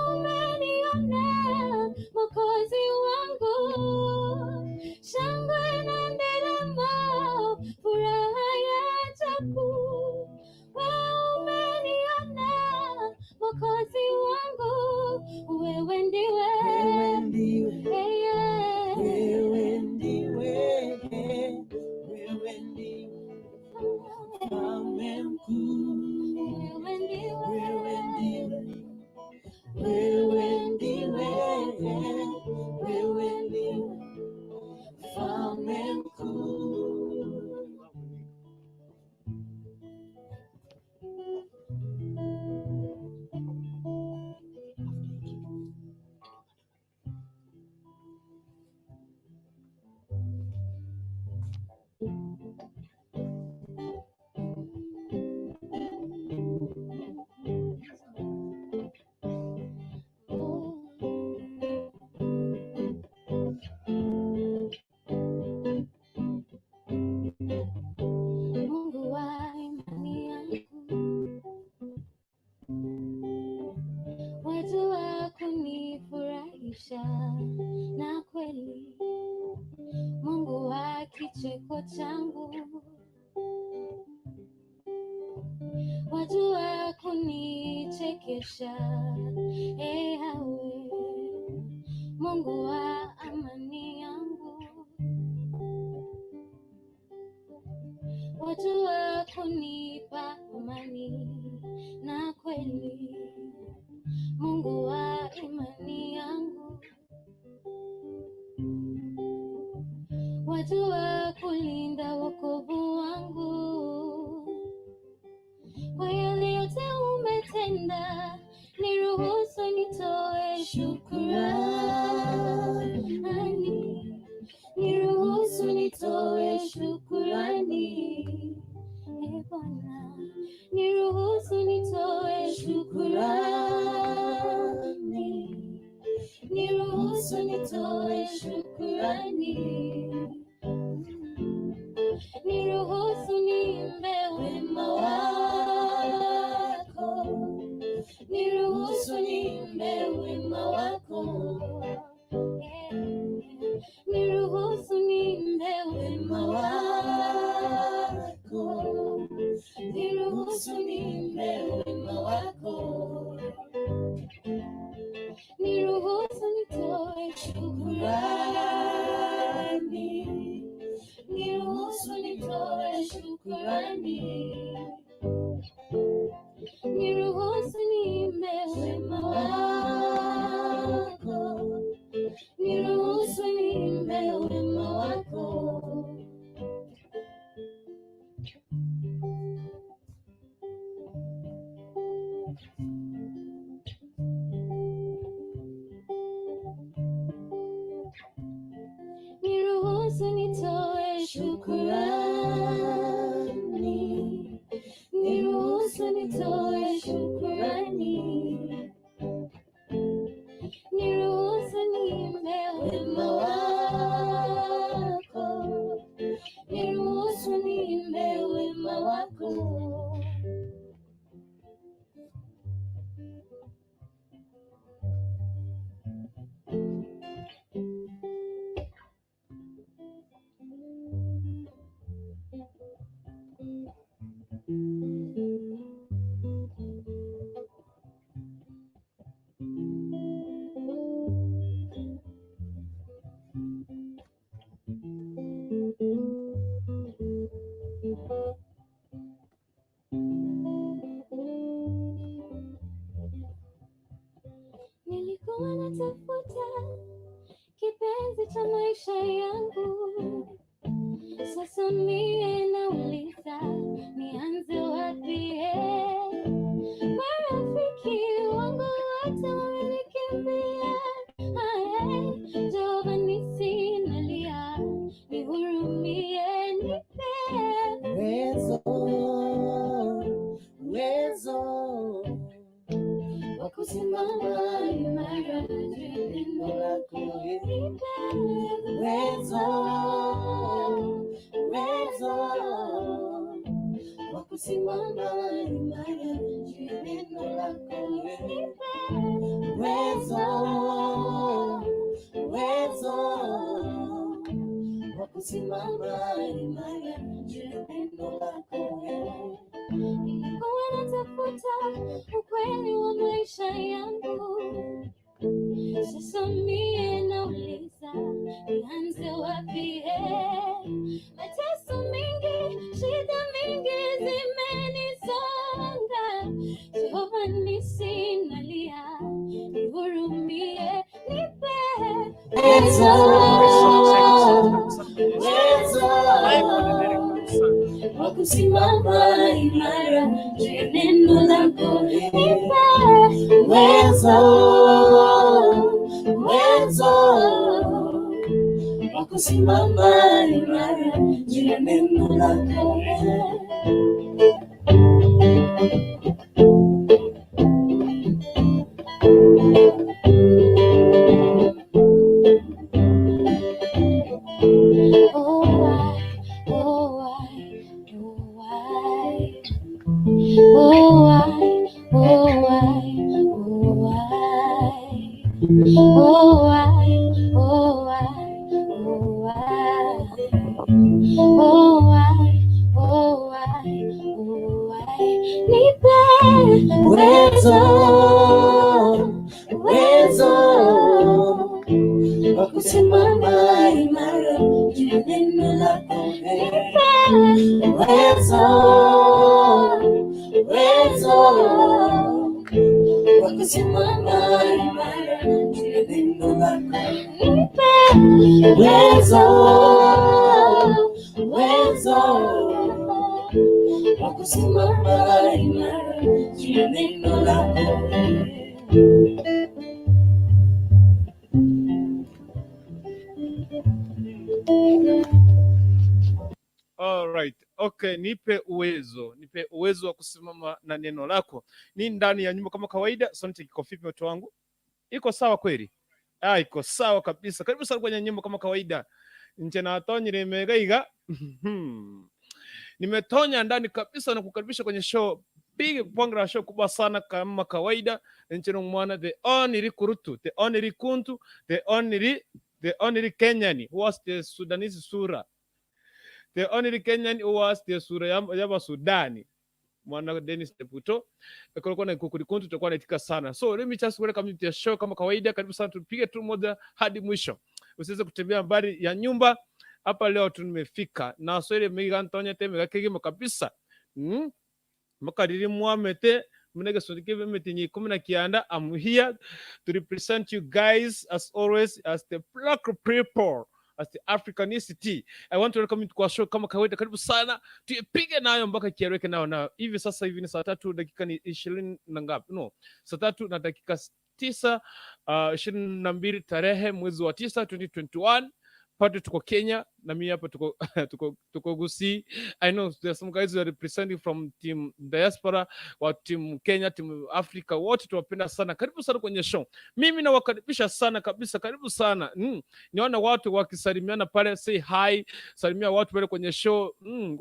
umeniona Mwokozi wangu, shangwe na nderemo, furaha ya ajabu. Umeniona Mwokozi wangu, wewe ndiwe, wewe ndiwe, wewe ndiwe, wewe ndiwe Mfalme mkuu, wewe ndiwe, wewe ndiwe, wewe ndiwe, wewe ndiwe Mfalme mkuu. Mungu wa imani yangu, wajua kunifurahisha na kweli, Mungu wa kicheko changu, wajua kunichekesha, hawe Mungu wa amani yangu, wajua kunipa amani na kweli, Mungu wa imani yangu, wajua kulinda wokovu wangu. Kwa yale yote umetenda, niruhusu nitoe shukrani, niruhusu nitoe shukrani. Bwana, niruhusu nitoe shukrani, niruhusu nitoe shukrani, niruhusu niimbe wema wako, niruhusu niimbe wema wako, niruhusu niimbe wema wako, niruhusu niimbe wema wako, niruhusu nitoe shukrani, niruhusu nitoe shukrani, niruhusu niimbe wema wako, niruhusu niimbe wema wako. Niruhusu nitoe shukrani, niruhusu nitoe shukrani, niruhusu niimbe wema wako, niruhusu niimbe wema wako. Nilikuwa natafuta kipenzi cha maisha yangu, sasa mie nauliza nianze wapi? Marafiki wangu wote wamenikimbia, Jehova nisi nalia, nihurumie, nipe uwezo wa kusimama imara juu neno lako, nipe uwezo wa kusimama imara juu neno lako. uwezo wa kusimama imara juu ya neno lako wewe. Nilikuwa natafuta ukweli wa maisha yangu, sasa mie nauliza nianze wapi? Mateso mingi, shida mingi zimenisonga, Jehova nisinalia, nihurumie, nipe uwezo wa kusimama imara juu ya neno lako. Nipe uwezo wa kusimama imara juu ya neno lako. Uwezo wa kusimama imara juu ya neno lako. Uwezo wa kusimama imara juu ya neno lako. Uwezo wa kusimama imara juu ya neno lako. All right. Okay, nipe uwezo wa kusimama na neno lako. Ni ndani ya nyumba kama kawaida. Sonte kiko vipi watu wangu? Iko sawa kweli? Iko sawa kabisa. Karibu sana kwenye nyumba kama kawaida. Nje na tonyere megaiga. Nimetonya ndani kabisa na kukaribisha kwenye show big bongra show kubwa sana kama kawaida. Nje na mwana the only kurutu, the only kuntu, the only Kenyan who was the Sudanese sura. The only Kenyan who was the sura ya Sudani. Mwana Dennis Deputo. Kwa na kukurikuntu tutakuwa naitika sana. So let me just welcome you to the show kama kawaida. Karibu sana, tupige tu moja hadi mwisho. Usiweze kutembea mbali ya nyumba. Hapa leo tumefika na swali mega Antonio teme gakegemo kabisa. Makariri muamete munega sondikive metinyi 19. I'm here to represent you guys as always as the black people, as the Africanicity. I want to welcome you to show kama kawaida. Karibu sana, tuipige nayo mpaka kieleweke nao. Na hivi sasa hivi ni saa 3 dakika 20 na ngapi? No, saa 3 na dakika 9 22 tarehe mwezi wa 9 2021. Patu tuko Kenya na mimi hapa tuko Gusii. I know there's some guys who are representing from team diaspora wa team Kenya, team Africa. Wote tuwapenda sana. Karibu sana kwenye show. Mimi nawakaribisha sana kabisa. Karibu sana. Niona watu wakisalimiana pale, say hi. Salimia watu pale kwenye show.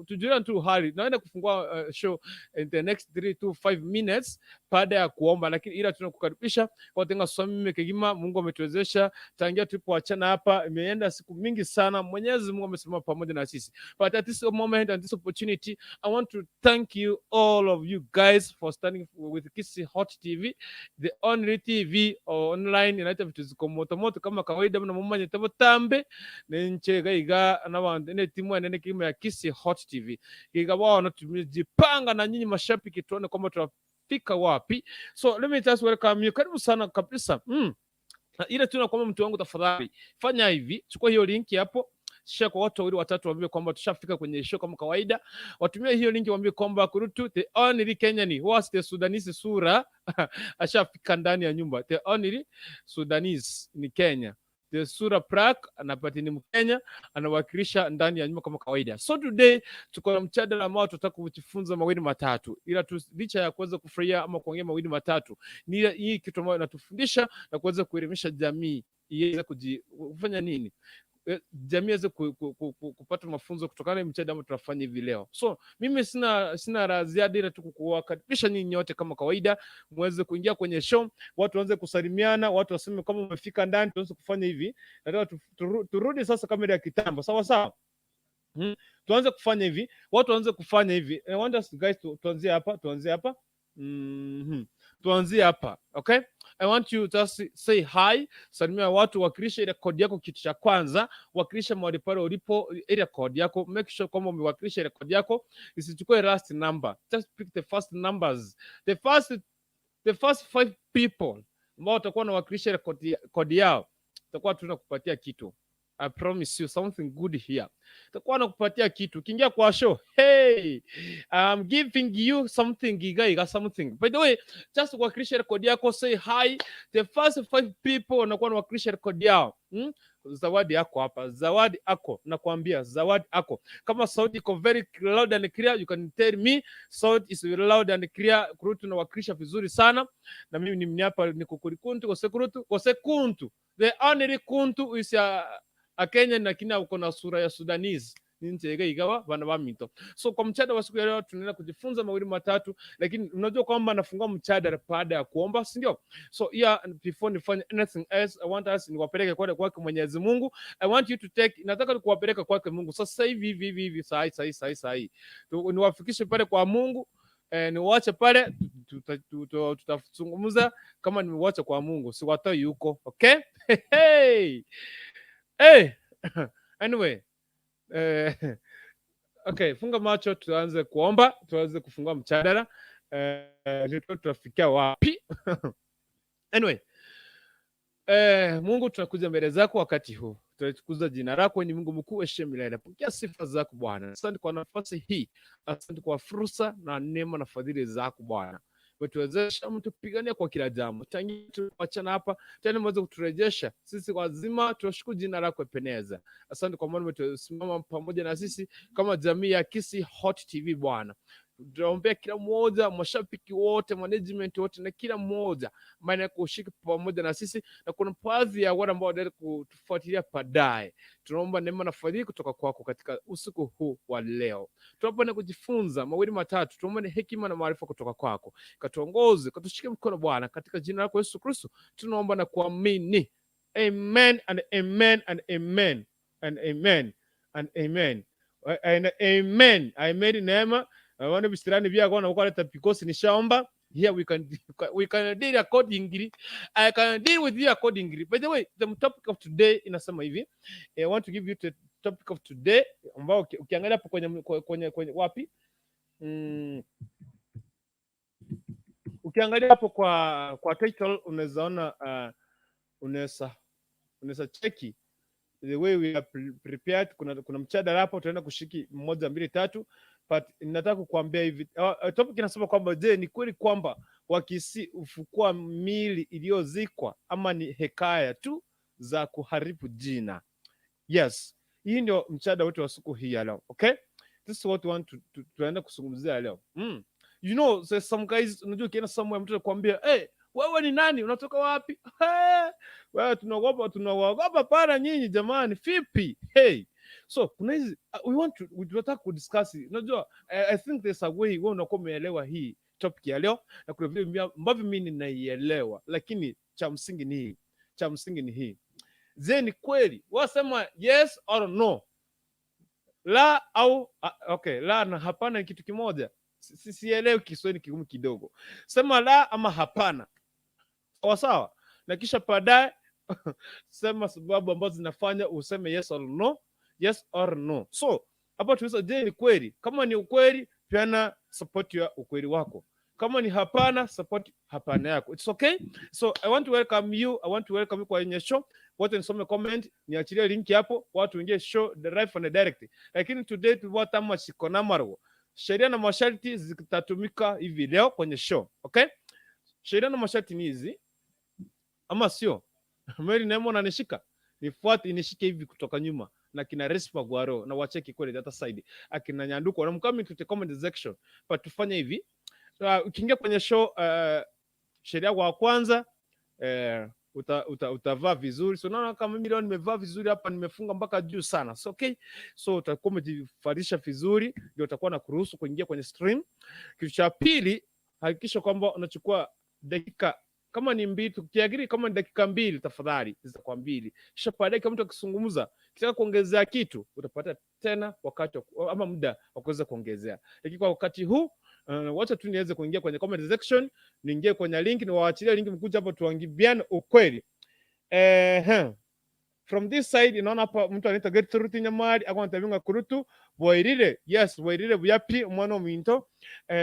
Tujulia tu hali. Naenda kufungua show in the next 3 to 5 minutes baada ya kuomba, lakini ila tunakukaribisha kwa tenga swami kegima. Mungu ametuwezesha tangia tulipoachana hapa, imeenda siku mingi sana. Mwenyezi Mungu amesimama pamoja na sisi. But at this moment and this opportunity, I want to thank you, all of you guys, for standing with Wakisii Hot TV, the only TV online inaita vitu ziko moto kama kawaida. Mna mumanye tabotambe nenche gaiga na wande ne timu nene kima ya Wakisii Hot TV. Giga wao na tumejipanga na nyinyi mashabiki tuone kwamba tutafika wapi. So let me just welcome you. Karibu sana kabisa. Ile tuna kwamba mtu wangu, tafadhali fanya hivi, chukua hiyo link hapo, share kwa watu wawili watatu, waambie kwamba tushafika kwenye show kama kawaida. Watumie hiyo link, waambie kwamba kurutu the only Kenyan who was the Sudanese sura ashafika ndani ya nyumba. The only Sudanese ni Kenya. The sura Prak anapati ni Mkenya, anawakilisha ndani ya nyumba kama kawaida. So today tuko na mjadala ambao tutataka kujifunza mawili matatu. Ila licha ya kuweza kufurahia ama kuongea mawili matatu, ni hii kitu ambayo inatufundisha na kuweza kuelimisha jamii iweze kufanya nini? jamii iweze kupata mafunzo kutokana na mchada ambao tunafanya hivi leo. So mimi sina la ziada ila tu kuwakaribisha nyinyi nyote kama kawaida muweze kuingia kwenye show, watu waanze kusalimiana, watu waseme kama umefika ndani, tuanze kufanya hivi. Nataka turudi sasa kamera ya kitambo, sawa sawa. Tuanze kufanya hivi, watu waanze kufanya hivi. I want us guys tuanzie hapa, tuanzie hapa, okay? I want you to say hi, salimia watu, wakilisha ile kodi yako. Kitu cha kwanza, wakilisha mahali pale ulipo ile kodi yako. Make sure kwamba umewakilisha ile kodi yako, isichukue last number, just pick the first numbers, the first 5 people ambao watakuwa na wakilisha ile kodi yao, tutakuwa tunakupatia kitu. I promise you something good here. Takuwa nakupatia kitu. Ukiingia kwa show, hey, I'm giving you something giga something. By the way, just kuwakilisha rekodi yako, say hi. The first 5 people wanakuwa nawakilisha rekodi yao. Zawadi yako hapa, zawadi yako. Nakwambia zawadi yako. Kama sauti iko very loud and clear, you can tell me sound is very loud and clear. Kurutu na wakilisha vizuri sana. Na mimi ni mnyapa niko kurikuntu kwa sekuntu. The only kuntu is a Kenya na kina uko na sura ya Sudanese nitege igawa bana bamito. So kwa mchada wa siku ya leo tunaenda kujifunza mawili matatu, lakini unajua kwamba nafungua mchada baada ya kuomba, si ndio? So before nifanye anything else, I want us niwapeleke kwake Mwenyezi Mungu. I want you to take, nataka kuwapeleka kwake Mungu sasa hivi saa hii niwafikishe pale kwa Mungu. Niwache pale, tutazungumza kama nimewacha kwa Mungu, si watoi yuko, okay? Hey. Anyway, okay, funga macho, tuanze kuomba, tuanze kufungua mchadara. Tutafikia wapi? Anyway, Mungu tunakuja mbele zako wakati huu. Tunatukuza jina lako, ni Mungu mkuu, heshima milele. Pokea sifa zako Bwana. Asante kwa nafasi hii. Asante kwa fursa na neema na fadhili zako Bwana. Umetuwezesha, mtupigania kwa kila jambo. Tangia tuachana hapa, tena mweze kuturejesha. Sisi wazima tunashukuru jina lako ependeza. Asante kwa maana umetusimama pamoja na sisi kama jamii ya Wakisii Hot TV Bwana. Tunaombea kila mmoja, mashabiki wote, management wote na kila mmoja maana kushika pamoja na sisi, na kuna baadhi ya wale ambao wanaendelea kutufuatilia baadaye. Tunaomba neema na fadhili kutoka kwako katika usiku huu wa leo. Tunaomba kujifunza mawili matatu, tunaomba hekima na maarifa kutoka kwako. Katuongoze, katushike mkono Bwana, katika jina lako Yesu Kristo tunaomba na kuamini. Amen and amen and amen and amen and amen and amen. Amen. Neema wana bisirani vya kwa na kuleta because nishaomba. Here we can deal accordingly. I can deal with you accordingly. By the way, the topic of today inasema hivi. I want to give you the topic of today ambao ukiangalia hapo kwenye wapi? Ukiangalia hapo kwa title unawezaona unaweza cheki the way we are prepared. Kuna mchadala hapo, tutaenda kushiki 1 2 3. But nataka kukuambia hivi, topic inasema kwamba je, ni kweli kwamba Wakisii Ufukua Mili iliyozikwa ama ni hekaya tu za kuharibu jina? Yes, hii ndio mchada wetu wa siku hii ya leo, okay? This is what we want tunaenda kuzungumzia leo. You know, there's some guys, unajua kienda somewhere mtu anakuambia, "Hey, wewe ni nani? Unatoka wapi?" Wewe tunaogopa para nyinyi jamani, vipi? Hey. So kuna hizi we tunataka kudiscuss. Unajua I think there's a way wewe unakuwa umeelewa hii topic ya leo, na kuna vile ambavyo mimi ninaielewa, lakini cha msingi ni hii. Je, ni kweli? Wasema yes or no? La au okay, la na hapana ni kitu kimoja. Sielewi Kiswahili kigumu kidogo. Sema la ama hapana. Sawa? Na kisha baadaye sema sababu ambazo zinafanya useme yes or no. Yes or no. So hapa tunaweza, je, ni kweli? Kama ni ukweli, peana support ya ukweli wako. Kama ni hapana, support hapana yako. It's okay. So I want to welcome you. Kwa yenye show. Watu nisome comment, niachilie link hapo, watu ingie show the live and direct. Lakini today tuwatama shikona maro. Sheria na masharti zitatumika hivi leo kwenye show. Okay? Sheria na masharti ni hizi. Ama sio? Mimi nemo nanishika. Nifuate inishike hivi kutoka nyuma. Na kina Respa Gwaro na wacheki kweli data side. Akina Nyanduko na mkami to the comment section. But tufanye hivi. Ukiingia kwenye show sheria wa kwanza utavaa vizuri. So naona kama mimi leo nimevaa vizuri hapa, nimefunga mpaka juu sana. So okay, so utakuwa umejifarisha vizuri, ndio utakuwa na kuruhusu kuingia kwenye stream. Kitu cha pili, hakikisha kwamba unachukua dakika kama ni mbili, tukiagiri kama ni dakika mbili, tafadhali zitakuwa mbili. Kisha baadaye kama mtu akizungumza kitaka kuongezea kitu, utapata tena wakati ama muda wa kuweza kuongezea. Lakini kwa wakati huu wacha tu niweze kuingia kwenye comment section, niingie kwenye link, niwaachilie link, mkuja hapo tuangibiane ukweli. From this side inaona hapa mtu anaita get through nyamari akwa ntabinga kurutu boirire, yes boirire buyapi mwana minto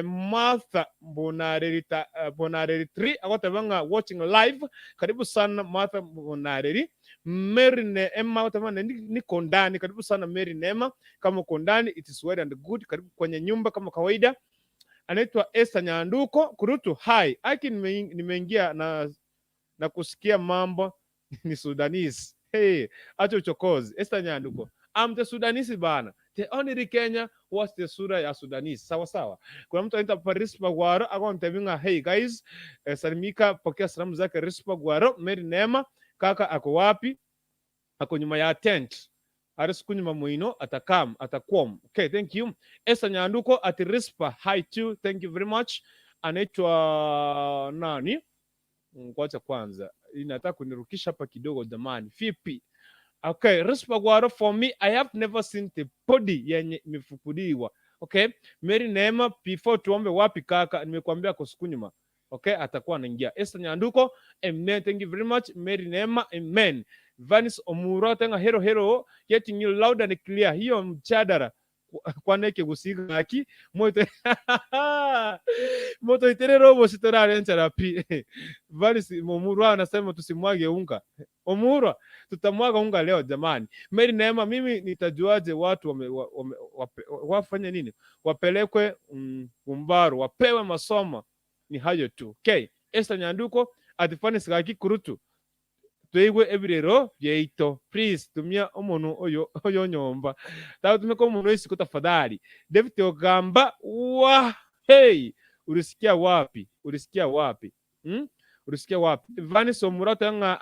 Martha bonarerita bonareri 3 akwa tabanga watching live. Karibu sana Martha bonareri. Mary Neema watamana ni kondani, karibu sana Mary Neema. Kama kondani it is well and good, karibu kwenye nyumba kama kawaida. Anaitwa Esther Nyanduko kurutu hi aki nimeingia na kusikia mambo ni Sudanese. Hey, acho uchokozi. Esther Nyanduko, I'm the Sudanese bana. The only Kenya was the sura ya Sudanese. Sawa sawa. Kuna mtu anaita Parispa Gwaro akwa ntabinga hey guys, salimika pokea salamu zake Rispa Gwaro. Mary Neema, kaka ako wapi? Ako nyuma ya tent. Arisiku nyuma mwino atakwom. Okay, thank you. Esther Nyanduko ati Rispa hi too. Thank you very much. Anaitwa nani? Ngoja kwanza. Inataka kunirukisha hapa kidogo jamani. Vipi? Okay, Rispa Gwaro, for me I have never seen the body yenye imefukuliwa. Okay, Mary Neema, before tuombe wapi kaka, nimekuambia kusukunyuma. Okay, atakuwa anaingia. Esther Nyanduko, amen, thank you very much. Mary Neema, amen. Vanis Omuro, tenga hero, getting you loud and clear. Hiyo mchadara kwa neke gusiga haki moto itere robo sitorare ntarapi. Vanis Omuro anasema tusimwage unga. Omuro tutamwaga unga leo jamani. Mary Neema, mimi nitajuaje watu wafanye nini? Wapelekwe Umbaru, wapewe masomo. Ni hayo tu. Okay, Esther Nyanduko atifani sikaki kurutu tuigwe ebirero byeito, please tumia umuntu oyo nyomba tawo tumeko umuntu wese kutafadhali. David Ogamba wa hey, ulisikia wapi ulisikia wapi Vanis Omuro tanga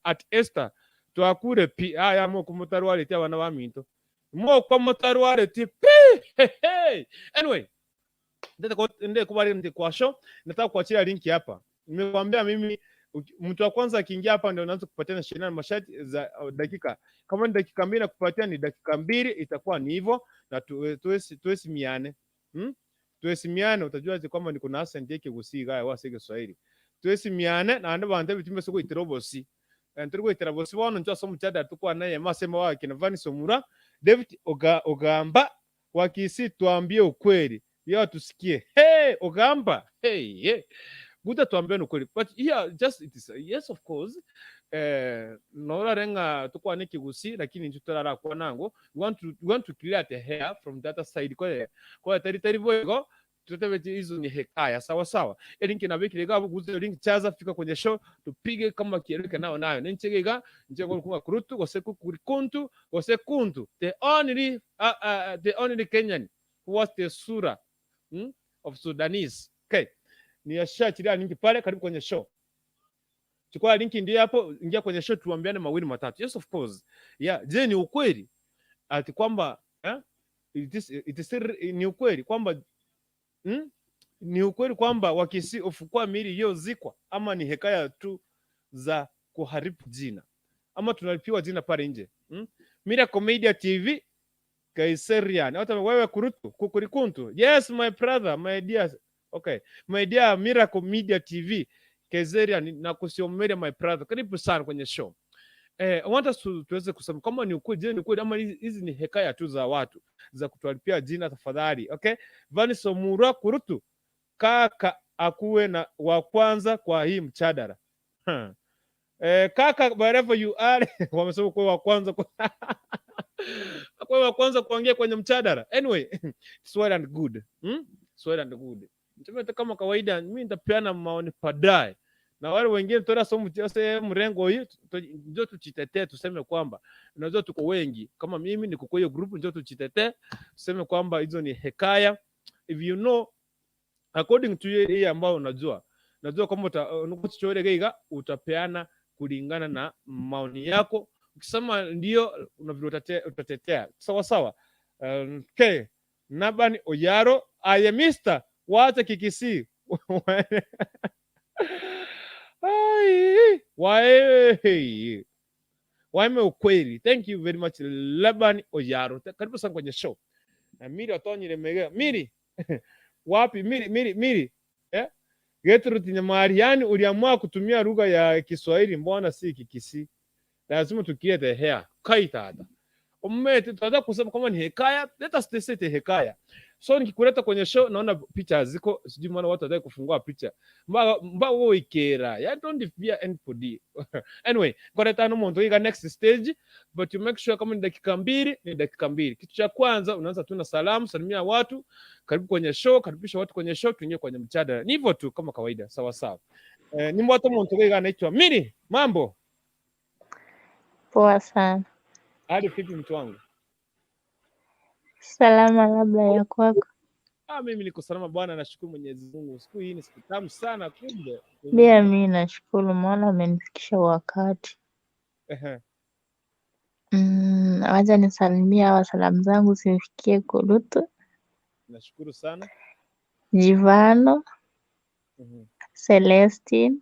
at Esther twakure pi aya mo kumutarwale tia wana baminto mo kwa mutarwale ti hey. Anyway, ndio kubali ndi kwa show, nataka kuachia link hapa. Nimekwambia mimi mtu wa kwanza akiingia hapa ndio unaanza kupatia shilingi na mashati za dakika. Kama ni dakika 2 na kupatia ni dakika 2, itakuwa ni hivyo na tuesimiane. Tuesimiane, utajua kwamba niko na accent yake gusiga wa sege Swahili. Tuesimiane na anda bande bitumbe soko itirobosi. Ntirgo itirabosi wano njo somo chada tukwa naye masema wa kina Vanis Omuro. David Ogamba, Wakisii tuambie ukweli. Yo tusikie. Hey, Ogamba. Hey. Guta tuambie ukweli. But here just it is yes of course. Nora renga tukwa neki gusi lakini njutarara kwa nango. We want to clear the hair from the other side kwa tari vogo. Tutaweti hizo ni Hekaya sawa sawa. Link na wiki lega guza link chaza fika kwenye show tupige kama kieleka nayo. Nenchegega njengo kunga kurutu gose kuntu the only Kenyan who was the sura of Sudanese. Okay. Ni ashachilia link pale, karibu kwenye show. Chukua link ndio hapo, ingia kwenye show tuambiane mawili matatu. Yes of course. Yeah, je ni ukweli ati kwamba it is ni ukweli kwamba ni ukweli kwamba Wakisii Ufukua Mili Iliyozikwa ama ni hekaya tu za kuharibu jina ama tunalipiwa jina pale nje? Miracle Media TV Kaiserian hata wewe kurutu kukurikuntu. Yes my brother, my dear. Okay, my dear Miracle Media TV Kaiserian na kusiomelea my brother, karibu sana kwenye show. I want us tuweze kusema kama ni ukweli, je ni ukweli ama hizi ni hekaya tu za watu za kutwalipia jina tafadhali. Okay, Vanis Omuro kurutu kaka akuwe na wa kwanza kwa hii mchadara. Kaka wherever you are wamesema kwa wa kwanza kwa wa kwanza kuongea kwenye mchadara. Anyway, it's well and good. It's well and good. Mtumete kama kawaida mimi nitapeana maoni padaye. Na wale wengine tora somo mrengo hii ndio tuchitetee tuseme kwamba unajua tuko wengi kama mimi niko kwa hiyo group, ndio tuchitetee tuseme kwamba hizo ni hekaya. If you know according to hii ambao unajua kwamba unakuchorega utapeana kulingana na maoni yako. Ukisema ndio, utatetea sawa sawa. Okay, Nabani Oyaro aye Mr. Wacha Kikisii waime ukweli. Thank you very much Laban Oyaro, karibu sana kwenye show. Na Mili watonyile mega Mili wapi Mili Gertrude Nyamari, yani uliamua kutumia lugha ya Kiswahili, mbona si Kikisii? Lazima tukiete hea kaita hata umete tunataka kusema kama ni hekaya, let us say hekaya. So nikikuleta kwenye show naona picha ziko, sijui maana watu wataki kufungua picha mba wewe ikera, ya don't fear anybody. Anyway, kuleta no muntu iga next stage, but you make sure kama ni dakika mbili. Kitu cha kwanza unaanza tu na salamu, salimia watu, karibu kwenye show, karibisha watu kwenye show, tuingie kwenye mjadala. Ni hivyo tu kama kawaida, sawa sawa. Ni mtu muntu iga anaitwa Mili, mambo Poa sana. hadi vipi mtu wangu? Salama labda ya kwako. Mimi niko salama bwana, nashukuru Mwenyezi Mungu. Siku hii ni siku tamu sana kumbe. Pia mimi nashukuru Mola amenifikisha wakati. Wacha nisalimia hawa, salamu zangu zifikie Kulutu, Nashukuru sana. Jivano, Celestine,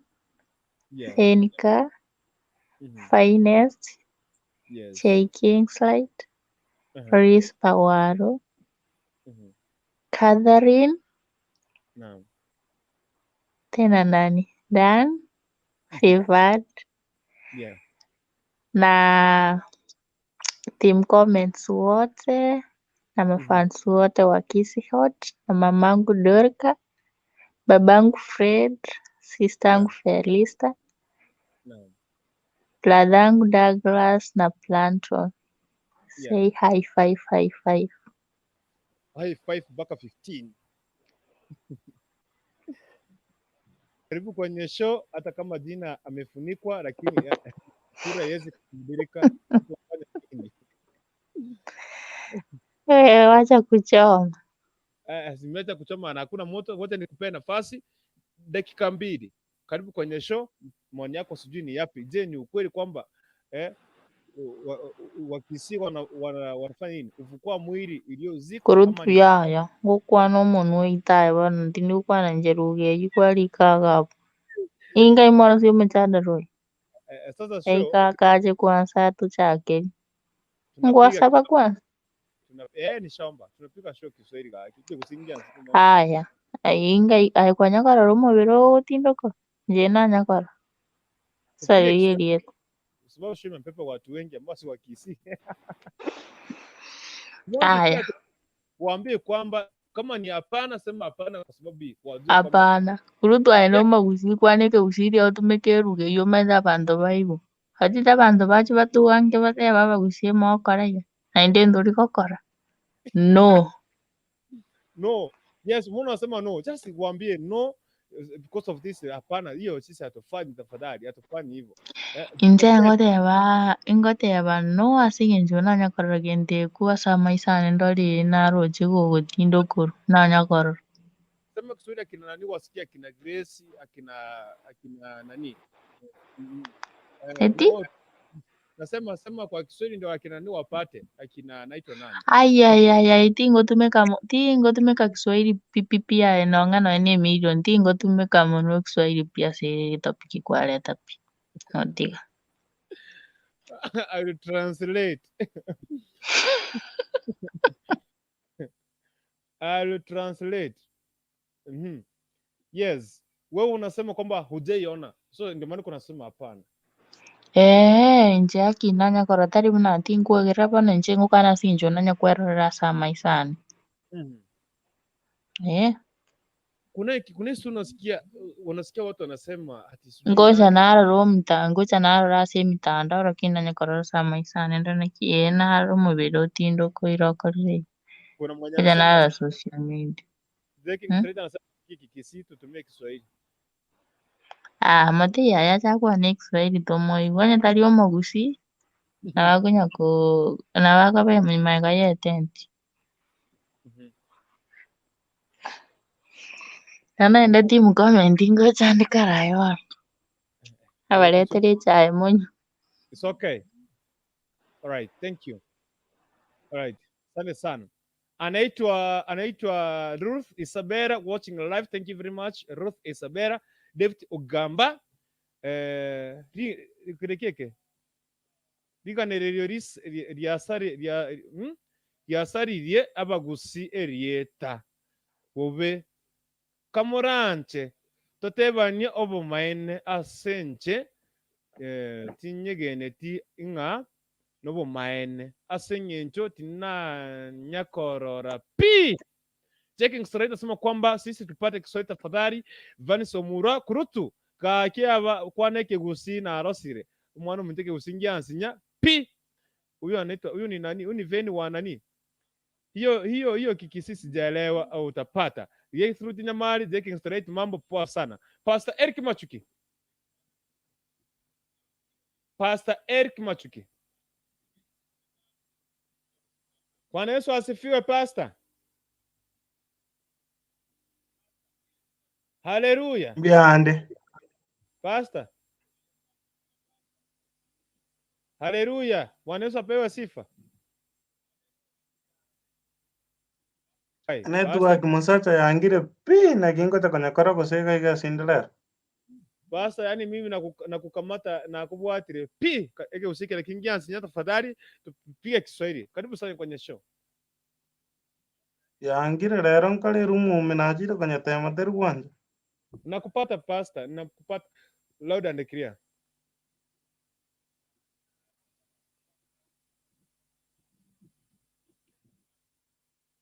Enika, Finest, J Kingslight, Reese Pawaro, Catherine, tena nani, Dan, Favored, na team comments wote na mafans wote wa Wakisii Hot, na mamangu Dorka, babangu Fred, sistangu Felista, bradhangu Douglas na Planton. Say high five. High five mpaka 15. Karibu kwenye show, hata kama jina amefunikwa lakini sura haiwezi kubadilika. Wacha kuchoma. Zimeleta kuchoma na hakuna moto, wote nikupea nafasi dakika 2. Karibu kwenye show, maoni yako sijui ni yapi. Je, ni ukweli kwamba Wakisii wanafanya nini? Ufukua mwili iliyozikwa Kurutu yaya gukwana umuntu witaye bana ndini gukwana njeruge yikwari kaga inga imora sio mchadaro sasa show kaje kwanza tu chake ngwasaba kwanza ni shamba tunapiga show Kiswahili kike kusingia haya inga ay nyakara romo biro utindoko je na nyakara sari yeli sababu show imepepa watu wengi ambao si Wakisii. haya waambie kwamba kama ni hapana, sema hapana kwa sababu hapana kurutu ainoma kusikwanike usiri otumekeruge yo meza bantu baibo hatita bantu bachi batuwange bate baba kusiema okora ya nainde nduri kokora no yes mbona unasema no, just waambie no because of this hapana, hiyo sisi hatufanyi, tafadhali hatufanyi hivyo. Inje ingoteba no asinge njona nyakora gente kuwa sama isane ndori naro chigo gotindo kuru na nyakora sema Kiswahili akina nani wasikia, akina Grace, akina nani eti nasema kwa Kiswahili ndio akina nani wapate, akina naitwa nani ai tingo tumeka Kiswahili pia enonga ene milioni tingo tumeka mono Kiswahili pia se topiki kwa leta pi nodiga I will translate. I will translate. Yes, wewe unasema kwamba hujaiona, so ndio maana kunasema hapana. Nje akinanya kora tari buna tingo gerapa na nje ngukana sinjo nanya kwerera sama isani. Kuna unasikia watu wanasema ati ngoja naro rase mitanda lakini nanya kora sama isani ndo nakiena ro mubiro tindo ko irokore. Kuna mmoja anasema social media. Anasema Kikisii tutumie Kiswahili. Mati ya chakwa ni Kiswahili tomo igwanya tari Wakisii na wakunya na wakabe mimaiga ye tenti. Nana enda timu commenting ngoja ndikarayo. Awaletere chai monyo. It's okay. All right, thank you. All right, asante sana. Anaitwa Ruth Isabera watching live. Thank you very much Ruth Isabera. David Ogamba rikirekeke riganererio ryasaririe abagusi erieta bobe kamuranche totebanie obomaene asenche tinyegeneti inga nobomaene asenyencho tinanyakorora pi checking straight nasema kwamba sisi tupate Kiswahili tafadhali Vanis Omura kurutu kakiaba kwaneke gusi na arosire umwana muteke gusingiansinya pi huyu ni nani? Huyu ni veni wa nani? Hiyo kikisi sijaelewa au utapata. Yeye through nyamali checking straight mambo poa sana. Pastor Eric Machuki. Pastor Eric Machuki. Bwana Yesu asifiwe pastor. Haleluya. Biande. Pastor. Haleluya. Bwana Yesu apewe sifa. Network musacha yangire pi na kingo ta kwenye kora kuseka iga sindeler. Basta yani mimi nakukamata na kubwatire pi eke usikile kingiansi nyata tafadhali tupige Kiswahili. Karibu sana kwenye show. Yangire lero nkale rumu minajira kwenye tema teru wanja. Nakupata pastor, nakupata loud and clear.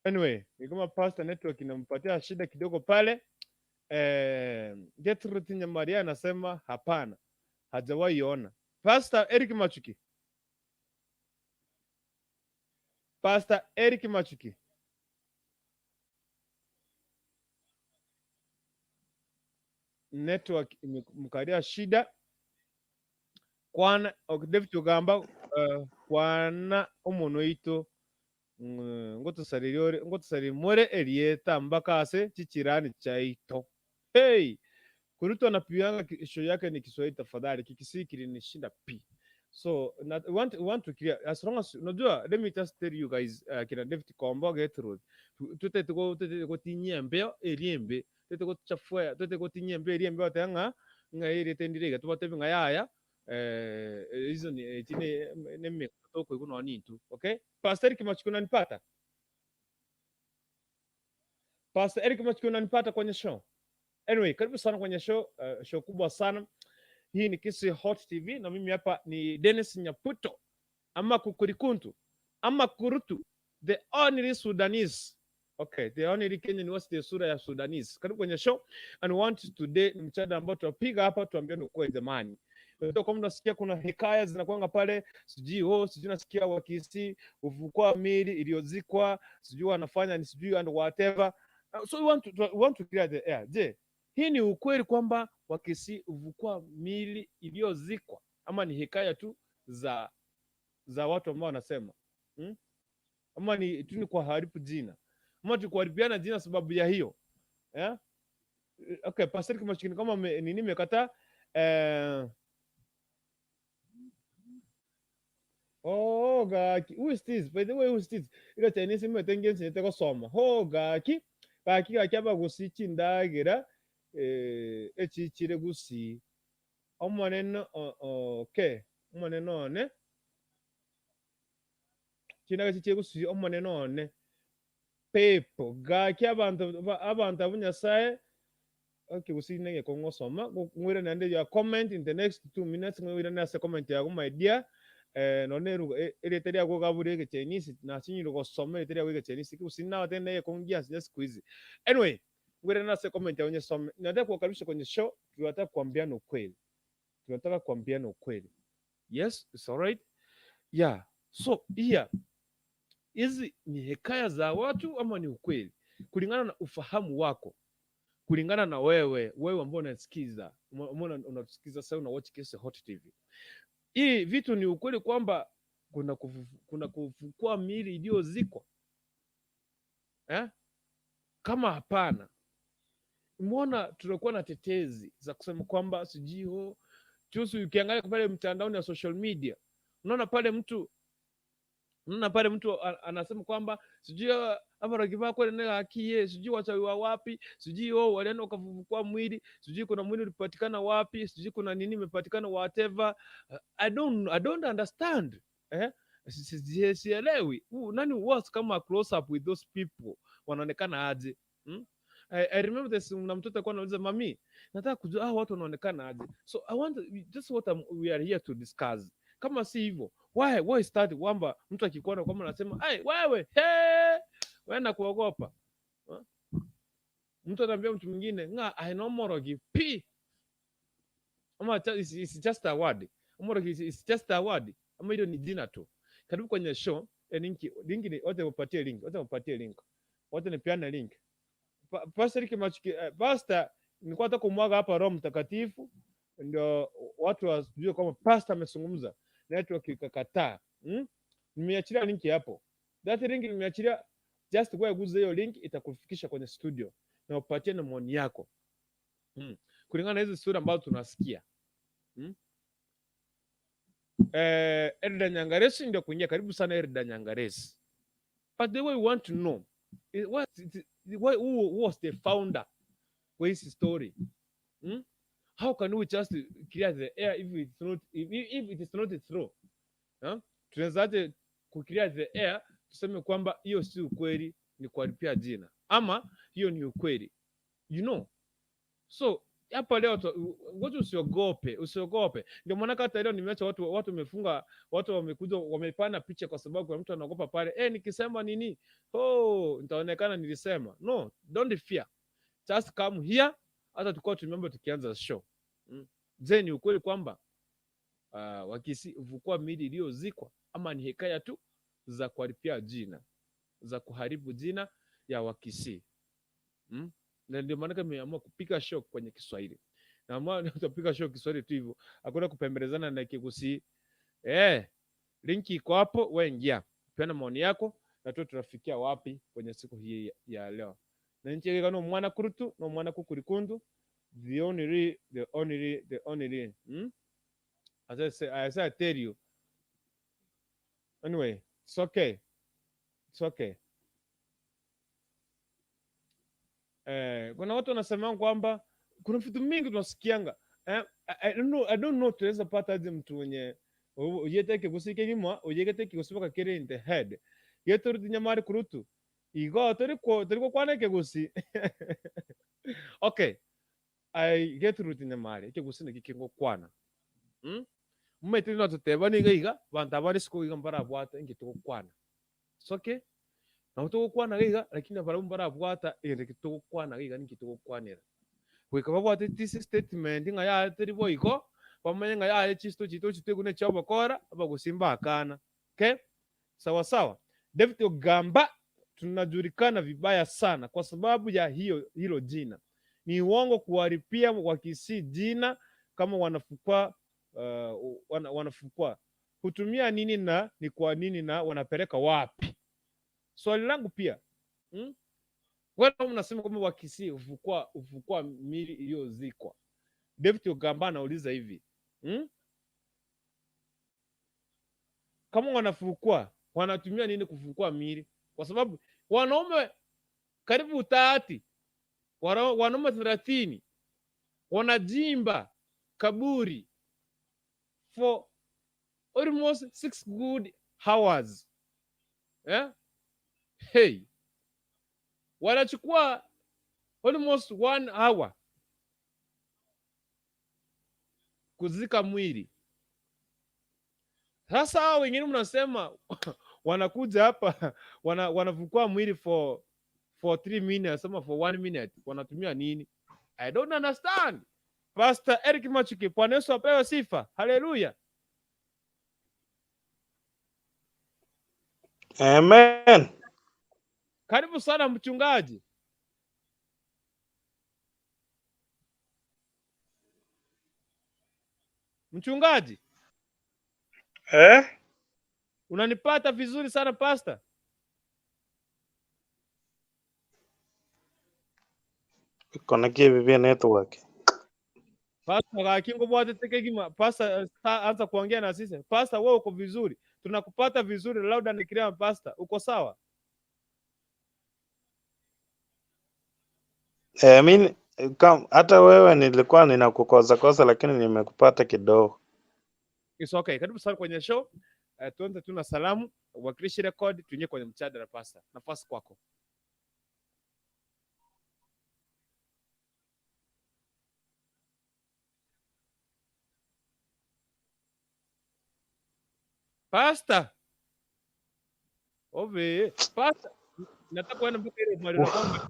Anyway, ni kama pastor network inampatia shida kidogo pale. Gertrude Nyamaria anasema hapana, hajawahi ona. Pastor Eric Machuki. Pastor Eric Machuki. Network imemkalia shida. Kwana David Ugamba kwana umuntu yito ngo tusarimore elieta mbakase chikirani chaito. Hey, kuruto anapianga show yake ni Kiswahili tafadhali, kikisikiri ni shinda pi. So want to clear as long as unajua, let me just tell you guys kina David Kwamba Gertrude tutete tinyembe eliembe tutete chafua tutete tinyembe eliembe watanga ngaire tendirega tubate ngayaya hizo ni tine nemme toko ikuno nitu. Okay, Pastor Eric Machuki unanipata? Pastor Eric Machuki unanipata kwenye show? Anyway, karibu sana kwenye show, show kubwa sana. Hii ni Kisi Hot TV na mimi hapa ni Dennis Nyaputo ama Kukurikuntu ama Kurutu, the only Sudanese. Okay, the only Kenyan was the sura ya Sudanese. Karibu kwenye show and want today ni mchada ambao tunapiga hapa tuambiane ukweli jamani. Ndio kama unasikia kuna hekaya zinakuanga pale, sijui nasikia Wakisii, Ufukua, Mili, Iliyozikwa, sijui anafanya ni sijui and whatever. So we want to clear the air. Je, hii ni ukweli kwamba Wakisii, Ufukua, Mili, Iliyozikwa ama ni hekaya tu za watu ambao wanasema ama ni tu ni kuharibu jina ama tu kuharibiana jina sababu ya hiyo yeah? Okay, Pastor Kimachini kama nini nimekataa gaki who is this, by the way, who is this? Ila Chinese mmetengeneza nitaka soma gaki aba gusichi ndagira echichire gusi omoneno okay omoneno ne kinaga chichire gusi omoneno ne pepo gaki abantu abunyasaye. Okay, gusi nenge kongosoma ngwira nande ya comment in the next 2 minutes ngwira nase comment ya my dear noneru ereteria go gabure ke Chinese na sinyiro go some ereteria go ke Chinese usina watende kongia sija siku hizi. Anyway, ngwira nase comment ya some. Nataka kukaribisha kwenye show, tunataka kuambiana ukweli. Tunataka kuambiana ukweli. Yes, it's all right. Yeah. So, hizi ni hekaya za watu ama ni ukweli? Kulingana na ufahamu wako. Kulingana na wewe ambao unasikiza, unasikiza sasa una watch Kisi Hot TV. Hii vitu ni ukweli kwamba kuna kufukua mili iliyozikwa? Kama hapana, mbona tunakuwa na tetezi za kusema kwamba sijui Juzi ukiangalia pale mtandaoni ya social media, unaona pale mtu anasema kwamba sijui hapa rakivaa kwa nene akie, sijui wachawi wa wapi, sijui walienda wakafufukua mwili, sijui kuna mwili ulipatikana wapi, sijui kuna nini imepatikana, whatever. I don't understand. Sielewi nani was kama close up with those people wanaonekana aje. I remember this, na mtoto alikuwa anauliza mami, nataka kujua watu wanaonekana aje. So I want just what we are here to discuss. Kama si hivyo, why start kwamba mtu akikuona kwamba anasema ai wewe wewe na kuogopa. Mtu anambia mtu mwingine nga I know morogi p ama it's just a word. Morogi is just a word. Ama hilo ni jina tu. Karibu kwenye show, link ni wote wapatie link. Wote nipeane link. Pastor Kimachuki, pastor nilikuwa nataka kumwaga hapa Roho Mtakatifu ndio watu wajue kwamba pastor amezungumza, network ikakataa. Nimeachilia link hapo. That link nimeachilia, just go guza hiyo link, itakufikisha kwenye studio na upatie na maoni yako. Kulingana na hizo sura ambazo tunasikia. Erda Nyangaresi ndio kuingia, karibu sana Erda Nyangaresi. But the way we want to know who was the founder of this story? How can we just clear the air if it is not true? Tunawezaje kuclear the air tuseme kwamba hiyo si ukweli, ni kuharibia jina, ama hiyo ni ukweli, so hapa leo watu usiogope. Ndio maana hata leo nimeacha watu wamefunga, watu wamekuja wamepana picha kwa sababu kuna mtu anaogopa pale, nikisema nini nitaonekana nilisema. No, don't fear, just come here. Hata tukao tumemba tukianza show. Je, ni ukweli kwamba Wakisii Ufukua Mili Iliyozikwa, ama ni hekaya tu za kuharibia jina, za kuharibu jina ya Wakisii? Na ndio maana nimeamua kupika show kwenye Kiswahili. Naamua nitapika show Kiswahili tu hivyo. Hakuna kupembelezana na Kikusii. Linki iko hapo, wewe ingia. Peana maoni yako na tutafikia wapi kwenye siku hii ya leo. Na nchi kano mwana kurutu no mwana kukurikundu. The only as I tell you. Anyway, it's okay. Kuna watu wanasema kwamba kuna vitu mingi tunasikianga. I don't know tunaweza pata aje mtu mwenye uyeteke kusike nyuma, uyekete kusipa kere in the head. Yeto nyamari kurutu. Igo turi kwana ke gusi. Okay. I get root nyamari ke gusi nikikingo kwana. Mmete no tuteba ni giga, bantabari siku giga mbara bwata ngito kwana. It's okay. Na uto kwana giga lakini bara mbara bwata ngito kwana giga ngito kwanira. Wikaba bwate this statement nga ya teri boiko pamanya nga ya chisto chitego chabo kora abagusimba akana. Okay? Sawa. David Ogamba tunajulikana vibaya sana kwa sababu ya hilo jina. Ni uongo kuharibia Wakisii jina kama wanafukua. Hutumia nini na ni kwa nini na wanapeleka wapi? Swali langu pia. Wewe unasema kama Wakisii Ufukua Mili Iliyozikwa. David Ogamba anauliza hivi. Kama wanafukua, wanatumia nini kufukua mili? Kwa sababu wanaume karibu 30, wanaume 30 wanajimba kaburi for almost 6 good hours. Hey, wanachukua almost 1 hour kuzika mwili. Sasa wengine mnasema wanakuja hapa wanavukua mwili for 3 minutes ama for 1 minute. Wanatumia nini? I don't understand. Pastor Eric Machuki, Bwana Yesu apewe sifa. Haleluya. Amen. Karibu sana mchungaji. Mchungaji. Unanipata vizuri sana pastor? Kuna kipi network? Pastor Hakingo bwate teke kima pastor anza kuongea na sisi. Pastor wewe uko vizuri. Tunakupata vizuri loud and clear pastor. Uko sawa? Mimi hata wewe nilikuwa ninakukosa lakini nimekupata kidogo. It's okay. Karibu sana kwenye show. Tuanze tuna salamu, wakilishi record, tuingie kwenye mjadala pastor. Nafasi kwako. Pastor. Ove, pastor. Nataka kuenda mpaka ile mwalimu kwamba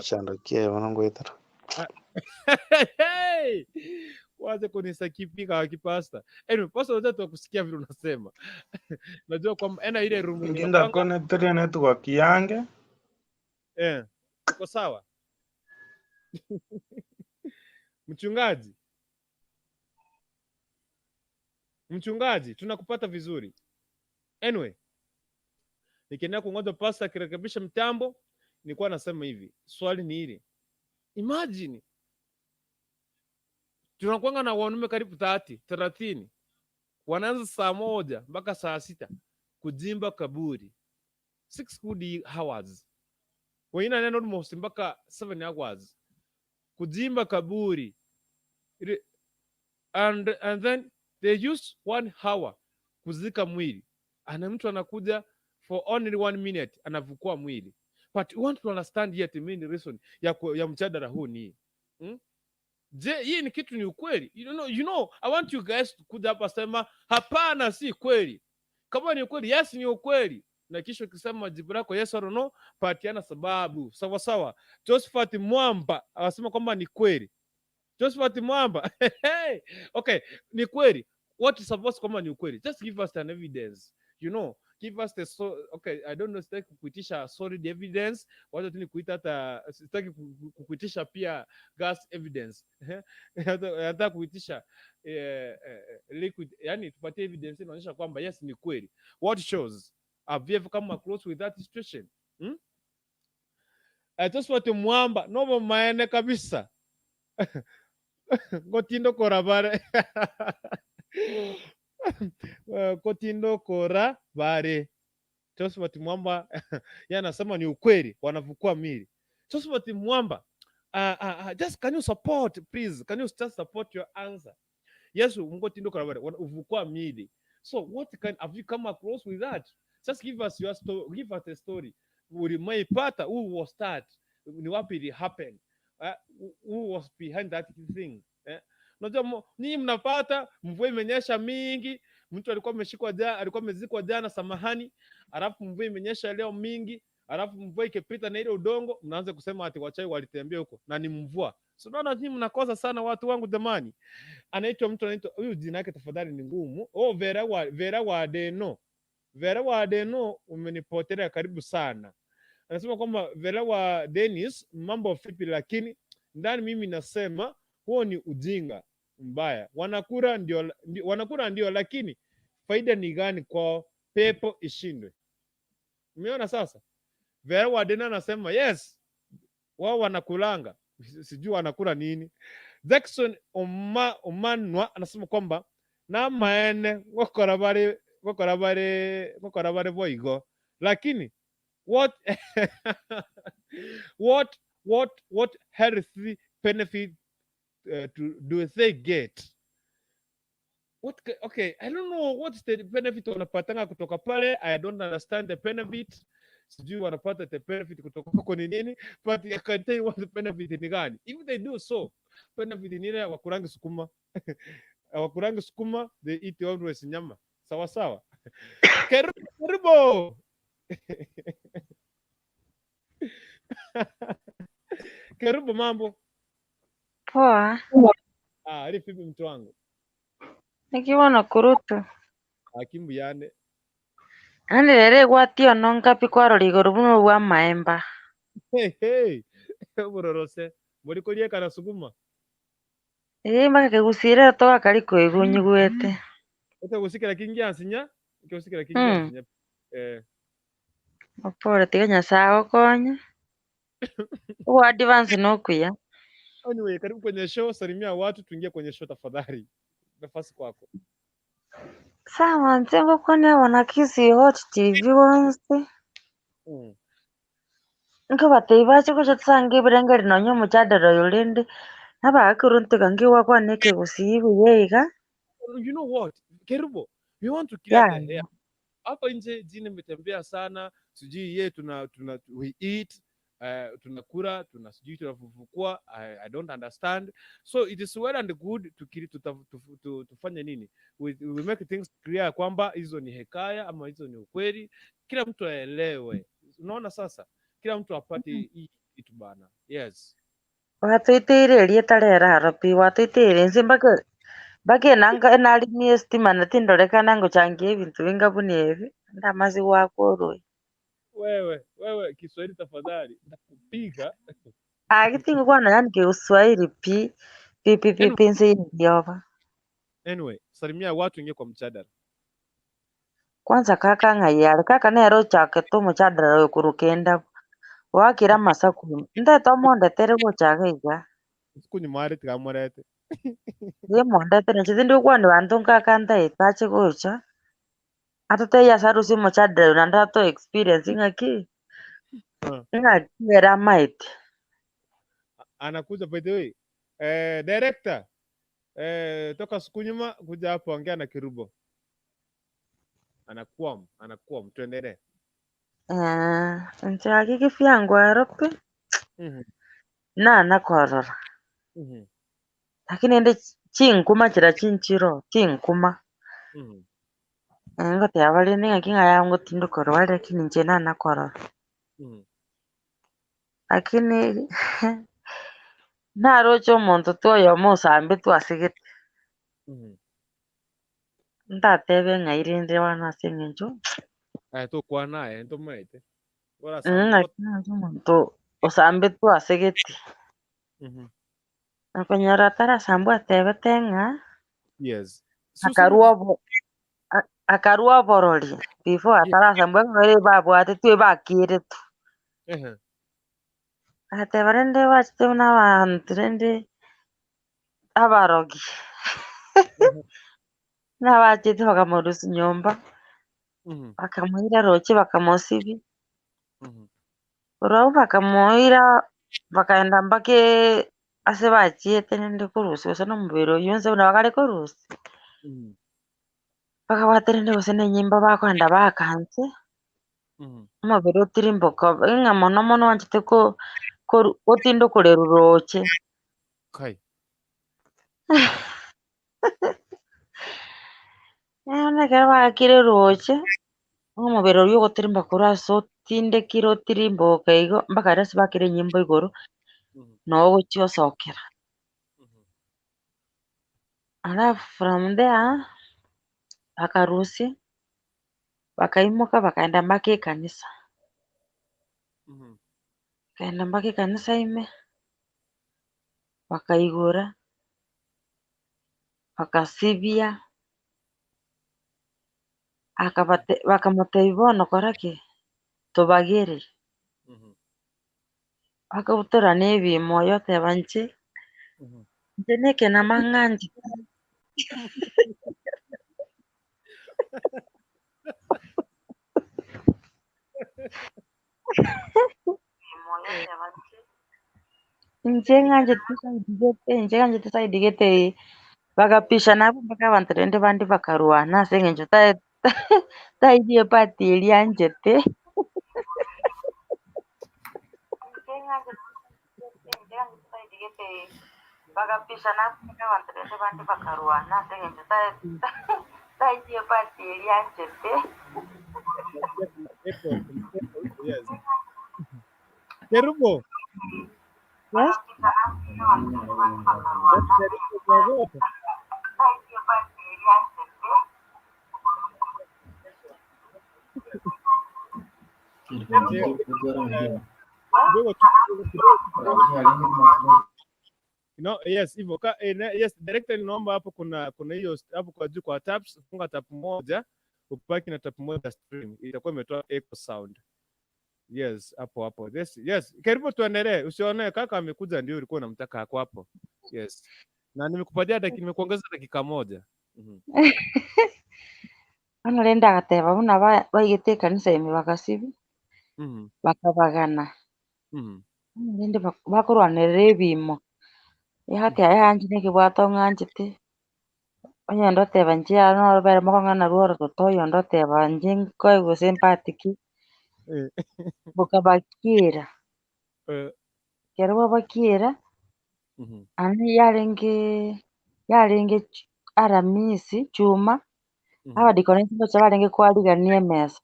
Shandakie wanangu itara. Hey! Waze kunisakipika wakipasta. Anyway, pastor wote tukusikia vile unasema. Najua kwamba ena ile room Nginda kone tere network yange. Uko sawa? Mchungaji, tunakupata vizuri. Anyway, nikiendelea kungoja pastor akirekebisha mtambo, nilikuwa nasema hivi. Swali ni hili. Imagine tunakuanga na wanaume karibu 30 wanaanza saa 1 mpaka saa 6 kujimba kaburi 6 good hours, wengine neno almost mpaka 7 hours kujimba kaburi, and then they use 1 hour kuzika mwili, ana mtu anakuja for only 1 minute anavukua mwili. But we want to understand yet the main reason ya mjadala huu ni je, hii ni kitu ni ukweli? You know, I want you guys kuja hapa sema hapana, si kweli. Kama ni ukweli, yes ni ukweli, na kisha ukisema jibu lako yes or no, patiana sababu. Sawa sawa. Josephat Mwamba anasema kwamba ni kweli. Josephat Mwamba okay, ni kweli. What is supposed kwamba ni ukweli? Just give us an evidence, you know. Give us the okay, I don't know, sitaki kuitisha solid evidence, wacha tu ni kuita hata, sitaki kuitisha pia gas evidence hata kuitisha liquid, yani tupatie evidence inaonyesha kwamba yes ni kweli. What shows have you ever come across with that situation? Just what Mwamba nobo maene kabisa Kotindo kora bare Kotindo kora bare. Josephat Mwamba anasema ni ukweli wanavukua mili. Josephat Mwamba, just can you support please? Can you just support your answer? Yes, Kotindo kora bare wanavukua mili. So what have you come across with that? Just give us your story, give us a story. Ulimaipata, who was that? Ni wapi it happened? Who was behind that thing? Unajua nyinyi mnapata mvua imenyesha mingi, mtu alikuwa amezikwa jana, samahani, alafu mvua imenyesha leo mingi, alafu mvua ikipita na ile udongo, mnaanza kusema ati wachai walitembea huko na ni mvua. So unaona nyinyi mnakosa sana watu wangu jamani. Anaitwa huyu jina yake tafadhali ni ngumu. Vera wa Deno umenipotelea, karibu sana. Anasema kwamba Vera wa Dennis, mambo vipi, lakini ndani mimi nasema huo ni ujinga mbaya. Wanakura ndio, lakini faida ni gani kwa pepo ishindwe? Umeona sasa? Vera wa Dena anasema yes, wao wanakulanga, sijui wanakula nini. Jackson Omanwa anasema kwamba na maene wakora bare boigo, lakini what what healthy benefit do they get? Okay, I don't know what's the benefit wanapatanga kutoka pale. I don't understand the benefit. Sijui wanapata the benefit kutoka kwa nini, but I can tell you what the benefit ni gani. If they do so, benefit ni ile wakurangi sukuma wakurangi sukuma, they eat always nyama. Sawa sawa. Karibu Karibu, mambo Poa. Arifi mtu wangu. Nikiwa Nakurutu. Akimbu yane. Ani rere gwatio nonga pikwaro ligoro buno bwa maemba. Hey. Burorose. Muri kulie kana sukuma. Maka kegusire to akari kwigunyugwete. Ete gusikira kingi ansinya, gusikira kingi ansinya. Opore tiganya sawa konya. Uwa advance no kuya. Anyway, karibu kwenye show, salimia watu tuingie kwenye show tafadhali. Nafasi kwako. Sawa, ntengo kone Wakisii Hot TV onse. Nke bateibache ko chatsange birengeri nonyo mujadala yolende. Naba kurunte kangi wakwa neke kusibu yeiga. You know what? Karibu. We want to clear Yeah. the hair. Hapa nje Jina imetembea sana, sijui ye we eat, tunakula, sijui tunafufukua, I don't understand. So it is well and good tufanye nini? We make things clear kwamba hizo ni hekaya ama hizo ni ukweli. Kila mtu aelewe. Unaona sasa? Kila mtu apate hii kitu bana. Yes. Watuitere lietarera harapi watuitere nsimbake bake nanga nalimie stima natindolekana nguchangie bintu bingabuni ebi ndamazi wakoroi. Wewe Kiswahili tafadhali. Nakupiga. Akitingu kwana yani ke Uswahili pi nsi ndioba. Anyway, salimia watu ingie kwa mjadala. Kwanza kaka ngayari kaka nero chake tu mujadala yokurukenda wakira masaku ndeto mondetere guchaka iga Siku ni mari tikamurete. ye mondetere chitindi kwani bantu kaka ndaitache gucha atute ya sarusi mujadala na ndato experience ngaki ngakira maiti Anakuja by the way. Director. Toka siku nyuma kuja hapo ongea na Kirubo. Anakuwa tuendelee. nchaki kifyangu arope na nakorora lakini ende chinkuma chira chinchiro chinkuma ngote abali ngaki ngaya ngotindu korwa lakini nje na nakorora lakini narocho omonto toyo mosambe twasigete ndatebe ng'airinde wana ase eng'encho Tukwa naye ntumaite. Bora ng'aki omonto osambe twasegeti nakonyora tarasambwa atebete ng'a Yes. akarua oborori before atarasambwa ng'ore babwate twebakire tu ateba rende wachete buna abantu rende abarogi nabachete bakamorusia nyomba bakamoira roche bakamosibi orau bakamoira bakaenda mpake ase bachiete rende korusia gose na omobere oyio nse buna bagare korusia bakabwate rende gose na enyimba bakoenda bakanse omobere otirimboka ng'a mono mono wanchete gotinda okorerwa roche Kai. bono ekero bagakire roche omobere oria ogotirimba korwa ase otindekire otirimboka igo mpaka rero ase bakire enyimba igoro noo ogochia osokera alafu from there bakarusia bakaimoka bakaenda mpaka ekanisa ime bakaigora bakasibia bakamotebia bono kora ki tobagere bakabutora na ebimo oteba inche nekena mang'anchete inche ng'anchete side gete bakapishana abo mpaka abanto rende bandi bakarwana ase eng'encho taidie party eria anchete bakapishana abo mpaka abanto rende bandi bakarwana ase eng'encho taidie party eria anchete Yes. Kerubo. Yes? No, yes, hivyo yes, director naomba hapo kuna hiyo hapo kwa juu kwa taps, funga tap moja upaki na tap moja stream itakuwa imetoa echo sound. Yes, hapo. Yes. Karibu tuendelee. Usione kaka amekuja ndio ulikuwa unamtaka hapo. Yes. Na nimekupatia nimekuongeza dakika moja. Ano renda agateba buna baigĩte kanitha ĩmwe Wakisii bakabagana rende bakorwanĩrĩra ebimo ihati aya yanje nekebwate ong'anchete onye ndoteba nchia no bere mokong'ana ruoro totoyo ndoteba nje nkoigwa sympathetic bukabakiera kero babakiera ani yarenge aramisi chuma abadikonesi bocha barenge kwarigania emesa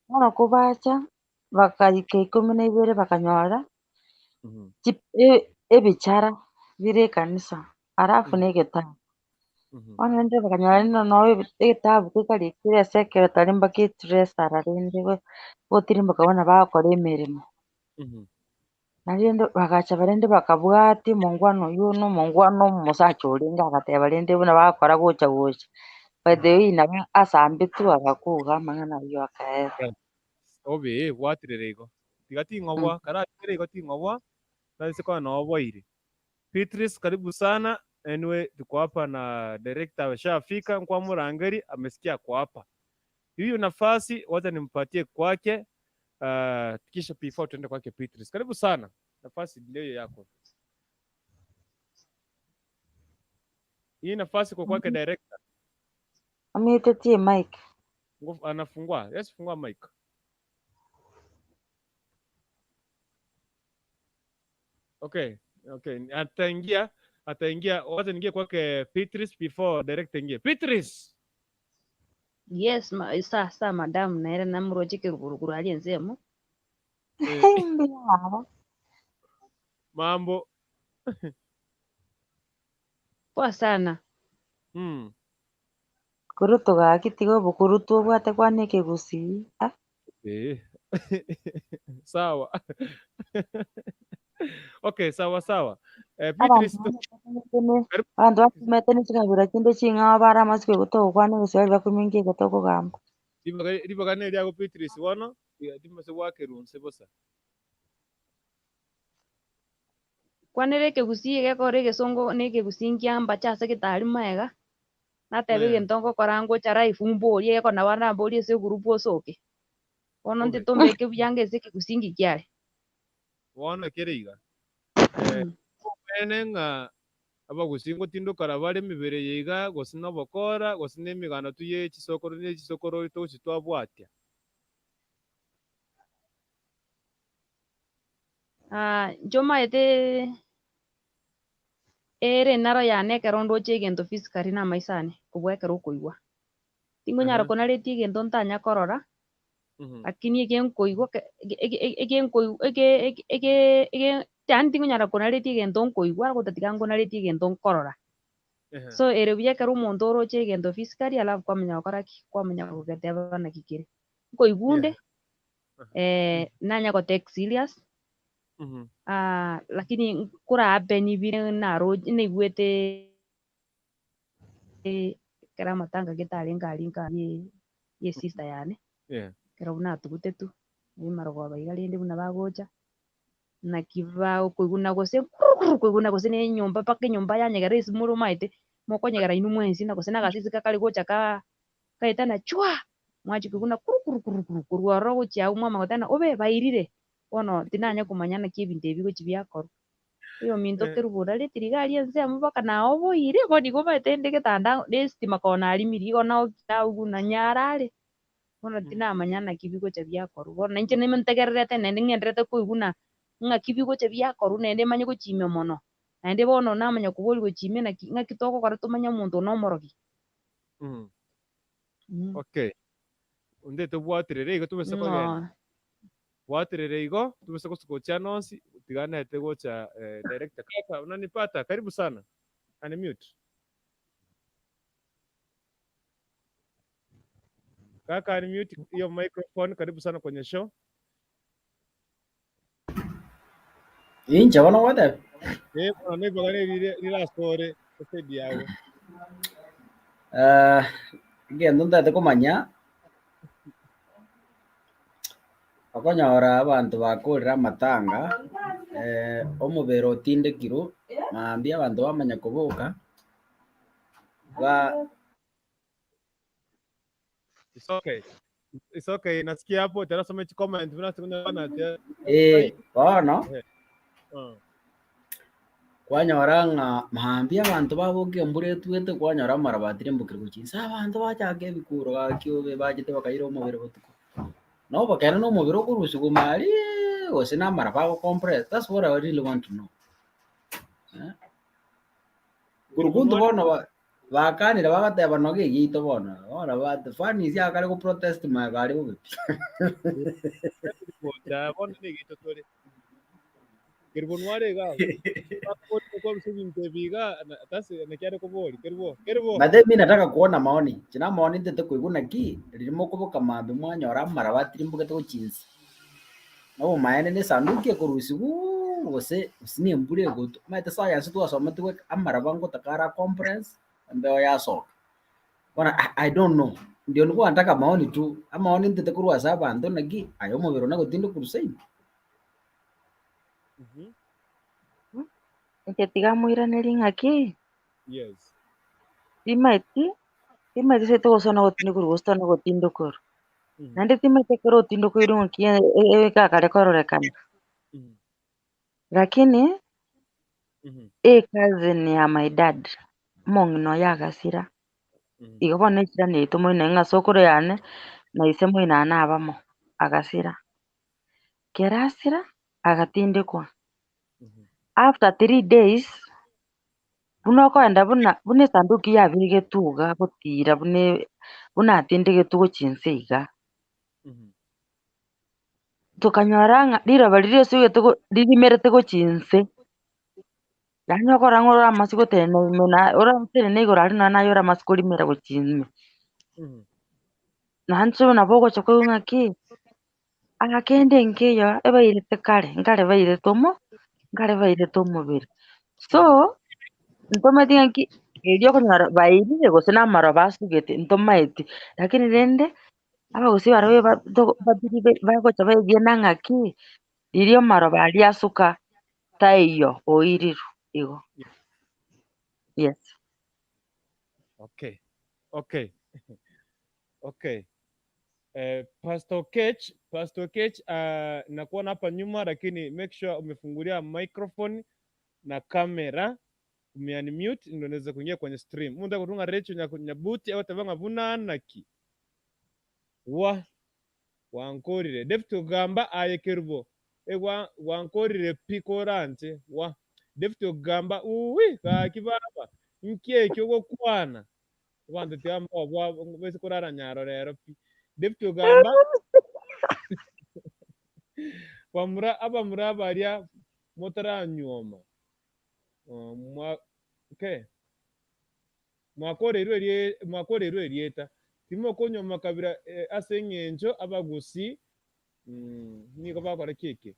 bono kobacha bakaika 12 bakanyora ebichara bire ekanisa alafu na egitabu bono rende bakanyora no egitabu kikarikire secretary mpaka etreasurer rende gotiri bakabona bagokora emeremo na rende bagacha barende bakabwati omongwana oyo na omongwana omosacha orenge agateba rende buna bagokora gocha by the way nabo asambetwe agakuga amang'ana aria akaeba Obe bwatirire igo tiga ting'obwa karakire igo ting'obwa nasi kwa noboire. Beatrice, karibu sana. Anyway, tuko hapa na director ameshafika, kwa Murangeri amesikia kwa hapa. Hiyo nafasi wacha nimpatie kwake, kisha before tuende kwake Beatrice. Karibu sana. Nafasi ndio yako. Hii nafasi kwa kwake director. Amitetie mic. Anafungua. Yes, fungua mic. Okay. Ataingia. Wacha niingie kwake Beatrice before director ingie. Beatrice. Yes, sa madam naera namroche keruguru alienzemo. Mambo. Poa sana. Kuruto gaki tigo bukuruto bwate kwanike Gusii. Sawa. Okay, sawa. Beatrice, abantu bakumete nikigabira kinde chinga bara masike gutoko kwane Gusii bakumingi gutoko gamba. Ribagane rya Beatrice wono dimase wake runse bosa. Kwanere Gusii gekore gesongo neke Gusii nkiamba chase kitari maega. Natebe gentongo korango chara ifumborie yeko na wana borie se grupo soke. Ono ntitombe ke byange se Gusii ngikyare. Wono keriga. Enenga abagusingo tindo karabare mibere yiga gosina bokora gosina emigano tuye chisokoro ito chitwabwatya. Joma ete ere naro yane kerondo chegento fiskari na maisane kubwekera ukoigwa tingo nyara kona reti gento ntanya korora lakini egenkoigwa tani tingo nyara kona reti gento nkoigwa gotatiga ngona reti gento nkorora so ere byekera omonto oroche gento fiskari alafu kwamenya gokora ki kwamenya gogeteba na kikire nkoigunde nanya go take serious lakini kura abeni bire naro neigwete kera matanga getari ngaringa ye sister yane kera buna tugutetu ni marogo baigarinde buna bagocha na kiva kuiguna gose ne nyomba pake nyomba ya nyegara isimuru maite moko nyegara inu mwensi na gose na gasisi kakali gocha kaita na chwa mwachi kuiguna kuru aro gocha umwa magotana obe bairire ono tinanya kumanyana kibinte bigo chibyakoro iyo minto kerubura ritirigali enzemu baka nao boire boni go batende getanda destima kona alimiri gona okitau na nyarare ono tinamanyana kibigo chibyakoro bona inche nementegererete nende ngendrete kuiguna nga kibigo chibyakoro nende manye gochime mono nende bono namanya kubori gochime na nga kitoko kora tumanya muntu no morogi. Okay. Unde tubwatirere igo tumese kogenda. Watirere igo tumese kusukocha nonsi tigana ete gocha director kaka unanipata karibu sana. Unmute. Kaka unmute hiyo microphone karibu sana kwenye show. Incha wana wada. Kuna bagane lila story ese diago. Gendo ndate komanya. okonyora abantu bakorera amatanga omubere otindekirwe maambia abantu bamanya kubuka It's okay. It's okay. Nasikia hapo tarasoma comment bana bono kwanyora ng'a maambia abantu babuke mbure twete kwanyora mara batire mbukire gukinsa abantu bachake bikuro gakiobe bachite bakaira omubere botuko no bakera no mubere okurusi gumari gose namara bago compress. That's what I really want to know. Gurugundu bono bakanira bagateba no gigito bono ora fani cia kare go protest magari bo bono ni gito tore kirbonware ga ko msubinte biga tasi nakiare ko boli kerbo Bade mimi nataka kuona maoni china maoni tete kuiguna ki ririmo kuboka mambe mwanyora mara batiri mbuge to chinsi no maene ne sanduki kurusi gose usini mbure goto maite science tu asoma tu amara bango takara conference ambayo yaso bwana I don't know ndio nilikuwa nataka maoni tu ama maoni tete kurwa saba ndo nagi ayo mubiro na gotindo kurusei Nketiga mwiranĩri ng'aki yes timaiti sete gusona gotinde kuru gusona gotindo kuru nandi timaite kuru gotindo kuru ng'aki gakare kororekana lakini cousin ya my dad mong'ino yagasira igo bono echiranĩte moino ng'a sokoro yane na ise moino anabamo agasira kerasira agatindikwa after 3 days buna okoenda buna esanduku yabigetwe iga gotira buna atindigetwe gochinsa iga tukanyora ng'a riroba riria osubete ririmerete gochinse yaani okora ng'a ora amasi gotenena ora tenena igoro aria nonya naye ora amasi korimera gochime nainche nabo ogocha koigwa ng'aki kende nkeiyo ebairete kare nkare bairete omobere so ntomati ng'aki erio okonyora bairire gose namaro basugete ntomaeti lakini rende abagusi barabwo bagocha baegiana ng'aki riria omaro bariasuka taiyo oiriru igo yes okay Pastor Kech nakuona hapa nyuma lakini make sure umefungulia microphone na kamera umeunmute ndio unaweza kuingia kwenye stream munda kutunga recho nyabuti au tabanga bunanaki wankorire defto gamba ayekerbo wankorire pikorante defto gamba kakibaba nkie kyogo kwana wande tiamba bese kurara nyaro rero defto gamba abamura baria motaranyoma mwakorerwe erieta timo konyoma kabira ase eng'encho abagusi nigo bakora keke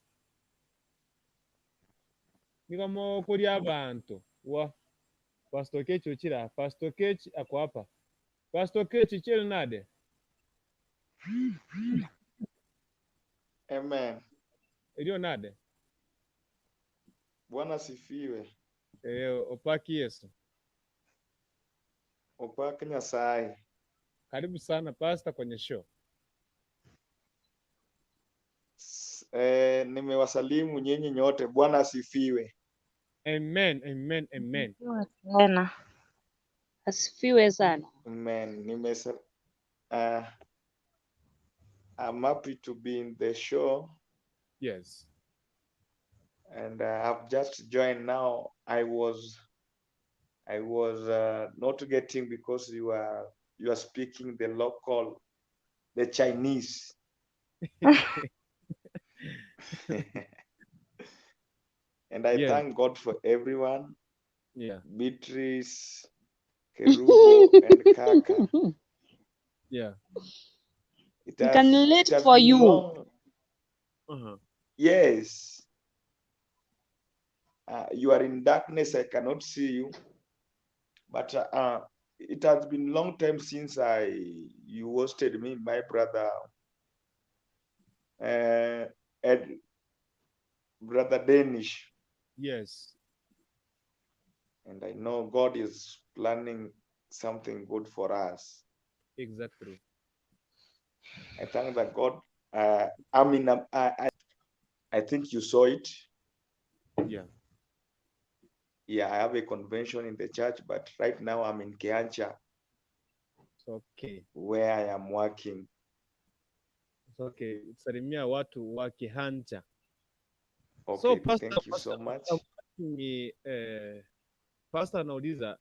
nigo mokoria abantu Pastor Kech ochira Pastor Kech ako hapa Pastor Kech chel nade Amen. Elio nade Bwana sifiwe. Opaki Yesu. Opaki Nyasaye. Karibu sana Pastor kwenye show. Nimewasalimu nyinyi nyote. Bwana asifiwe. Amen, amen, amen. Asifiwe sana. Amen. I'm happy to be in the show. Yes. And I've just joined now. I was not getting because you are speaking the Chinese. And I thank God for everyone. Yeah. Beatrice, Kerubo, and Kaka. Yeah. We can relate for you. Long. Yes. You are in darkness. I cannot see you. But it has been long time since you hosted me, my brother Brother Danish. Yes. And I know God is planning something good for us. Exactly. I thank that God. I think you saw it. Yeah. Yeah, I have a convention in the church, but right now I'm in Kiancha. Okay. Where I am working. Okay. Salimia watu wa Kihanja. Okay, So pastor, thank you so much. Pastor anauliza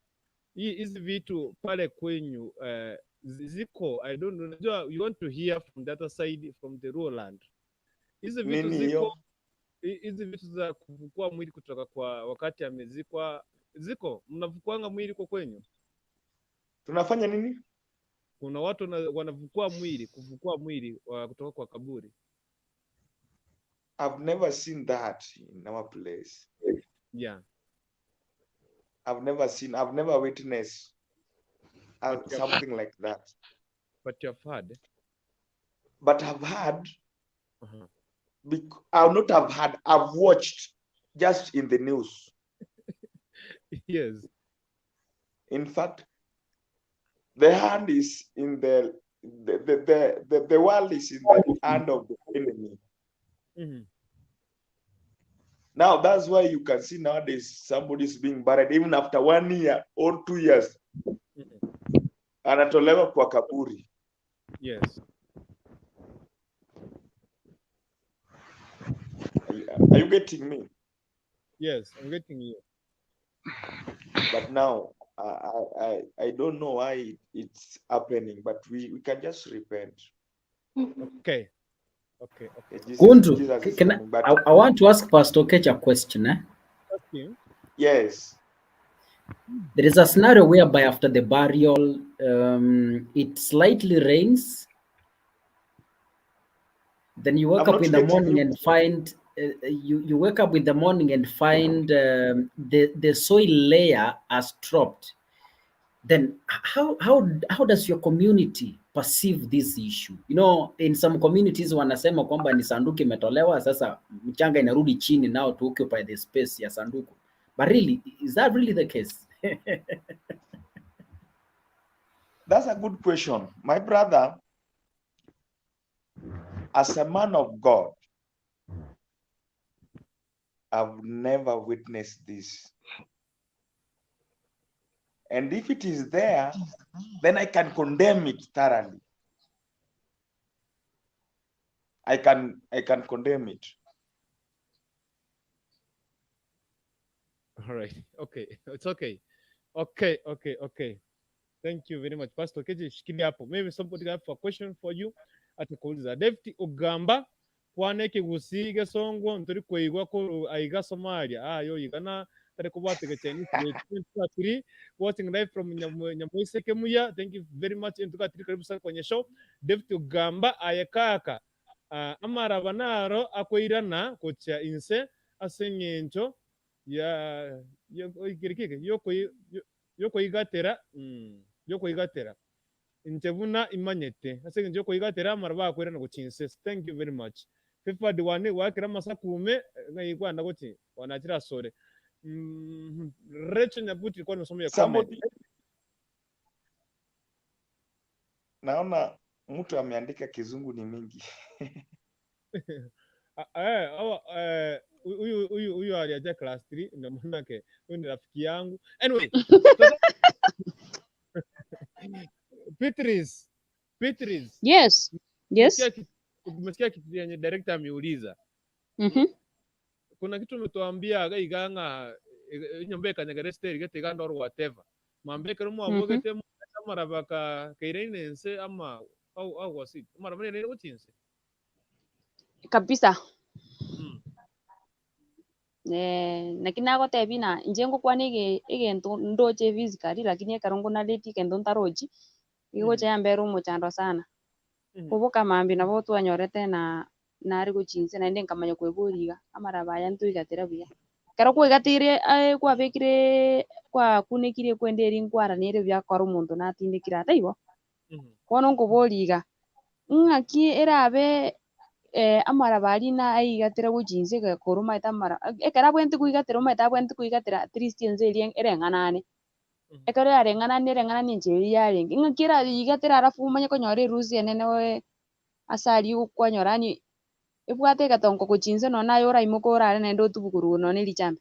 hizi vitu pale kwenyu ziko, I don't know, unajua you want to hear from the other side, from the rural land. Hizi vitu ziko, hizi vitu za kuvukua mwili kutoka kwa wakati amezikwa ziko, mnavukuanga mwili kwa kwenyu? Tunafanya nini? Kuna watu wanavukua mwili, kuvukua mwili kutoka kwa kaburi. I've never seen that in our place. Yeah. I've never witnessed something like that. But you have heard? But I've heard, I'll not have heard, I've watched just in the news. Yes. In fact, the hand is in the world is in the hand of the enemy. Mm-hmm. Now that's why you can see nowadays somebody is being buried even after 1 year or 2 years. Anatolewa kwa kaburi. Yes. Are you getting me? Yes, I'm getting you. But now I don't know why it's happening, but we can just repent. Okay. Kundu, I want to ask Pastor Kech a question. Okay. Yes. There is a scenario whereby after the burial, it slightly rains. Then you wake up in the morning and find you wake up in the morning and find the soil layer has dropped. Then how does your community perceive this issue? You know, in some communities wanasema kwamba ni sanduku imetolewa, sasa mchanga inarudi chini now to occupy the space ya sanduku. But really, is that really the case? That's a good question. My brother, as a man of God, I've never witnessed this. And if it is there, then I can condemn it thoroughly. I can condemn it. All right. Okay. It's okay. Okay. Thank you very much, Pastor Keji. Shikilia hapo. Maybe somebody have a question for you. Atakuuliza David Ogamba kwaneke gusige songo ntori kweigwa ko aiga Somalia. Yo igana tare ko bate Chinese 23 watching live from Nyamoise Kemuya. Thank you very much. Ntuka tiri karibu sana kwenye show. David Ogamba ayakaka amara banaro akoirana kocha inse asenyencho ya ikirikike yoko igatera yoko igatera intebuna imanyete asenge yoko igatera maraba kwera no guchinse. Thank you very much. Fifa diwane wakira masakume ngayikwa ndagoti wanachira sore recho nyabuti kwa nosomo ya comment. Naona mtu ameandika kizungu ni mingi. Huyu aliaja class 3 ndio maana yake huyu ni rafiki yangu. Anyway, Petris. Yes. Umesikia kitu yenye director ameuliza. Kuna kitu umetuambia gaiganga nyombe kanyagare stage gete gandor whatever. Mambe kero abuge te marabaka kairenense ama au wasi. Marabane ne utinse. Kabisa. Lakini ako tebina njengo kwane egento ndoche physically lakini ekarongo na leti kendo ntaroji igoche yambero muchando sana kubuka mambi na botu anyorete na ari guchinse na ndenga manyo kweguriga amara baya ntu igatera buya karo kwegatire kwa bekire kwa kunekire kwenderi nkwara nere bya kwa rumuntu natindikira taibo kono nkuboliga ngaki erabe amaraba arina aigatera guchinse gekoro maeta mara ekera bwenti kuigatera maeta bwenti kuigatera at least enze ereng'anane ekero yareng'anane encheri yarenge ng'akira igatera arafu umanye konyora erusi enene asari kwanyora ani ebwate egatongo gochinse nona aye oraimoka orare naende otubukurwa nona erichambi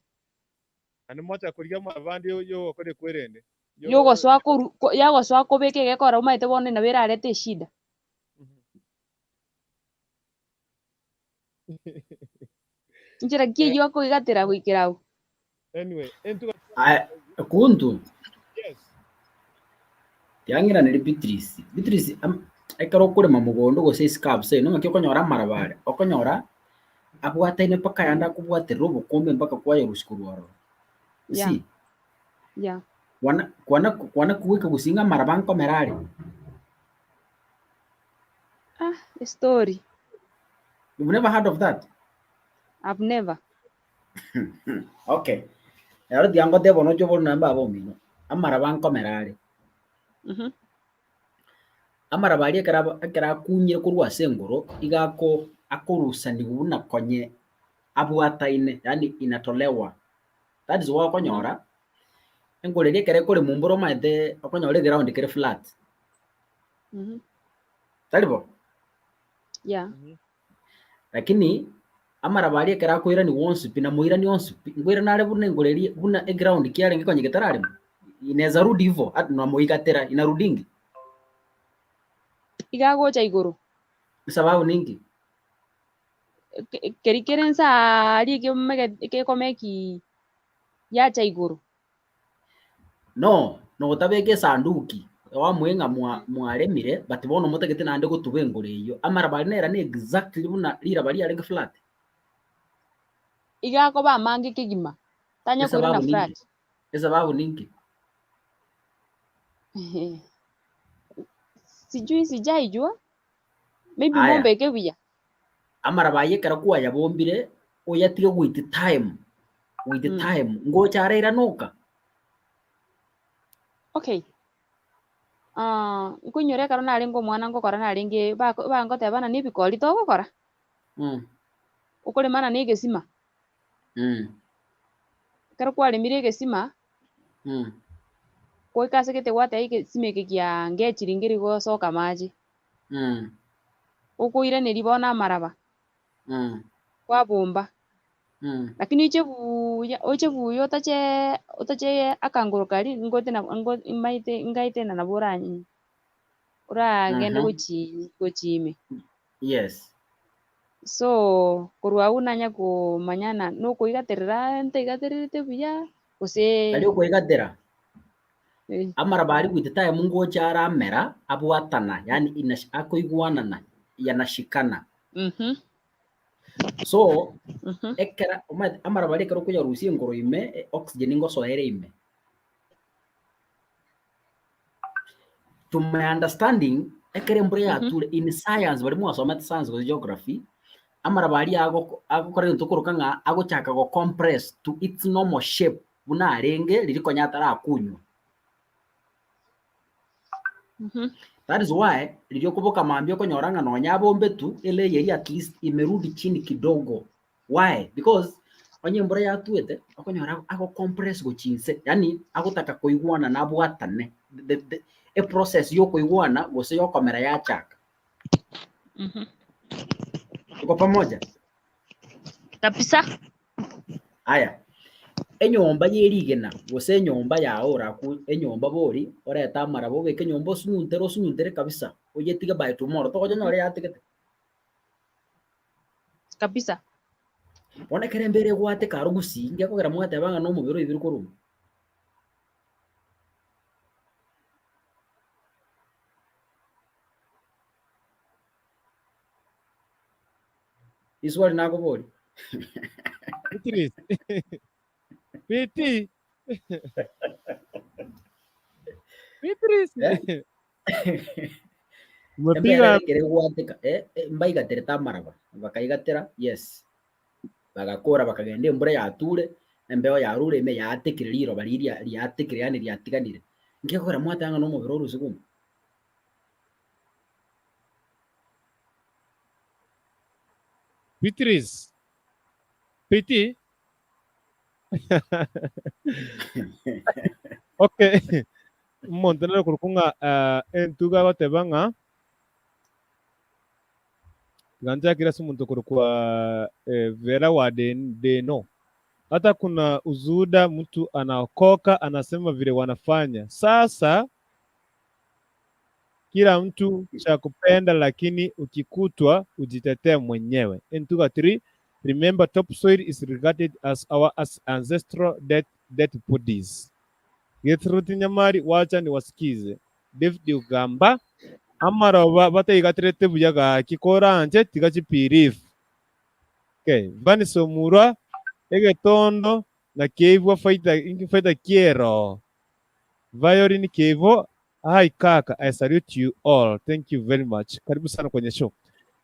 ani mocha kuria mavandi yo kore kwerende yagosoa kobeka egekora omaete bono nabo erarete eshida nchera kiyo akoigatera goikera au anyway kuntu yes tiangira neri Beatrice ekero kurima mugondo gose scabs no ng'aki okonyora amarabare okonyora abwataine mpaka yanda kubwaterera obokombe mpaka kwaye rusiko rwaro si yeah kwana kuwika gusinga amaraba nkomerare a story you've never heard of that I've never okay yaro diango debo no jobo namba abomino amaraba nkomerare amarabari ekera kunyire kurwa sengoro igako akorusani buna konye abwataine yani inatolewa that is why okonyora engoreri ekere kore mumboro maete okonyora ground kere flat talibo yeah lakini amarabari ekera koira ni once pina moira ni once ngwira nare buna engoreri buna ground kiare ngikonye getarari inaweza rudi hivyo hata na moigatera inarudingi igagocha iguru sababu ningi kerikerensa ari kekomeki yacha iguru no gotabeke sanduki wa mwenga mwaremire but bono mutegete nande gotube ngore iyo amarabari nera ni exactly buna rira bari arenge flat igako ba mange kigima tanya kuira na flat sababu ningi sijaijua maybe mombe kebuya amarabaye karakuwa yabombire oyatige with time ngochareira noka okay nkunyore karo narengo mwana ngokora narenge bangotebana ni bikori togokora ukore mana ni gesima karo kwarimire gesima koikase gete gwate igesime kia ngechiringiri gosoka maji ukuire ni ribona amaraba kwa bomba lakini oche buyo utache akangoro kari ngote na ngaite na naboranyi uragenda gochime yes so kurwa unanya kumanyana no kuigaterera igaterete buya ose kali kuigatera amarabari with time ngochara mera abwatana yani akoiguanana yanashikana so ekera amarabari ekero kuya rusi ngoro ime oxygen ngo soere ime to my understanding ekere mbure yature in science bari mwasoma science go geography amarabari ago kore ntukuruka nga agochaka go compress to its normal shape buna arenge liriko nyatara akunywa that is why lilio kuboka mambio konyoranga no nyabombe tu ele yeri at least imerudi chini kidogo why because onye mbura yatuete akonyora ako compress go chinse yani akutaka koiguana na bwatane a process yo koiguana gose yo kamera ya chaka tuko pamoja kabisa haya enyomba yerigena gose nyomba ya ora ku enyomba bori oreta marabo beke nyomba sunyuntere kabisa oyetiga by tomorrow to nyore yategete kabisa ona kere mbere gwate karo gusinge kogera mwate banga no mubiro ibiri koru iswali nako bori Beatrice Mpiga kere gwateka mbaiga tereta maraba bakaigatera yes bagakora bakagenda mbura yature embeo yarure ime yatekire riro bariria yatekire yani yatiganire ngekora mwatanga no mubiro rusugumu Beatrice. Piti. Okay. Montenegro kurukunga entuga batebanga. Ganja kila sumuntu kurukua vera wa deno. Hata kuna uzuda mtu anaokoka anasema vile wanafanya. Sasa kila mtu cha kupenda, lakini ukikutwa ujitetee mwenyewe. Entuga 3. Remember, topsoil is regarded as our ancestral death bodies. Getruti nyamari wacha ni wasikize. David ugamba amaroba bataigatirete buyaga kikoranje tigachipirifu. Okay, vanisomura egetondo na keivwa faita kiero. Violin kevo. Hi kaka, I salute you all. Thank you very much. Karibu sana kwenye show.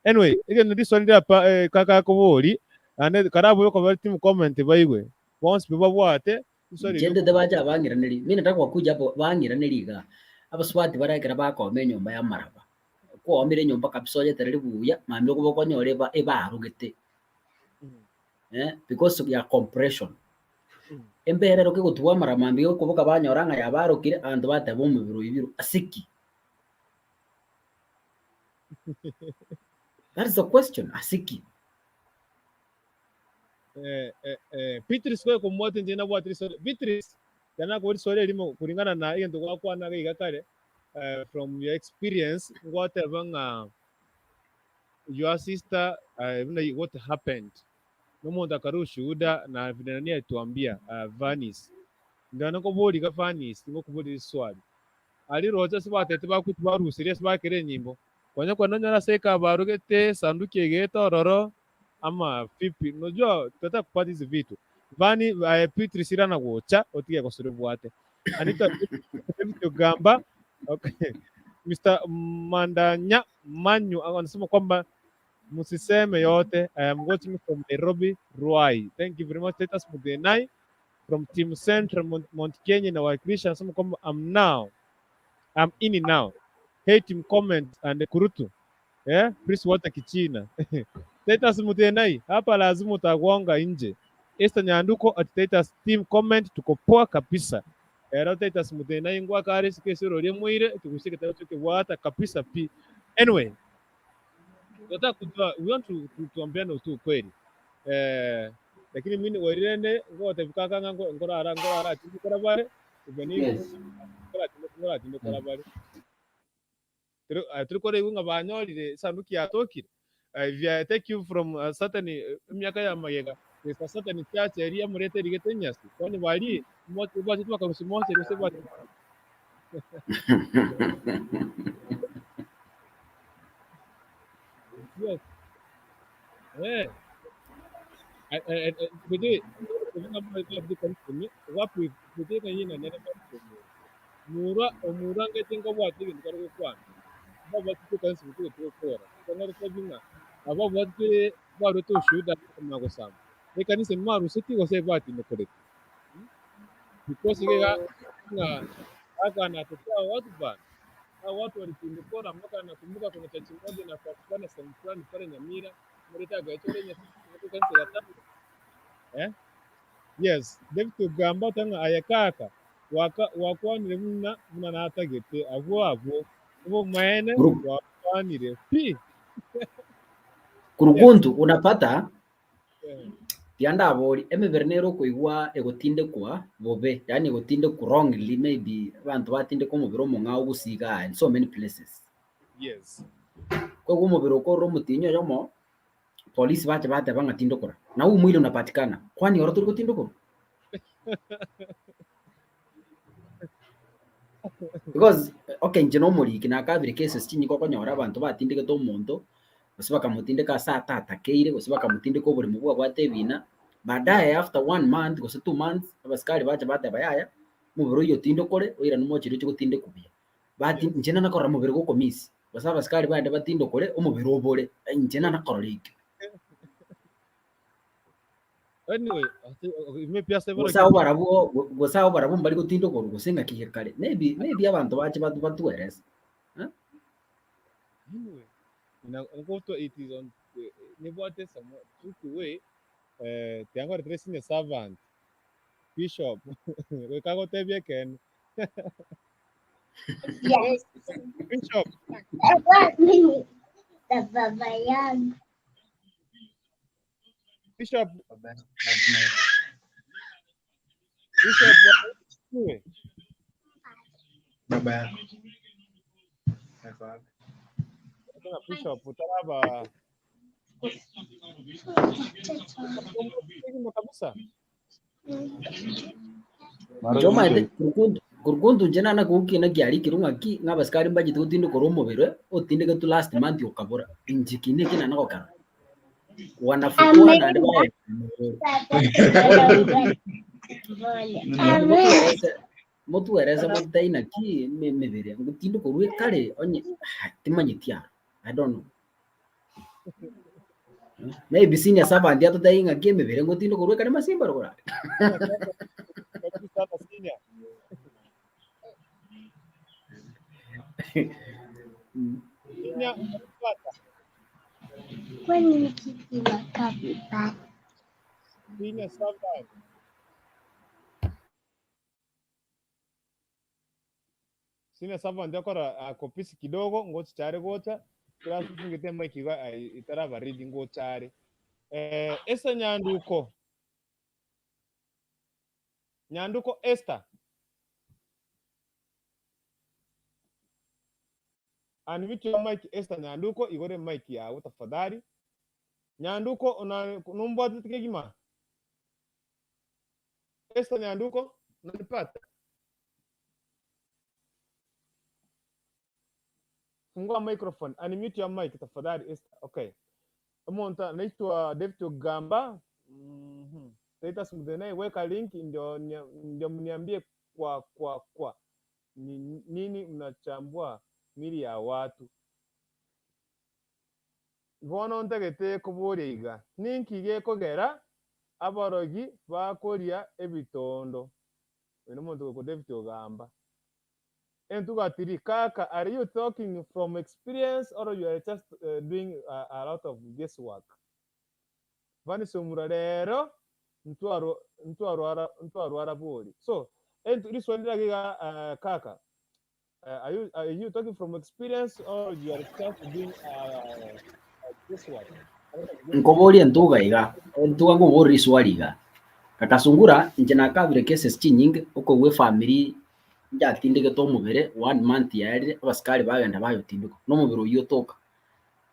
Anyway, ndi swali hapa kaka yako boli ane karabu yoko bali timu comment baigwe. Once biba bwate swali jende debaja bangira nili. Mimi nataka kukuja hapo bangira niliga. Aba swati barakira bako me nyumba ya maraba. Ko omire nyumba kabisa ye tereri buya mambe ko bokonyore ba ebarugete. Because ya compression. Emberero ke gutwa maramambi ko boka banyoranga yabarukire andu bate bo mubiru ibiru asiki. That is the question, asiki. Beatrice kwa kumwate njena bwa Beatrice. Beatrice kana ko sore limo kulingana na iyo ndo kwa na ga kare from your experience whatever your sister what happened. Nomo ndakaru shuhuda na vinania tuambia Vanis. Ndana ko bodi ka Vanis ngo kubodi swali. Ali roja sibatete bakuti baru serious bakere nyimbo. Kwanya kwa nanya seka barugete sanduki geto roro ama vipi. Unajua tutataka kupata hizi vitu. Vani Petri sirana gocha otige kwa suru bwate. Anita gamba. Okay. Mr. Mandanya Manyu anasema kwamba musiseme yote. I am watching from Nairobi, Ruai. Thank you very much. Status Mudenai from Team Central Mount Kenya na wakilisha anasema kwamba I'm in now. Hate him comment and kurutu. Please water kichina. Status Mudenai hapa lazima utagonga nje. Esther Nyanduko at status team comment tuko poa kabisa. Status Mudenai ngwa kare sikesero rie mwire tukushike tuke wata kabisa pi. Anyway, we want to tuambiane tu kweli. Lakini mimi wairene ngo tafikaka ngo ngora tikora bare ubeni ngora tikora bare turikore unga banyolire sanduki atokire via take you from certain miaka ya mayega kwa certain church area murete rigete nyasi kwani bali moto basi tu akarusimose ruseba. Yes. Jadi wapi kutika yina nene mura ngetinga wati ndikari kwa baba tuka nsi tukora kana kubinga aba wati baro to shuda na gosama ekanise maru siti gose bati ndikore because ngega na aka na tukao watu ba watu walitindikora mpaka nakumbuka kuna chachi moja na kwa sehemu fulani pale Nyamira mleta gaitole nyasi kanisa la tatu. Yes, David Gamba tanga ayakaka wakwanire muna natagete abo ubo maene wakwanire pi kuruguntu unapata tianda abori emevernero kuigwa egotinde kwa bobe yani egotinde ku wrongly maybe abantu batinde ko mubiro monga ugusiga in so many places. Yes, kwa mubiro ko ro mutinyo yomo polisi bate banga tindo kora na huu mwili unapatikana kwani oro tuli tindo kora because okay njeno muri kina kabire cases chinyi ko konyora abantu batindike to muntu basibaka mutinde ka saa tata keire basibaka mutinde ko buri mubwa bwatebina baadaye after 1 month ko 2 months abaskari bate bayaya mubiro yo tindo kore oira no mochiro cyo tinde kubia bati njena nakora mubiro ko komisi basaba abaskari bate batindo kore omubiro obore njena nakora like. Anyway, gosao barabu mbali gutindo ko gusenga kihekare maybe abantu bache batuereza anyway it is on nibwate samo tukiwe tiango retracing servant bishop we kago tebie ken yes bishop baba yangu bishop baba yangu bishop utaraba kabisa Joma ite kurkundu jena na kuki na gyari kirunga ki nga baskari mbaji tutinde koromo bere otinde ke tu last month yokabura injikine kina na kokara wanafukua na ndio motu ereza mutaina ki mebere ngutinde korwe kare onye timanyitia I don't know maybe senior servant ya tutainga ki mebere ngutinde korwe kare masimba rokora kwani nikiwa kabisa Senior servant. Senior servant ndio kora kopisi kidogo ngochi chare gocha kila siku ngetema ikiwa itara baridi ngochare esa nyanduko Esther unmute your mic Esther nyanduko igore mic yao tafadhali nyanduko unanumbwa tikegima Esther nyanduko unanipata fungua microphone unmute your mic tafadhali Esther okay umonta naitwa David Gamba status mdenai weka link ndio mniambie kwa nini mnachambua mili ya watu bono ntegete kuburiga ninkige kogera aborogi bakoria ebitondo eno muntu ko David Ogamba entugatiri kaka are you talking from experience or you are just doing a lot of guesswork vani somura rero ntwaro arabori so entu riswandira giga kaka are you talking from experience or you are just doing guesswork nkobori entuga iga entuga ngobori swaliga kakasungura njena kabire cases chinyinge uko we family njatindike to mubere 1 month yaire abaskari bagenda bayotindiko no mubere uyotoka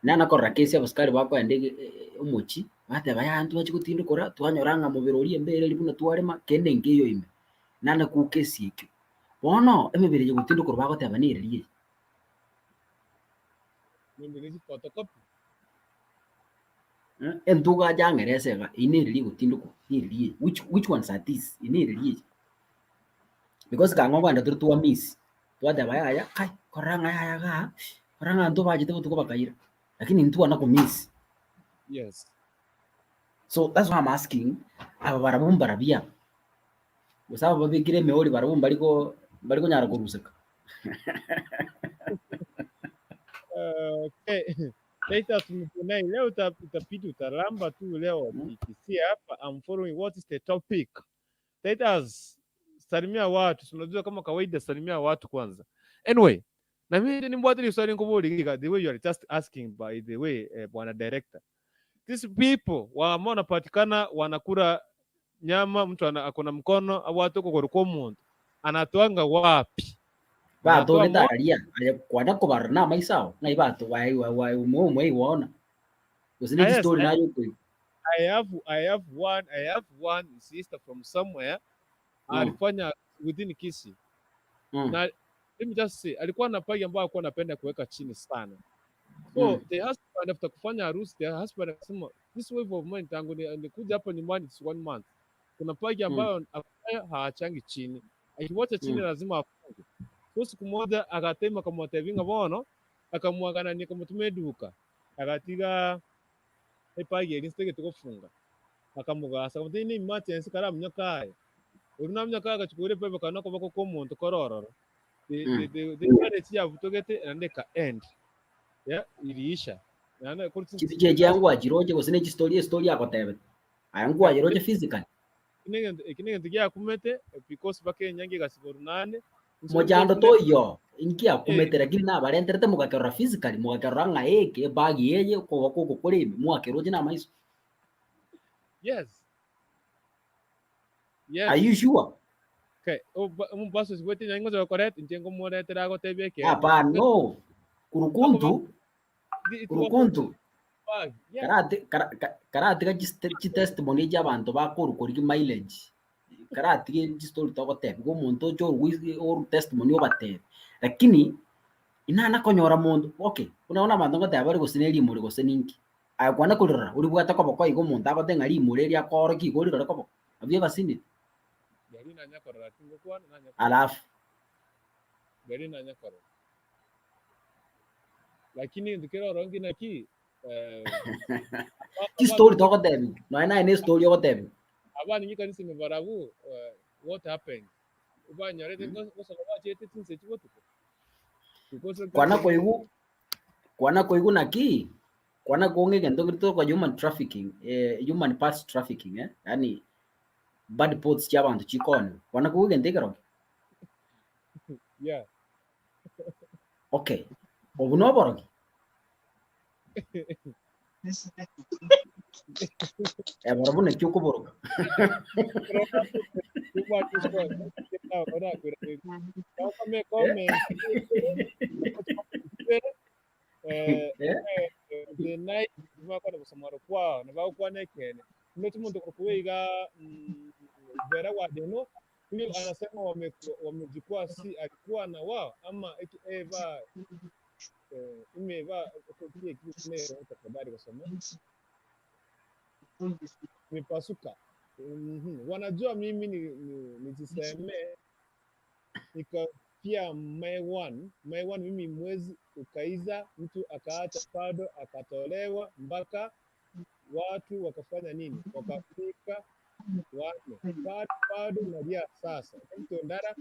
nana korra case abaskari bakwende umuchi bate bayantu bachikutindikora twanyoranga mubere uri embere libuna twarema kende ngeyo ime nana ku case ikyo bono emebere yo gutindikora bagote abaniriye nindi photocopy entuga jangeresega iniriye gutindiko iriye which ones are these iniriye because kango ndo tuwa miss twade bayaya kai koranga yaya ga koranga ndo bajite butuko bakaira lakini ntu anako miss yes so that's why I'm asking aba barabumba rabia usaba babigire meori barabumba bariko nyara kuruseka okay later tumekunai leo utapita utaramba tu leo kisia hapa I'm following what is the topic let us salimia watu tunajua kama kawaida salimia watu kwanza anyway na mimi ni mbwatili swali ngoboliga the way you are just asking by the way bwana director these people wanapatikana wanakula nyama mtu akona mkono au watu kwa muntu anatoanga wapi bato betaria kwana ko barna maisao na ibato wai umwe iwona usini story nayo ko I have one sister from somewhere alifanya within Kisii na let me just say alikuwa na pagi ambao alikuwa anapenda kuweka chini sana so the husband after kufanya harusi the husband akasema this wave of mine tangu nikuja hapa nyumbani it's 1 month kuna pagi ambayo haachangi chini akiwacha chini lazima afunge so siku moja akatema kama tevinga bono akamwagana ni kama tumeduka akatiga pagi instead tukofunga akamugasa kama ni emergency kara mnyakaye urunamya kaga chukure pepe kanako bako ko muntu korororo the marriage ya butogete andeka end ya iliisha yana kitu cheche yangu ajiroje gosine story yako tebe ayangu ajiroje physical kinenge tigia kumete because bakenyange gasiborunane mojando toyo inkia kumete lakini na barenterete mugakerora physical mugakerora ngaeke bagi yeye ko kurimi mugakeroje na maiso. Yes. Are you sure? Okay. Baso sibwete nyango za correct ntengo mwore terago tebeke. Hapa no. Kurukuntu. Karate ka testimony y'abantu bakuru kuri mileage. Karate ki story to gote go muntu jo or testimony obate. Lakini inana konyora mundu. Okay. Unaona bantu ngote abari gosineri muri goseninki. Akwana kurira uri bwata ko bako igo muntu agote ngari muri ria koro ki gori ro ko. Abye basini. Gari na nyakora tingo kwa na nyakora. Alafu gari na nyakora. Lakini ndikero rongi na ki story to gote no ina story gote abana nyika nisi mebarabu what happened ubanya rete ngosa chete tinse chibotuko kwana koigu naki kwana konge gento kirito kwa human trafficking human parts trafficking yani bad parts chabantu chikone kwana koigu gentekero yeah okay obuno boroki borobu ne kyuko boroka the night mwaka kusomara kwa na ba kwa nekene mtu muntu kuiga vera wa deno ili anasema wamejikwa si alikuwa na wao ama eva imeva kupiga kitu leo utakubali kusoma mipasuka wanajua mimi nijiseme nikapia May 1 mimi mwezi ukaiza mtu akaacha bado akatolewa mpaka watu wakafanya nini wakafika wane bado nalia sasa mtu ndara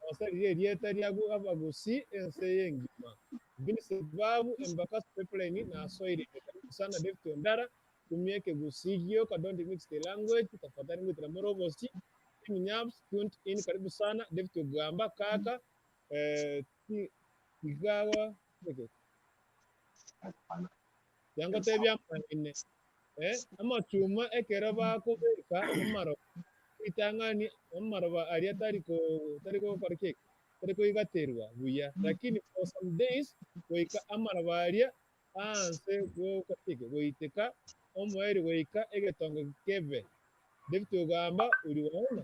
wasali rieta ryagu abagusi ense ngima bini sababu embaka pipeline na soiri sana defto ndara tumieke gusigio kadondi mix the language tafadhali ngwe tramorobosi mnyabs kunt in karibu sana defto gamba kaka tigawa yango tebya mane ama chuma ekera bako beka amaro itangani amaro ba aria tariko karike tariko igaterwa buya lakini for some days weka amaro ba aria anse go karike goiteka omweri weka egetongo kebe defto gamba uliwaona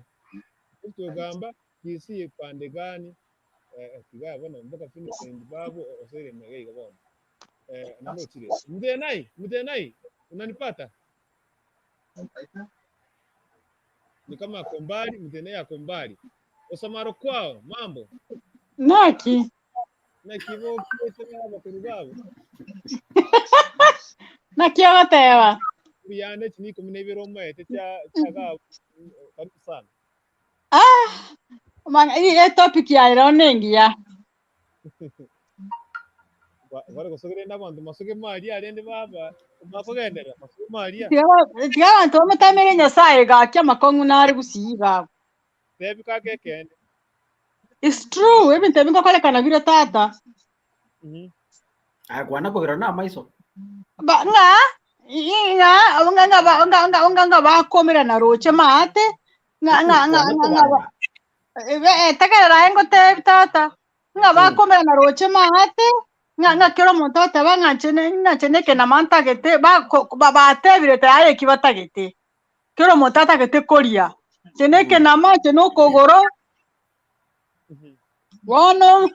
defto gamba kisi pande gani kiga bona mpaka finish babu osere megei gabona nalo chile mdenai unanipata ni kama kombali mdenai akombali osamaro kwao mambo naki kibo kietera bakurugabo nakiogotewa yane chini kumnebiro mete cha gabo karibu sana man ile topic ya leo nengia wale kusogera n'abantu masoge mali arende baba makogendera masoge mali tiga abantu bamutamere nyasaye gakya makongu nari gusiga tebi kakekende it's true ebintu ebingo kolekana bire tata akwana kogera na maiso nga bakomera na roche mate nga tegerera engo tebi tata nga bakomera na roche mate nga kero muntu ataba ngacheneke na mantagete batebire taye kibatagete kero muntu atagete koria cheneke na mache no kogoro wono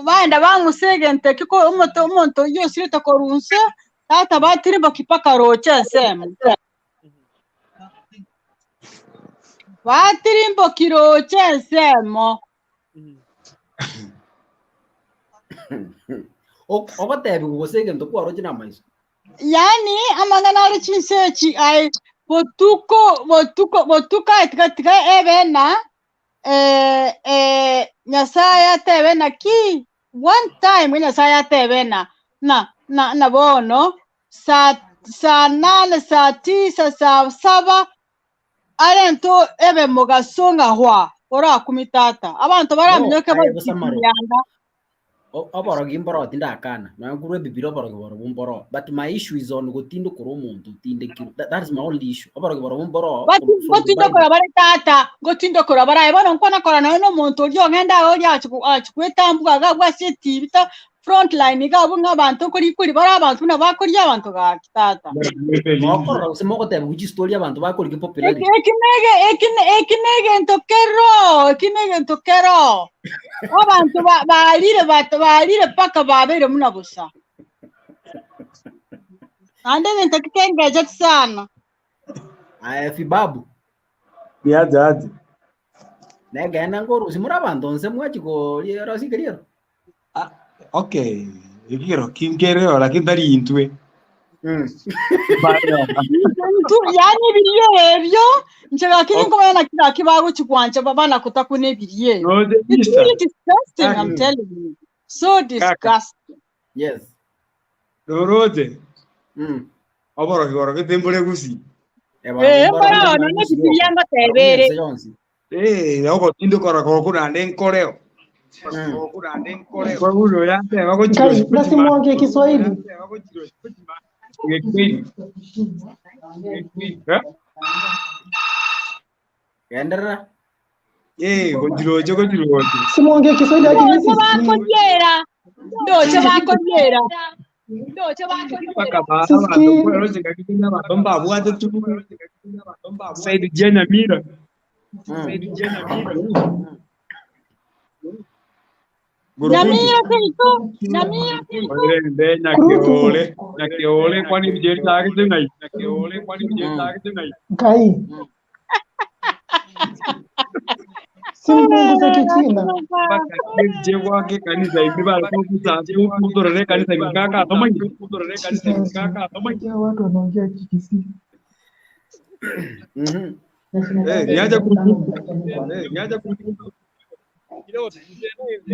baenda bangusegente kiko umuntu yose takorunse tata batiri bakipaka roche nsemu batiri mbokiroche nsemo ogotebi gugusege nto kwaro china maiso yani amangana ari chinsechi ai botuka tika ebena nyasaya tebena ki one time nyasaya tebena na bono saa 8 saa 9 saa 7 arento ebe mugasonga hwa ora kumitata abantu baramenyoke bayanda oboro gimboro tinda kana na ngure bibiro oboro giboro bumboro, but my issue is on gotindo koromuntu tinde that is my only issue oboro giboro bumboro gotindo kora bare tata gotindo kora bara ebono nkona kora na no muntu ryo ngenda ori achikwetambuga gagwa setivita frontline gabo ngabantu kuri bara abantu na bakori abantu ga tata mokoro usemo te buji story abantu bakori ke popularity ekinege ntokero abantu barire paka babere munabusa ande ntakitengeje sana fibabu niaje nega ngoro simura abantu nse mwachiko liero sikiriero okay ikiro kingereo lakini dari intwe yani biriyo nchega kiri ngoma na kibago chikwanje babana kutakune biriyo it's really disgusting. I'm telling you, so disgusting. Yes Doroje aboro kigoro kitembole gusi bara no ne birianga tebere yako tindo kora kuna ndenkoreo kwa huyo yake wako chiro basi muongee Kiswahili Kendera konjiroje simuongee Kiswahili akivisi bakongera ndoche bakongera Kwamba bwate tu Said Jina Mira Namia kiko na keole kwani mjeri tagi tunai kai simungu Kichina baka je wake kanisa hivi bali kwa kusaje kudorere kanisa mikaka tomanyi watu wanaongea Kisii niaje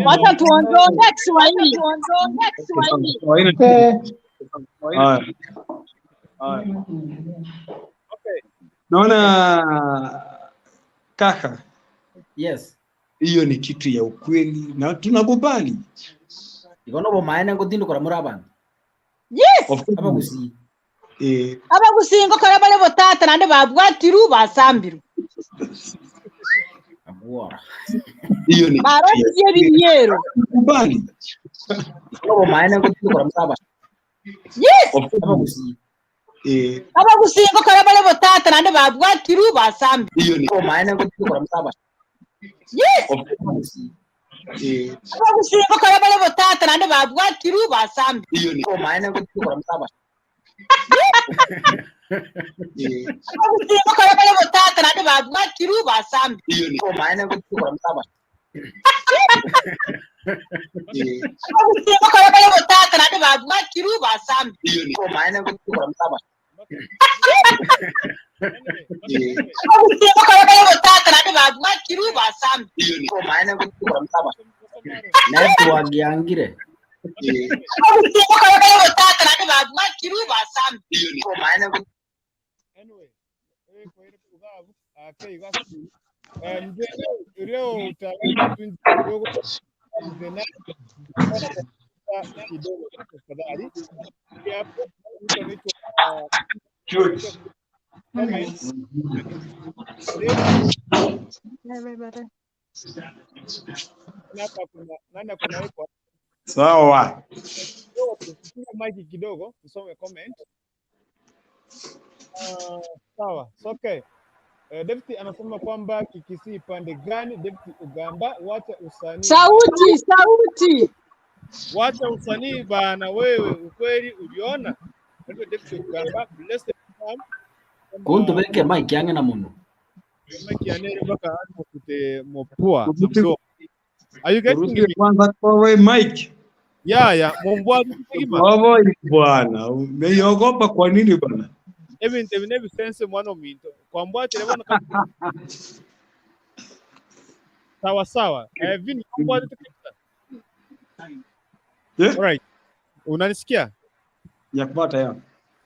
wacha tuondoe Kiswahili naona kaka. Yes. Hiyo ni kitu ya ukweli na tunakubali. Ikono bo maana ngotindo kora murabana. Yes. Abagusi. Abagusi ngo kora bale botata nande babwatiru basambiru. Abora. Hiyo ni barozi y'ibiyero. Kubali. Ikono bo maana ngotindo kora murabana. Yes. Abagusi. Abagusi ngo kora bale botata nande babwatiru basambiru. Hiyo ni bo maana ngotindo kora murabana. Yes. Abagusi ngo kora bale botata nande babwatiru basambiru. Hiyo ni bo maana ngotindo kora murabana. Abagusi ngo kora bale botata nande babwatiru basambiru. Hiyo ni bo maana ngotindo kora murabana. Abagusi ngo kora bale botata nande babwatiru basambiru. Hiyo ni bo maana ngotindo kora murabana. Abagusi ngo kora bale botata nande babwatiru basambiru. hiyo ni bo maana ngotindo kora murabana. Network yangire. Abagusi ngo kora bale botata nande babwatiru basambiru. hiyo ni bo maana ngotindo Anyway, leo utaenda kidogo tafadhali. Hapo sawa. Maiki kidogo tusome comment. Sawa. Okay. Deputy anasema kwamba Kikisii pande gani? Deputy Uganda, wacha usanii. Sauti. Wacha usanii bana wewe, ukweli uliona? Ndio Deputy Uganda, blessed time. kuntu beke mic yange na muno. Mic yanere mpaka hapo kute mopua. Are you getting me? Kwanza kwa mic. Ya, mumbwa kima. Bwana, umeogopa kwa nini bwana? Every sense mwana minto. Kwa mbwa telefona kama sawa. Vini mbwa tukipita. Yeah. Alright. Unanisikia? Yakupata ya.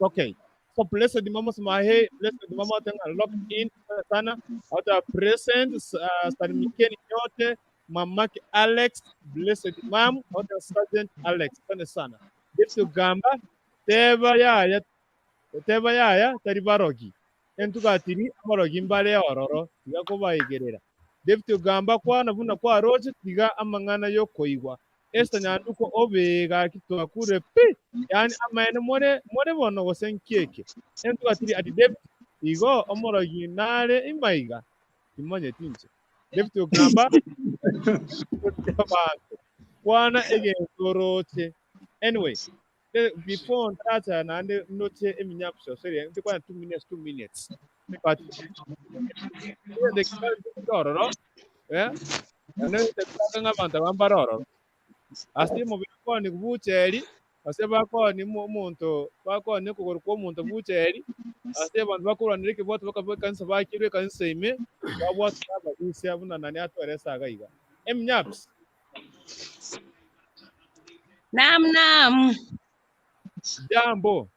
Okay. So blessed mama smahe, blessed mama tanga lock in sana. Hata present salimikeni nyote. Mamake Alex, blessed mom, hata Sergeant Alex. Sana. Dipti gamba teba yaya tari barogi. Entugatiri amarogi mbale ororo tiga kubayegerera. Dipti gamba kwa navuna kwa roje tiga amangana yo koigwa. Esta nyanduko obega kitwa kure pi. Yani amaene more bono gosenkeke. Entugatiri ati dipti igo omorogi nare imaiga. Imanye tinche. Dipti gamba Wana again roche. Anyway, before that, and noche eminyap so sorry, I'm 2 minutes. But the girl, yeah, and then the talking about the Wambaroro. As the mobile ni bucheri, as the bako ni monto, bako ni kuko monto bucheri, as the one bako and Ricky what can survive, you can say me, what is 7 and an ato gaiga. Emnyaps. Nam. Jambo.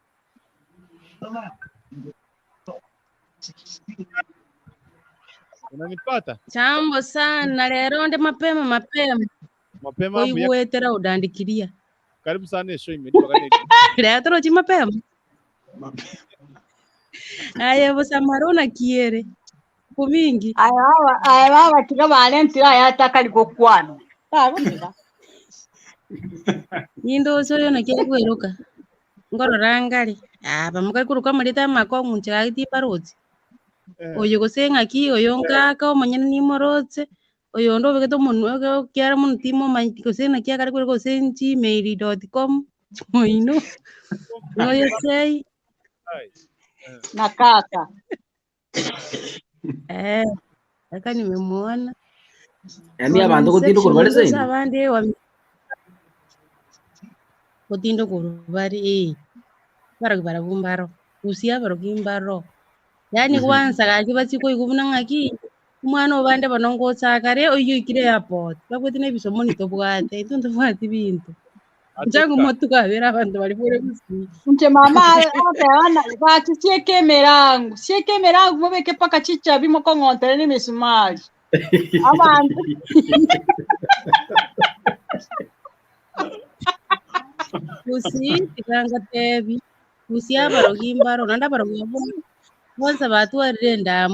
Unanipata? Jambo sana. Lero nde mapema. Mapema Koiguetera udandikiria. Karibu sana show imetoka gani? Lero toroji mapema. Aya busamarona kiere. Kumingi. Aya baba tiga balentira yataka likokwana. Tarumira. Nindo soyo na kile kweruka. Ngoro rangari. Bamuka kuruka marita mako munchira iti paroti. Oyo gosenga ki oyo nkaka omanyene ni morotse. Oyo ndo begeto munwe kyara mun timo manyiko sena kya kare kure gosenchi mail.com. Moino. No yesei. Na kaka. Kaka nimemuona. Yaani abantu kutindo kurubali zaini. Abandi wa kutindo kurubali barabumbaro. Usia barogimbaro. Yani kwanza kaji basiko ikubuna ngaki. Umwana obande banongotsa kare oyo ikire airport. Bakwetine bisomo nitobwate. Itunto bwati bintu. Njangu motuka vera abantu bali pore kusi. Nche mama ana bati sieke merangu mobeke paka chicha bimo kongontere ni misumari. Abantu. Kusi tikanga tebi. Kusi abarogimbaro nanda barogimbaro. Kwanza batu arenda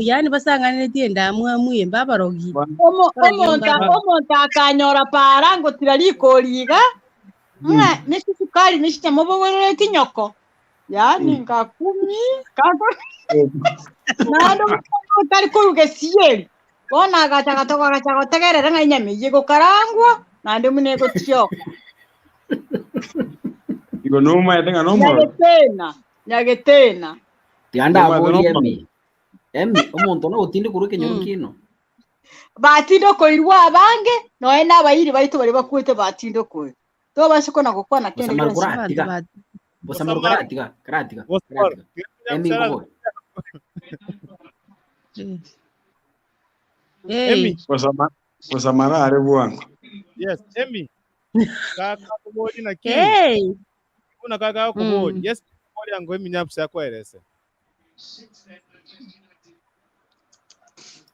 yani basangane tienda muyemba barogi. Omonta akanyora parango tiraliko liga. Nisi sukari nisi chamobogorere kinyoko. Yani ngakumi kako. Nando tari kuruge sieri. Bona gachaka tegerera nga inyame yego karangwa nande munego tioko. Digo no tenga no Nyagetena. Tianda abori emi omonto no utinde kuruke nyurukino. Batindo koirwa abange no ena abayiri baitu bari bakwete batindo koe. To basiko na gukwana kende gose. Bosamara kratika. Emi ngo. Emi. Bosamara are bwangu. Yes, Emi. Kaka kubodi na kini. Kuna kaka kubodi. Yes, kubodi yangu Emi nyapsa kwerese.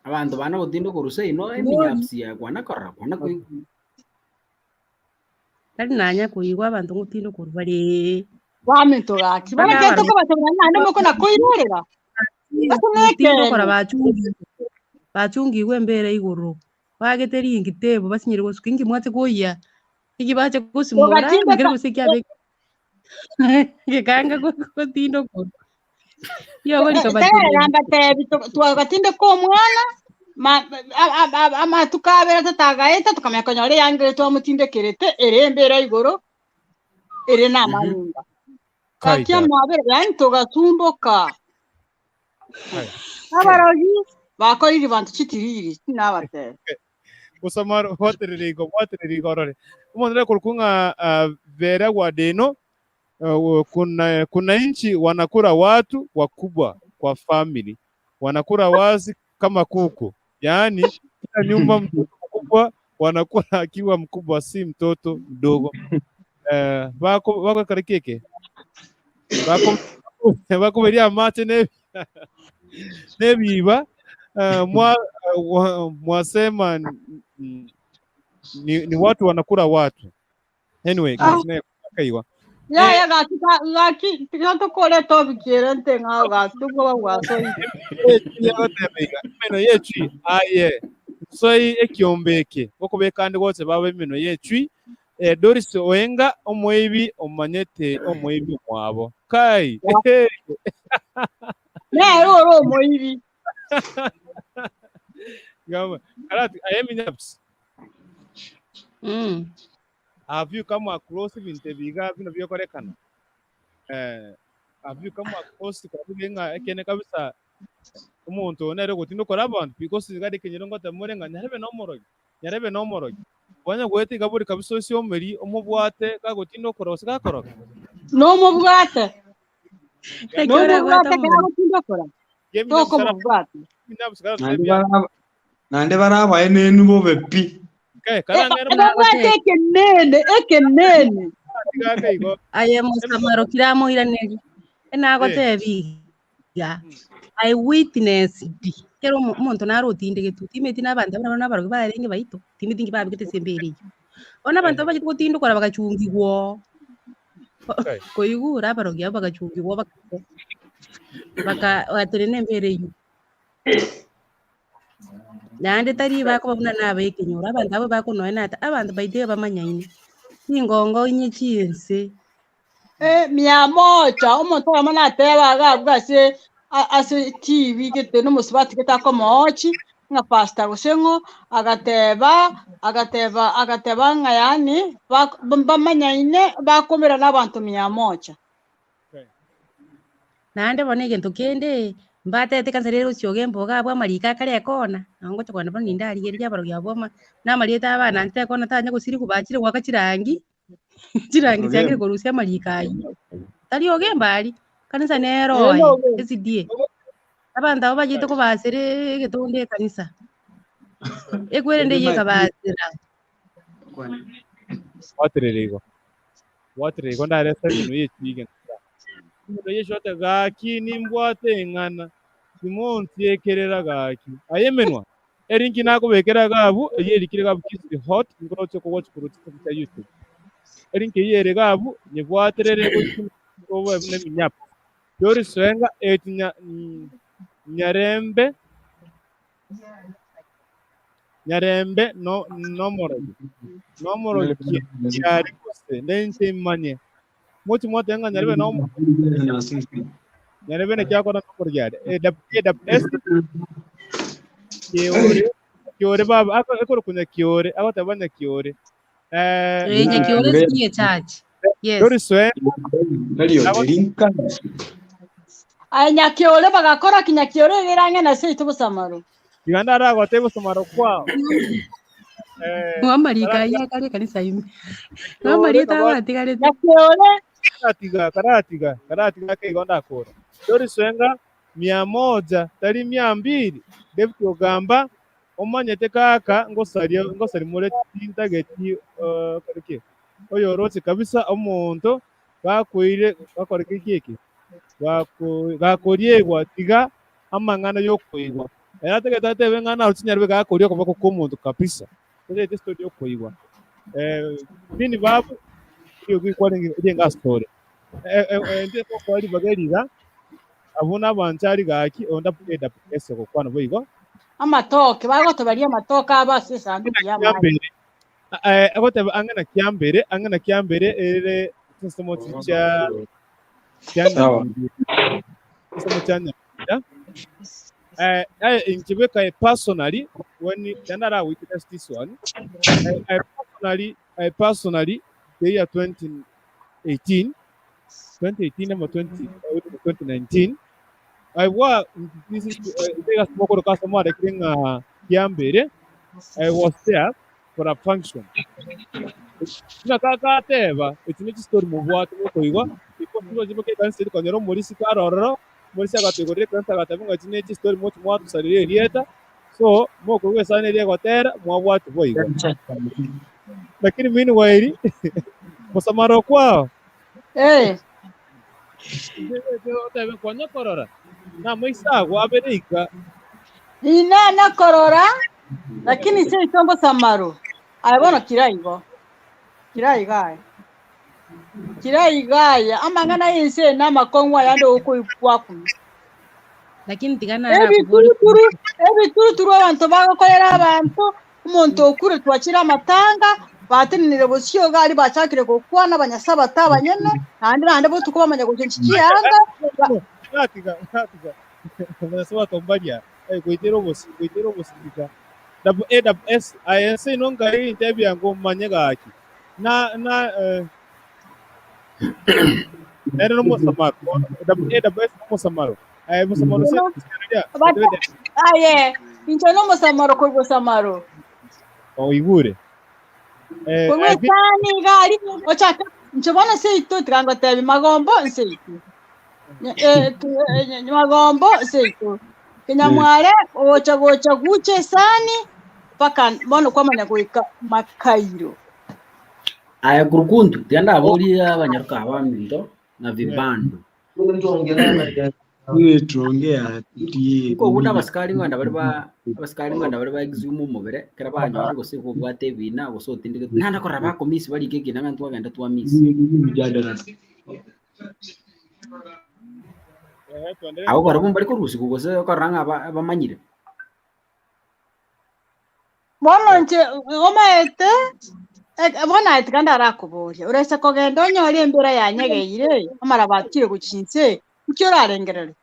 Abantu bana utindo kuruse ino Emi nyapsia kwana ko. Kali nanya kuigwa abantu ngutindo kurubali. Wamento gaki. Bana kento ko batabana ndo moko na koirorera. Tindo kora bachungi wembere iguru. Bageteri ingitebo basinyire gosukingi mwate goya. Iki bache kusimura ngere gusikia be. Gekanga ko tindo ko. Yo goli ka bachungi. Ranga tebi tu agatinde ko mwana. Ama tukabera tatagaeta tukamya konyore yange tu amutinde kerete erembera iguru. Ere na manyumba. Katia mwabere yanto gatumboka. Abarogi bakoriri bantu chitiriri nabate. Kusamara wateririgo rore. Umondre kulkunga vera wadeno kuna nchi wanakula watu wakubwa kwa family. Wanakula wazi kama kuku. Yaani kila nyumba mtoto mkubwa wanakula akiwa mkubwa si mtoto mdogo. Wako karikeke. bakuberia mate nebiba mwasema ni watu wanakula watu. Anyway, kaiwa. Ya gaki tigato kore to bikire ntenga gatugo gwaso Meno yechui aye soi ekiombeke okobekande gose baba meno yechui Doris Oenga omweibi omanyete omweibi mwabo kai ro moibi gama karati ayeminyapsi have you come across bintebiga bino byokorekana have you come across kabigenga ekene kabisa umuntu onere gutindo kora abantu because zigari kinyirongo tamurenga nyarebe nomorogi wanya gwete gaburi kabiso si omeri omubwate kagutindo kora osigakoroga nomubwate kagutindo kora toko mubwate nande barabaye nenu bo bepi abagwate ekenene aye musamaro kiramo iraneri enagotebi ya I witnessed kero umuntu narotinde gitu timeti n'abandi n'abarogi barenge bayito timeti ngi babigete sembere ona abantu baje gutinda kora bagacungigwo koyigura abarogi bagacungigwo baka waterene mbere yu nande tari bako babuna nabeke nyura abantu abo bako noenata abantu baide bamanyaine ningongo inyechiense 100 umuntu amana ateba agabwase ase TV gete no musibati geta komochi nga pasta gosengo agateba nga yani bamanyaine bakomera n'abantu 100 nande bonege ntukende mbatete kanserero cyoge mboga bwa marika kare kona nango cyakwana bani ndari yeri y'abarogi aboma n'amarieta abana nte kona tanya gusiri kubakire wakakirangi kirangi cyangire ko Rusia marika tari oge mbali kanisa nero esidie abanda abagite ko basere getonde kanisa egwerende yeka basira waterego ndare sabino yekige ndo yeshote gaki nimbwate ngana simonti yekerera gaki ayemenwa erinki nako bekera gabu yerikire gabu kisi hot ngoroche ko watch kuruti ku YouTube erinki yere gabu nyebwaterere ko ne minyapo yori swenga etinya nyarembe nomoro yari kose ndense manye muti mote nga nyarebe nyarebe ne kyakora nomoro yari AWS kiore baba akoro kunya kiore abatabanya kiore kiore siye charge yes yori swenga anya kiore bagakora kinya kiore girange na se tubusamaro iganda arago tebo samaro kwao Mwamarika ya kare kanisa ime mwamarita watigare kiore karatiga ke gonda kora yori swenga 100 tari 200 David ogamba omanyete kaka ngosari mure tintageti karike oyo rotse kabisa omuntu bakwire bakoreka ikiki bakoriegwa tiga amangana yo kwigwa era tegeta bengana utsinyarwe gakorio kuva ko muntu kabisa tete story yo kwigwa bini babu iyo kwikwaringa ndenga story ndi ko kwari bagariga abona abanchari gaki onda peda pese ko kwana boigo amatoke bagotobaria amatoke abase sanduku y'amahari agoteba angana kiambere ere sistemo cha in personally when I witness this one I personally the year 2018 number 2019 I was this is smoko customer the kiambere I was there for a function nakakateba ekintu story mu bwatu koigwa iko jiboke dance konyero muri sikarororo muri sagategore kansa gatabunga kineki story mu twatu sarire rieta so moko gwesane rie gotera mu bwatu boigwa lakini mini wairi musamaro kwao Otebe kwa nyakorora. Na maisa kwa Amerika. Ina nakorora lakini si itombo samaro. Aibona kiraigo. Kiraigaya amangana yinse namakongwa yando uko ikwaku. lakini tigana arakubori Ebituru abantu bagakorera abantu umuntu okure twakira amatanga batinire busyo gali bachakire kokwana banyasabata abanyene nandi bo tuko bamanya kujenchikiyanga Natiga. Banasaba tombaria. Kuitero bosi tika. AWS INC nonga hii interview yangu manyega aki. Era no Moçamaro. AWS no Moçamaro. Moçamaro aye incho no Moçamaro ko Moçamaro o igure. Kwa tani gali ochaka nchobona seito trango tabi magombo seito. Magombo seito. Kinyamware ocha guche sani paka bono kwa manya kuika makairo. Aya kurukundu tianda abori abanyaruka abamindo na vibando. Tuongea Ko una baskari nganda bari ba exumu mubere kera banyora gose ko bwate bina goso tindike nanda ko raba komisi bari keke nanga ntwa ganda twa misi. Aho barabo bari ko rusi gose ko ranga abamanyire. Bono nche omaete bona itikanda arakuboria urese kogenda onyori embira yanyegeire amara bakire guchinse nkyo rarengerere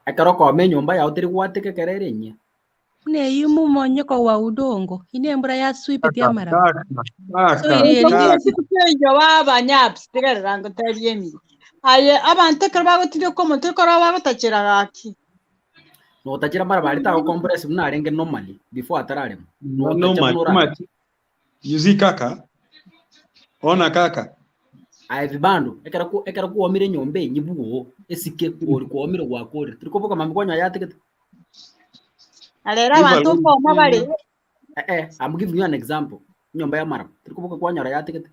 Akaro ko nyumba ya utiri gwatike kererenya ne yumu monyoko wa udongo ine mbura ya sweep ya mara so iyo baba nyaps tigaranga tabyemi aye abantu karba gutire ko mutwe ko raba batachira gaki no tachira mara bari ta compress mnarenge normally before atarare no normal yuzi kaka ona kaka aye vibando ekara ku omire nyombe nyibugo esike ori ku omire gwakore turiko boka mamikonya yatikete alera abantu mboma bari I'm giving you an example nyomba ya mara turiko boka kwanyara yatikete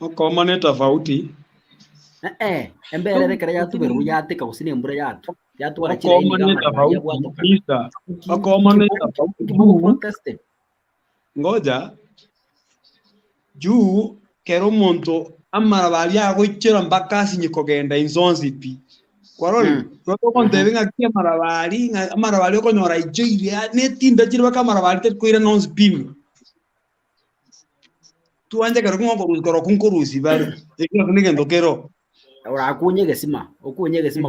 okoma ne tofauti emberere kera yatuberu yatika usine mbura yatu wala chira ini kama ya bwatoka okoma ne tofauti ngoja juu kero muntu amara bali agoichera mpaka sinyikogenda inzonzipi kwaroli roko ntebe ngakia marabali okonyora ijoire netinda chiri bakamara bali tetkoira nonzipimi tuanje kero ngoko kunkorusi bali ekyo kunigendo kero ora okunye gesima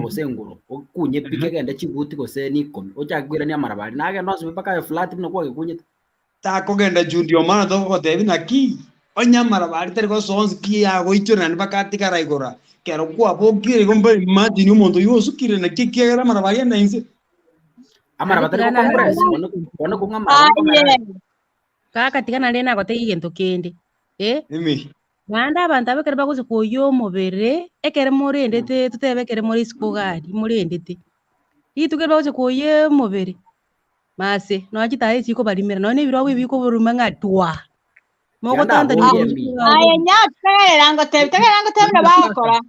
gosenguro okunye pike genda chibuti gose nikomi ochagwira ni amarabali nage nozo bipaka flat no kwa kunye tako genda jundio mana to ko tebi naki onyamara bali tari ko sonzi pia goichora ni bakatika raigora kero kwa bokire gombe imagine umuntu yosukire na kikera marabali na inse amarabali ko compress kono ko ngamara kaka tigana lena gote igento kende imi banda abantu abekere baguze kuyo mubere ekere murendete tutebekere muri iskugari murendete itukere baguze kuyo mubere mase no agitaye chiko barimera none biro bibiko buruma ngatwa moko tanda ni aya nyakera ngo tebera bakora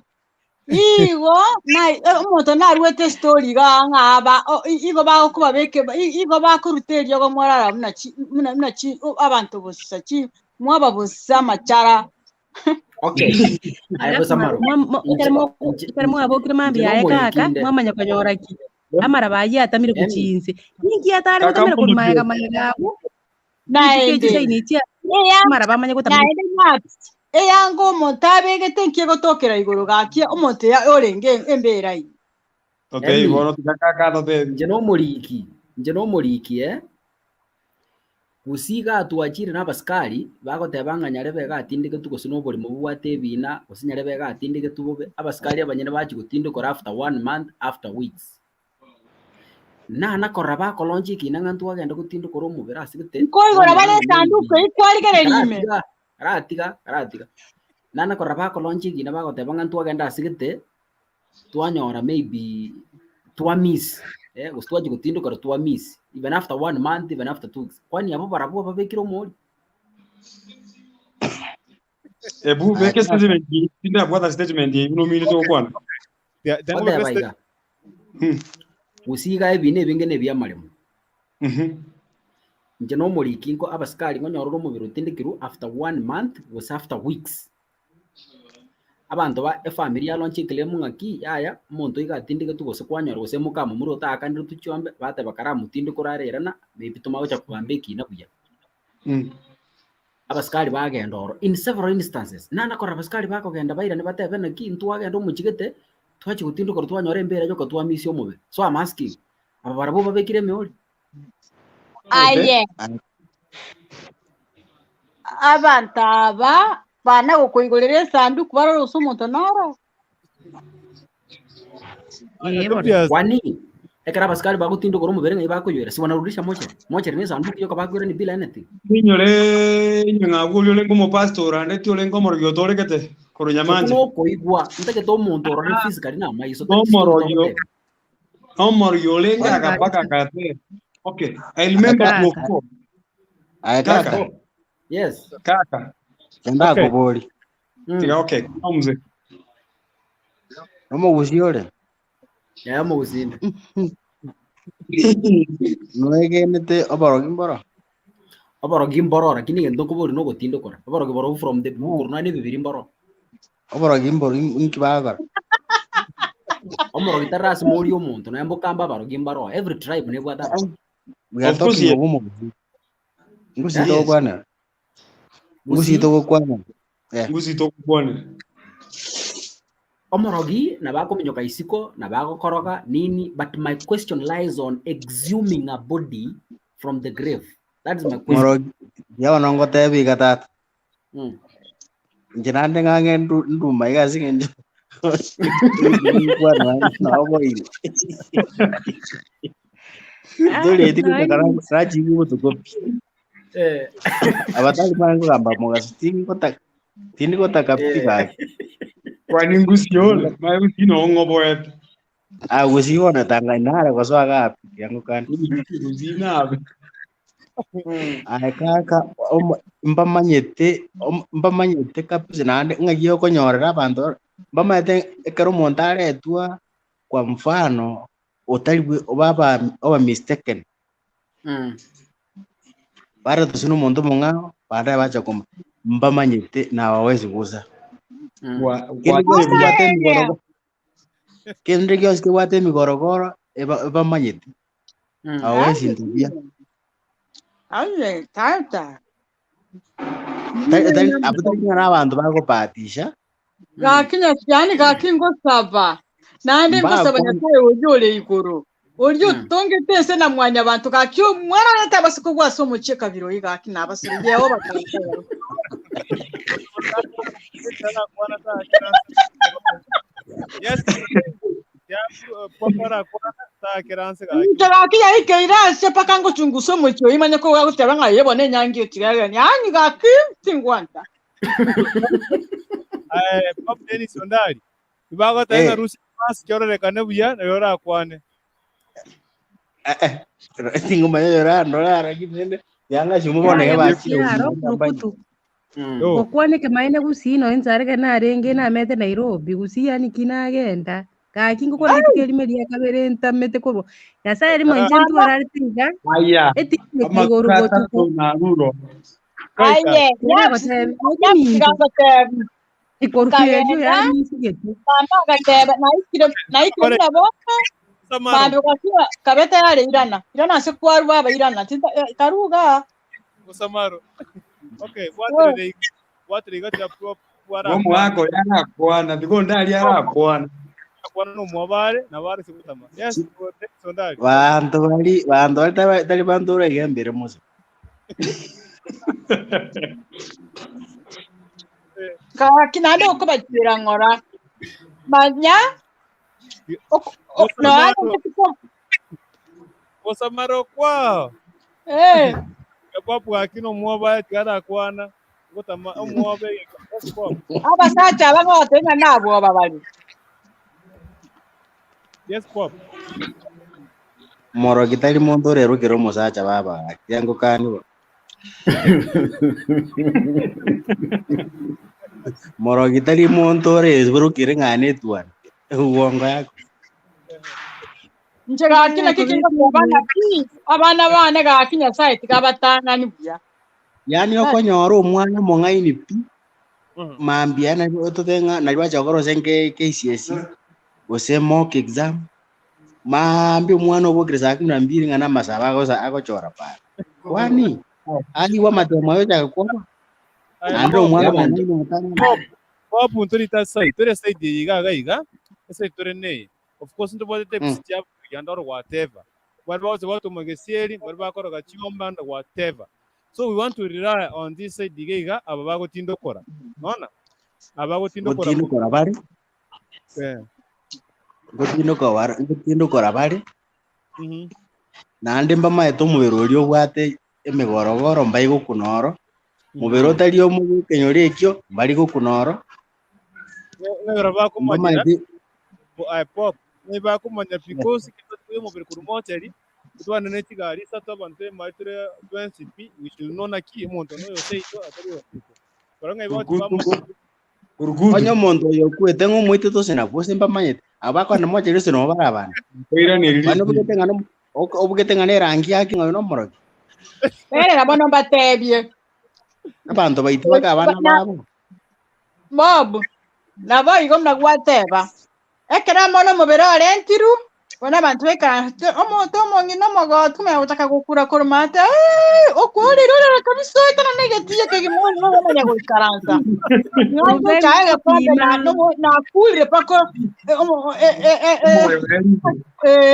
igo na umuntu narwete story ngaba igo bakuba beke igo bakuruterio go morara muna chi abantu bosachi mwaba bosama chara okay ayo samaro termo abokire mambi ya kaka mwamanya konyora ki amara bayi atamire kuchinze niki atare gutamira kumayaga mayago naende amara bamanya gutamira eyango montabe getenkie gotokera iguru gakia omonte ya orenge embera okay bono tikaka no te nje no muriki gusiga tuachire n'abaskari bagotebanga nyarebe gatindike tugosino buri mu bwate bina osinyarebe gatindike tubube abaskari abanyene bachi gutindikora after 1 month after weeks na koraba kolonji kinanga ntwagenda gutindikora umubera asigite koigora bane sanduku ikwari gererime ratiga nana koraba kolonji kina bagotebanga ntwagenda asigite twanyora maybe twamis gustwaje gutindikora twamis even after 1 month even after 2 weeks kwani abo barabo babekiro mori Ebu veke statement hii, tinda bwata statement hii, uno mili to kwana. Jango be best. Usiga ebine bingene bya malimo. Nje no muri kinko abaskali ngo nyororo mu biro tindikiru after 1 month was after weeks. Abantu ba family ya lonchi kilemu ngaki yaya muntu iga tindike tugose kwanyoro gose mukama muri utakandira tucyombe bate bakara mutindi kurarerana bipituma ucha kubambeki na buya. Abaskali bagendoro in several instances nana kora abaskali bakogenda bayira ne batebe na kintu agenda umukigete twachi gutindu kora twanyore mbere yo katwa misi omube so I'm asking aba barabo babekire meoli aye abantu aba bana gukwigurira sanduku barorusa umuntu naro kwani ekara abaskali bagutindu kora umubere ngai bakoyera si wanarudisha moche ni sanduku yo kabagwira ni bila anything Ninyore ngagulyo lengo mo pastor ande tyo lengo mo ryo tole kete koro nyamanje no koigwa ntake to muntu ora physically na mai so Omor yo lenga kapaka kate. Okay, I remember Ufukua. Kaka. Yes. Kaka. Kenda kuboli. Tiga okay, amze. Omo usiole. Ya mo usinde. Noegenete oboro gimboro. Oboro gimboro lakini ngendo kuboli no gotindo kora. Oboro gimboro from the kurna ni bibiri mboro. Oboro gimboro inkibagara. Omoro gitaras muri omuntu na mbokamba baro gimbaro every tribe ne bwada. Of course ye. Ngusito kwana. Ngusito kwana. Ngusito kwana. Omorogi na bako minyoka isiko na bako koroga nini but my question lies on exhuming a body from the grave. That is my question. Morogi ya nongo tebi katata. Njinande ngange nduma ikasi ngenjo. Dole itu sekarang saji itu kopi. Abatali pangu kamba moga tini kota kapi kaki. Kwani ngusiona, mai usino ngoboet. Usiona tanga inara kwa soa kapi yangu kan. Usina. Kaka mbamanyete kapi zinande ngagiyo konyorera bantu. Mbama ekero montare etua kwa mfano otali oba mistaken. Para tusunu muntu mungao baada bacha kwamba mbamanyete na hawawezi kuuza. Kende kios ke wate migorogoro eba manyete. Hawawezi ndubia. aye tata Abutali ngara abantu bagopatisha. gakinya cyane gakingo saba nande ngo saba nyakwe ujole ikoro uryo tonge tese na mwanya abantu kakyo mwana leta basiko gwaso mu cheka biro igakina abasiriye aho bakanta Yes. Ya popara kwa ta kiranse ga. Gakinya ikeira se pakango chunguso mu cyo imanye ko gutera nka yebone nyangi utirare nyangi gakitingwanta Pop Dennis Ondari. Ibaga tanga rusi mas chorore kana buya na yora kwane. Tingo mayora ndora kipende. Yanga shumubone basi. Okwane kemaine gusino enzare kana renge na mete Nairobi gusia ni kinagenda. Kakingo kwa litikeli media kaberenta mete ko. Yasa yari mwenjentu wararitiga. Aya. Eti kigo rugotu. aye Ikorufejo ya misigetu. Mama gateba naikire nabo Mando kwa kabeta yale irana se kwaru baba irana taruga Kusamaro. Okay, what they got your what Momo wako yana kwana ndiko ndali yana kwana. Kwana no mwabare na bare sikutama. Yes, Sondari. Bantu bali bantu regembere muzo. kinande uko bakira ngora manya Kusamaro kwa. Papu akino mwaba kada kwana gutama mwabe abasacha bango tena nabo babali Yes pop Moro kitali muntu rero kero musacha baba yango kani Morogi tari montore bro kirengane tuan. Uongo yako. Njega kina kikinga abana bana ga kinya site kabatanga ni bya. Yani okonyoro omwana mongaini pi. Mambia na ototenga na liwa chokoro senge KCSE. Ose mock exam. Mambi omwana obokirisa akina mbiri ngana masaba agochora pa. Kwani ali wa matemo yo chakwa. Ando omwana mongaini mutanga. Wapu nturi ta sai tore sai de iga sai tore nei of course ndo bote tips ya yandoro whatever what was what magesieri what ba koro ga chimba and whatever, so we want to rely on this side iga abago tindo kora nona abago tindo kora bari gotindo kora bari nande mbama eto mubero bwate emigorogoro mbai gukunoro mubero tari omu kenyori ekyo bari gukunoro ngara ba kumanya pop ne ba kumanya because kito tuyo mubiri kurumoteri twana ne kigari sato bante maitre 20p we should know na ki monto no yo sei to atari yo pero ngai ba onyo monto yo kuete ngo moite to sena pose mbamanyete abako na moche riso no barabana bano bugete ngane rangi yake ngo no morogi na bono batebye abantu baiti bakabana babo mob na boy gomna gwateba ekera mono mubero rentiru bona bantu beka omonto mongino mogotu me utaka gukura kurumate okuri rora kabisa tana negative ke gimoni no bamanya gukaranza no chaga pombe na kure pako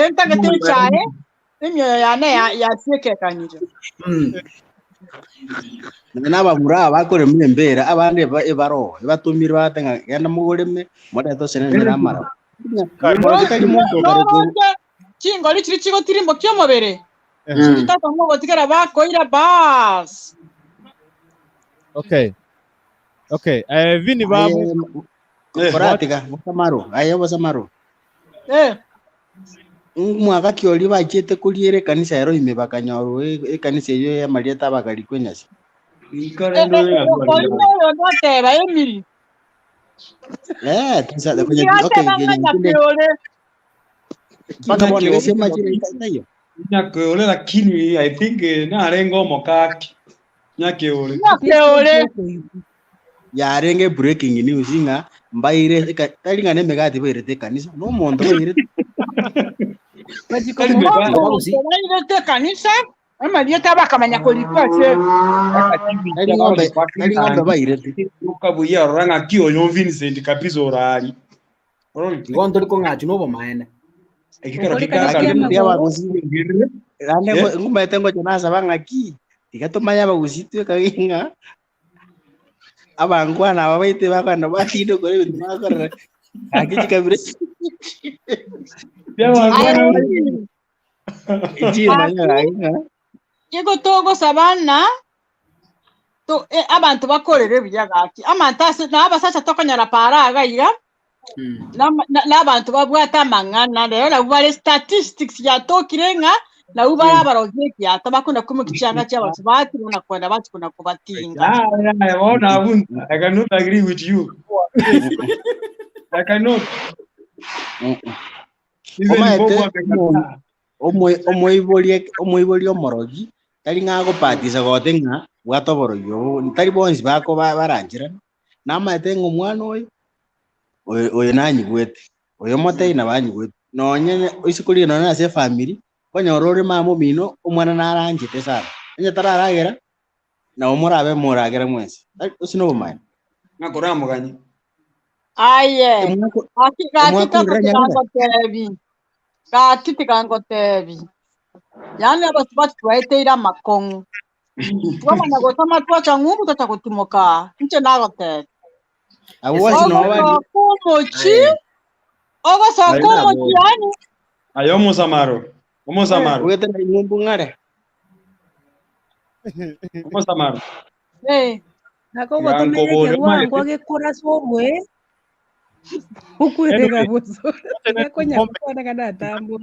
ntaka techae imyo ya sieke kanije naba mura bakore mbera abandi ebaro batumira batenga genda mugoreme moda to senene ramara chingoli chiri chigo tirimbo kyo mobere tata ngo tikara bakoira bas. Okay vini babu koratika bosamaro mwaka kioli bachete kuliere kanisa yaro imebakanyoro kanisa yo ya Marieta bakali kwenyasi teba Mili tisa de kwenye paka bone sema chile itayo nyakeole lakini I think na rengo mokaki nyakeole ya renge breaking news inga mbaire talinga ne megati bairete kanisa no mondo bairete bairete kanisa Marieta bakamanya kulipa che ngombe bairete ukabuya ranga kio yo Vincent kapizo rali igondo liko ngachu no bomaene ngumba tengo chonasa bangaki tigatomanya bagusitwe kaginga abangwana abaite bakana batindo kore bintu bakora akiki kabire yego togo sabana to abantu bakorere byagaki amantase nabasasa tokanyara paraga iga n'abantu babwata mangana rero nabare statistics yatokirenga na ubara barogeki atabakunda kumukicanga cy'abantu batiruna kwenda batikuna kubatinga I cannot agree with you. I cannot. Omoiboli omorogi tari ngago patisa gotenga bwatoboroyo tari bonsi bako barangira namate ngomwana oyo nanyigwete oyo motei na banyigwete nonye isikuli none ase family konyorore mamo mino omwana narangite sana enya tararagera na omurabe muragera mwese usino bumanya ngakora muganye aye gatitikangotebi yani abantu batwaiteira makongo twamanya gotama twacha ngumu tata kutimoka nche nagotebi kumochi ogo sokumochi yani ayo musamaro wetena ingumbu ngare musamaro nako gotomereke wangu agekora sorwe ukwega bozo nakonya kukona kana tambo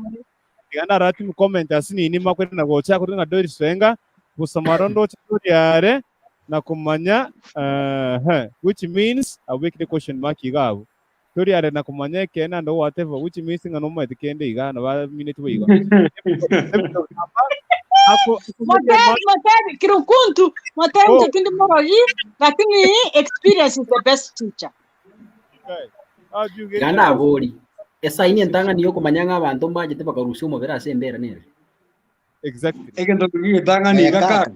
gana rati mu comment asini ni makwenda na gocha kuringa dori swenga busamaro ndo churi yare na kumanya which means a weekly question mark igabo tori are na kumanya kena ndo whatever which means ngano mwe tikende iga na ba minute we iga ako Materi kirukuntu materi tindi moroji lakini experience is the best teacher. Ganda abori esa ini entanga niyo kumanyanga abantu mbajete bakarusha mu bera sembera nere. Exactly. Egento kigitanga ni kaka.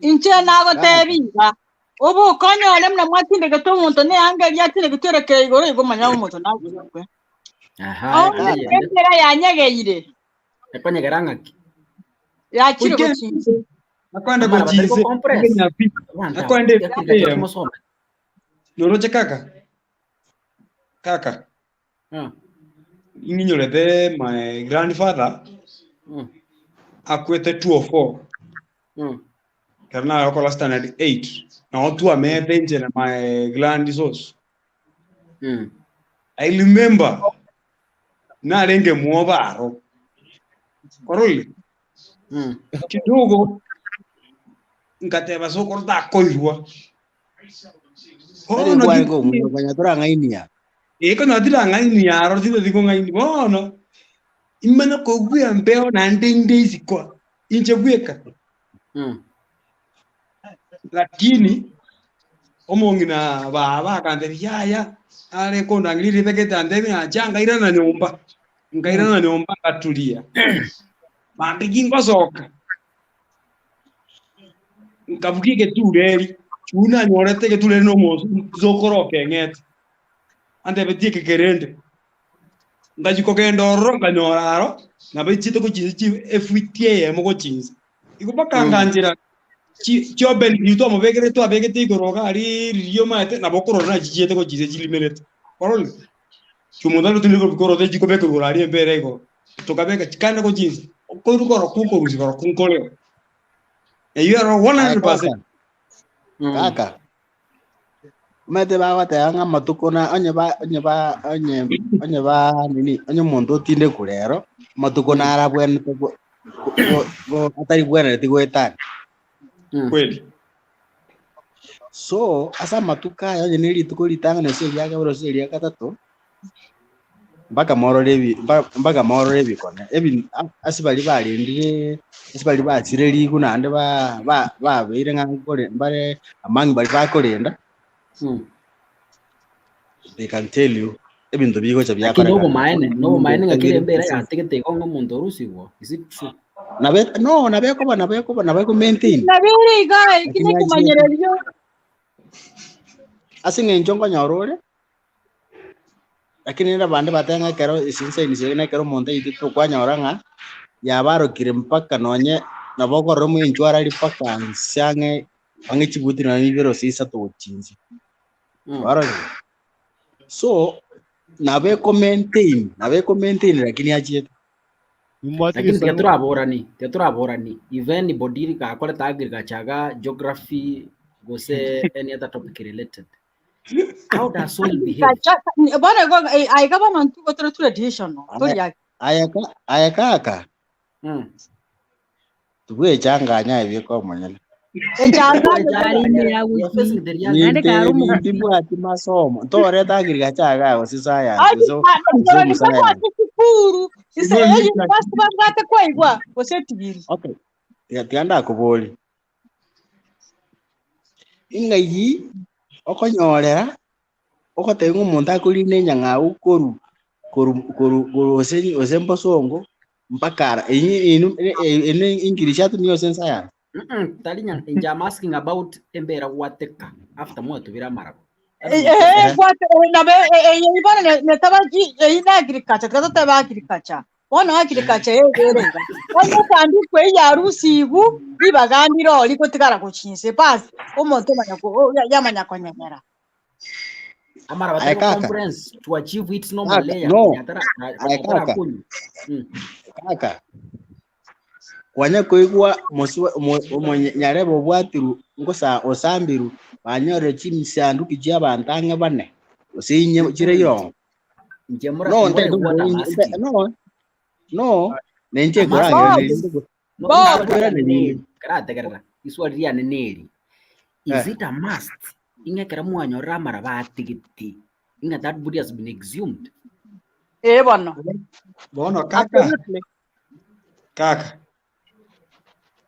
Inche nago tebiga. Obo kanyole mna mwatinde gato muntu ne angeli atinde gutereke igoro igomanya umuntu nago kwe. Aha. Ekera yanyegeire. Ekwanyegeranga ki. Ya kiri kuchinze. Nakwenda kuchinze. Nakwenda kumusoma. Noroche kaka. Kaka. Inginyorete my grandfather. Akwete 204. Karena ako last standard 8. Na watu amete nje na my grandsos. I remember na renge muobaro. Koroli. Kidogo nkateba soko takoirwa. Ari kwango mwana tora ngainia. Eko na dira ngainia aro tinde diko ngaini. Bono. Imana kogwia mbeo na ndende zikwa. Inje gweka. Lakini omongi na baba kande yaya ale konda ngiri peketa ndemi ajanga ira na nyumba. Ngaira na nyumba katulia. Mambigi ngosoka. Nkabukike tureri. Chuna nyorete ke tureri no mozo zokoroke ngete. Ande betie ke kerende. Ngajiko kendoro nganyoraro na bechite ko chizi efuitie ye mo chinzi. Ikubaka nganjira chioben yuto mo begere to abegete igoroga ari riyo mate na bokoro na chichete ko chizi chilimelete. Korol. Chumundalo tiniko bikoro de chiko beke gorari embere go. Tokabeka chikanda ko chizi. Korukoro kuko rusikoro kunkole. You are 100%. Kaka. Mete ba wate anga matuko na onye ba nini onye muntu tinde kurero matuko na ara bwen go atari bwen ti go etani. Kweli. So asa matuka onye nili tuko litanga na sio yaka bro sio yaka tato. Mpaka moro levi kone ebi asibali bali ndire asibali batsireli kuna ande ba beire ngakole mbare amangi bali bakolenda. They can tell you ebintu biko cha byakora. No maene ngakire mbere ya tegete kongo muntu rusiwo. Is it true? Nabeko maintain. Nabere guy kine kumanyerelyo. Asinge njongo nyorore. Lakini nda bande batanga kero isinse ni kero monte itu kwa nyoranga ya baro kire mpaka nonye na boko romu inchwara li paka nsiange wange chibuti na nibero sisa to chinzi. Baro. So nabeko maintain lakini aje. Lakini teatura aborani even body ka akole ta agriculture geography go say any other topic related. How does soil behave? Bana go ai gaba man tu otro tradition no. Aya kaka. Tuwe changanya hivi kwa mwenye. Ndipo ati masomo. Tore ta agriculture ga osisaya. So kuru. Isa yeye basi bangate kwa igwa. Osetibiri. Okay. Yatianda kuboli. Ingai okonyorera okotenga umuntu akurine nyanga ukoru osembo songo mpakara ine ingilisha tu niyo sensa ya talinya I'm asking about embera wateka after moto bira mara kwate na be ibana ne tabaji ina agriculture kaza ba agriculture wana agriculture yerenga wana kandi kwe ya rusigu bibagandiro liko tikara ko chinse pass umuntu manyako yamanya konyera amara batako conference to achieve its normal layer kaka wanya koigwa nyarebo bwatiru ngosa osambiru banyore chimisandu kijya bantanga bane osinye chire yo no nenje gora karate iswali ya neneri. Is it a must? Inga kera mwanyora marabatigiti. Inga that body has been exhumed. Bwana. Bono kaka. Kaka.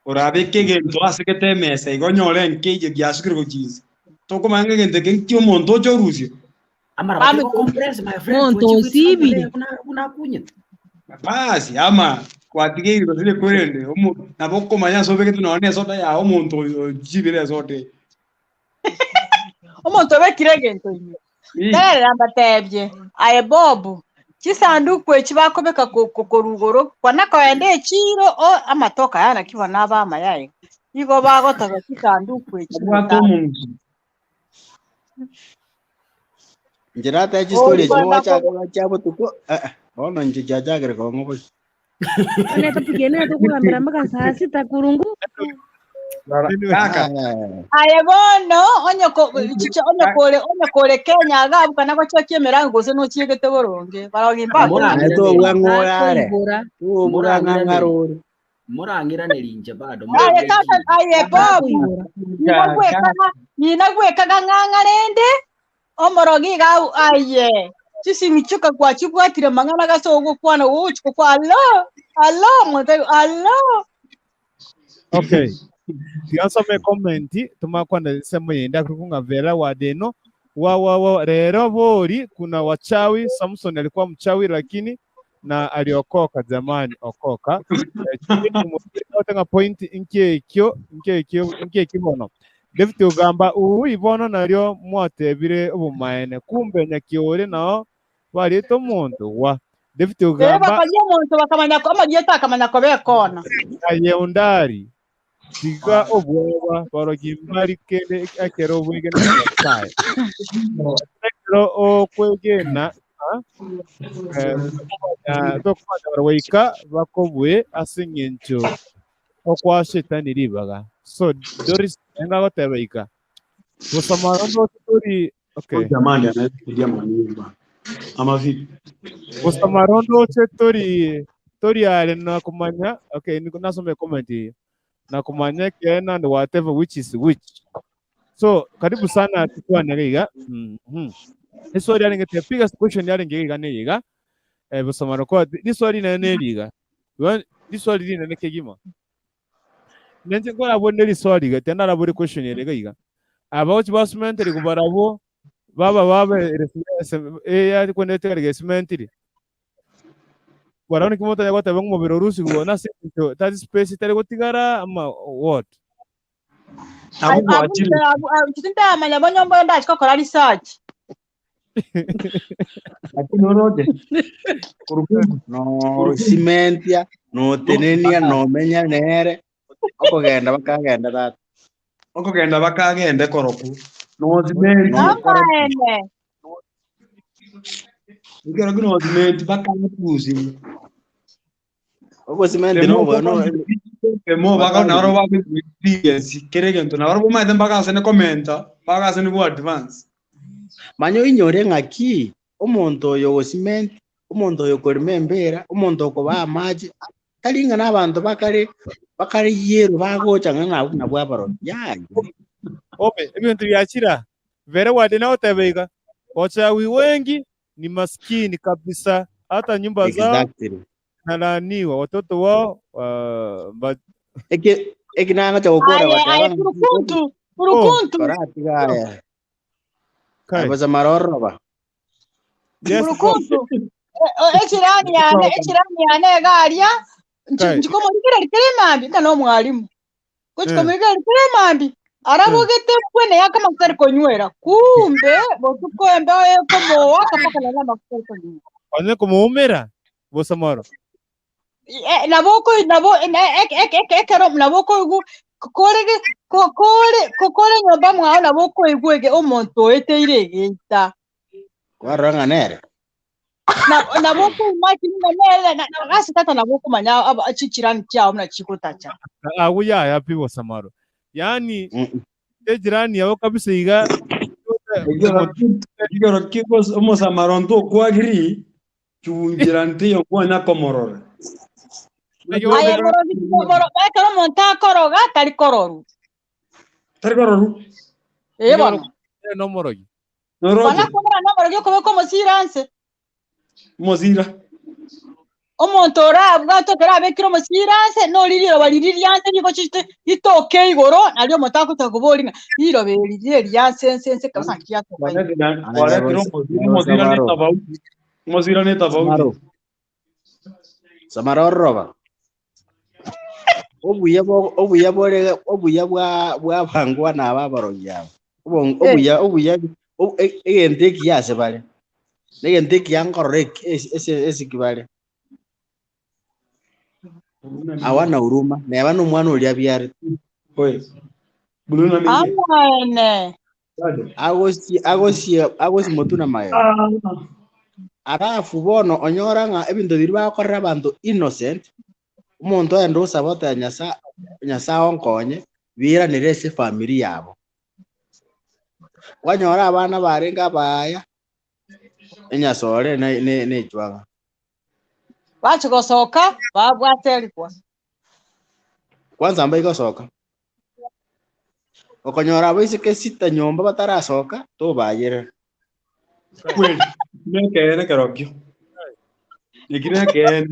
Urabike gento asikete mesa igonyore nkije byasukire kujiza. Toko mange gente kenkyo monto cho rusio. Amara batiko compress my friend. Monto sibili. Kuna kunyet. Basi ama kwatige iro zile kwende naboko manya sobe ke tunaone soda ya omuntu jibire sote. Omuntu bekire gento ime. Tara mbatebye. Aye bobu. Chisanduku ekibakobeka kokorugoro kwanako ende ekiro o amatoka yana kiba nabama yaye. Igo bagotaka chisanduku ekibakobeka. Njirata ya story moja chabo tuko ona nje jajagere ko ngobo. Ana tapigene to kugambira mpaka saa 6 kurungu. Kaka. Aye bono onyo kole Kenya agabuka nako cyo kyemeranga gose no kiegete boronge baragimba to bwangorare ubura ngarore murangira nelinje bado aye tata aye babu ninagweka ngangarende omorogi ga aye kisimichuka kwa chibwatire mangana gasogo kwana uchuko kwa allo moto allo. Okay. Tiasome komenti tumakwanda sema yenda kukunga vera wadeno wa rero bori kuna wachawi. Samson alikuwa mchawi lakini na aliokoka zamani okoka. Tanga point nke kibono David ugamba ibono naryo mwatebire obumaene kumbe nyakiore nao bari to muntu wa David ugamba bakaje muntu bakamanya ko amagiyeta akamanya ko bekona ayeundari tiga obwoba barogimbari kende akero bwigena sai akero okwegena tokwanda barwaika bakobwe asingencho okwa shetani ribaga. So Doris enga gotebeika Bosamaro story. Okay, jamani anaidia manyumba ama vipi? Bosamaro story ale na kumanya. Okay, niko nasome comment na kumanya kena and whatever which is which. So karibu sana tukua ngiga story ale ngetepiga question yale ngiga ngiga Bosamaro kwa story na neliga this story dina nekegima nende ngora boneli story ga tena la body question yale ngiga about basement ri kubarabo baba ya kwendete kali basement ri warani kimota yagota bangu birorusi go na sito that space tare gotigara ama what kitinda amanya bonyombo ndachi kokora research lakini oroje no cementia no tenenia no menya nere okogenda bakagenda koroku no cementi ngero gino cementi bakamutuzi ogo cementi no baka na ro ba experience keregento na ro maite baka sene commenta baka sene bu advance manyo inyore ngaki omuntu yo cementi omuntu yo korimembera omuntu ko ba maji talinga n'abantu bakari yero bagocha na bwabaro yayi ope ibintu byakira vere wade na otebeka wachawi wengi ni maskini kabisa, hata nyumba zao nalaniwa watoto wao ekinanga cha ukora watu urukuntu karati gaya abaza maroro ba urukuntu ekirani yane garia nchikomurikira riteremambi kana mwalimu kuchikomurikira riteremambi arabogete kwene yakama kutari konywera kumbe botukwembe komo wakapaka na makutari konywera ane kumuumira bosamaro naboko ekero naboko kokore nyomba mwao naboko igwege omonto eteirigita waranga nere naboko imaki nere ngasi tata naboko manya achichirani cyao mna chikutacha awuya yapi bosamaro yani jirani yao kabisa iga igoro kikos omosamaro ndo kwagiri chunjirante yo kwana komorore ayo moro monta koroga tari kororu Tarigororu. Bana. No morogi. Bana komera no morogi ko ko musiranse. Mozira. Omuntu orabwa tokera abekiro musiranse no liriro baliryanse niko chite itoke igoro nalyo mutako takubolinga iro belirye lyansense kabisa kiyato kai. Wale kiro Mozira ni tofauti. Mozira ni tofauti. Samaroroba. Obuya bwa bangwa na babarogi yabo. Obuya egente kiyase bale. Negente kiyankorek esi kibale. Awana huruma na yabana umwana uli abyari. Oye. Buluna mingi. Amane. Agosi motuna mayo. Arafu bono onyoranga ebintu biri bakorera abantu innocent. Umuntu endo usabota nyasa onkonye bira nirese family yabo. Wanyora abana barenga baya enyasore ne chwanga. Wachi gosoka babwateli kwa. Kwanza mba igosoka. Okonyora abise ke sita nyomba batarasoka to bayere. Kweli. Nekene kerokyo. Nikine kene.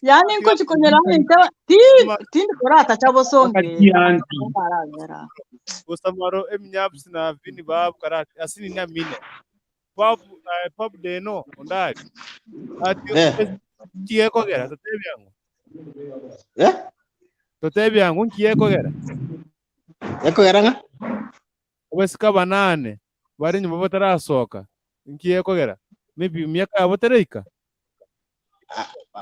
Yani nko chikonyera nta tindi korata chabo songe. Gusamaro emnyaps na vini bab karat asini na mine. Pop de no ondari. Ati kie kogera totebi yangu. Totebi yangu kie kogera. Kogera nga? Obesika banane bari nyuma batarasoka. Kie kogera. Maybe miaka abotereka.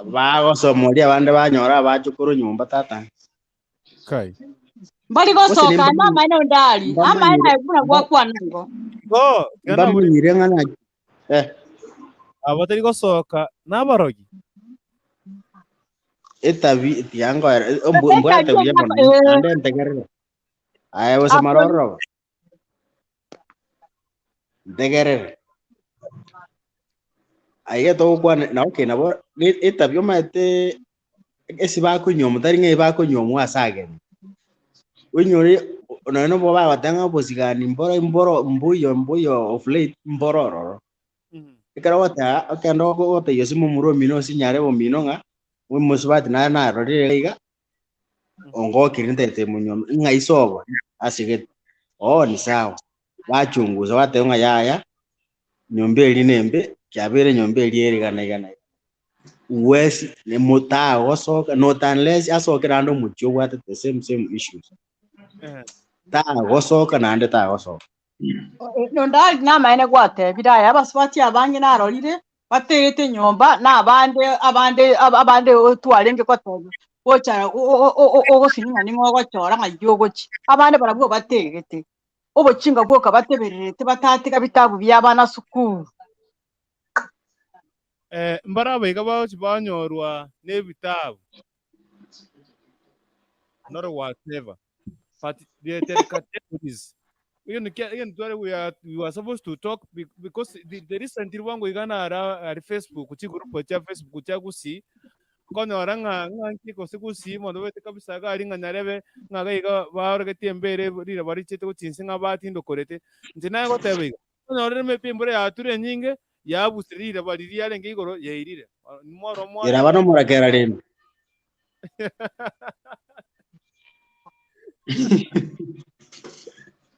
Bagosomori abandi banyora bacukuru nyumba tata. Kai. Mbali gosoka na maana ondali. Ama ina eguna gwa nango. Go, bamunyire ngana. Abatari gosoka nabarogi. Etabi tiango mbwa tabi ya bono. Ande ntegerere. Aye bosamaroro. Ntegerere. Aye to kwa na okay na bo etabi yo mate esiba kunyomo tari nge ba kunyomo asage. Unyore no bo ba batanga bosigani mboro mbuyo of late mbororo. Ikara wata akando ko wata yosimu muro mino sinyare bo mino nga we musbati na rodiga ongo kirinte te munyomo nga isobo asige ni sawa bachunguza wate nga yaya nyombe linembe kyabere nyombe lieri kana wesi ne mutago soka not unless asokera ndo mucho what the same issues ta gosoka na ande ta gosoka no ndali na maana gwate bidaya abaswati abange narorire baterete nyomba na abande otwarenge kwatoga ocha ogo sininga ningo gochora ngayogochi abande barabwo baterete obochinga bwoka bateberete batatika bitabu byabana sukuru Mbara baiga banyorwa n'ebitabu not whatever but there are categories. We are supposed to talk because the recent wangu igana ara Facebook ku group cha Facebook cha gusi kono aranga nganki ko sikusi mo do bete kabisa ga ringa narebe ngaga iga baorga tiembere rira bari chete ko tinsinga batindo korete ntina ko tebe kono rere me pimbore ature nyinge ya busirira bari riale ngigoro yeirire moro moro era bano murakera reno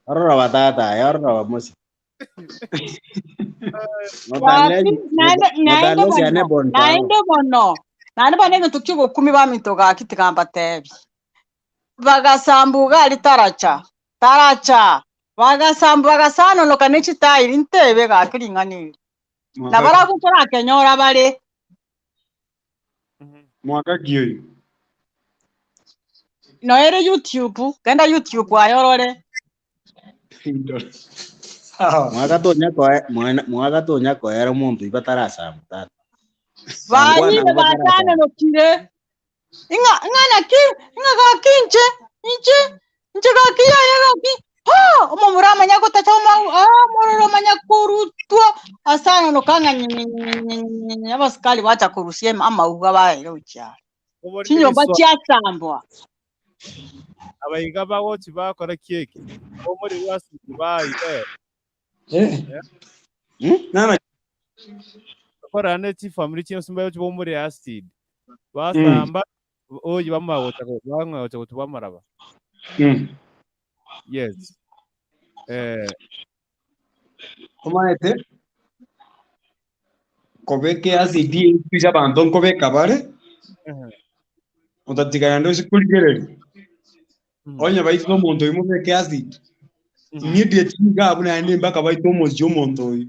Arora batata, arora bamusi. Naende bono. Nane banenge tukigo 10 bamitoga kitigamba tebi. Bagasambuga ali taracha. Bagasano lokane chitayiri ntebe gakiringanira. Nabara gukora kenyora bare. Mwaka kiyo. No ere YouTube, kenda YouTube ayorore. Mwaka tonya ko era muntu ibatarasa mutata. Bani batane no kire. Inga ga kinche ga kiya ya ki. Ha, omumura manya ko tachoma mororo manya kurutwa asana no kanga abaskali bacha kurusie ama uga bae ucha. Chinyomba cyatambwa. Abayiga bawo kibakora keke. Bo muri rwasi bayiga. Nana Kora neti family cyo simba yo muri acid. Basamba oyi bamawota ko bamwawota ko tubamaraba. Yes. Omaete. Kobeke acid pisa bandon kobeka bare. Utatigana ndo sikulgereri. Onya baito mondo imubeke acid. Immediately ngabo nande mbaka baito mozi omondo oyi.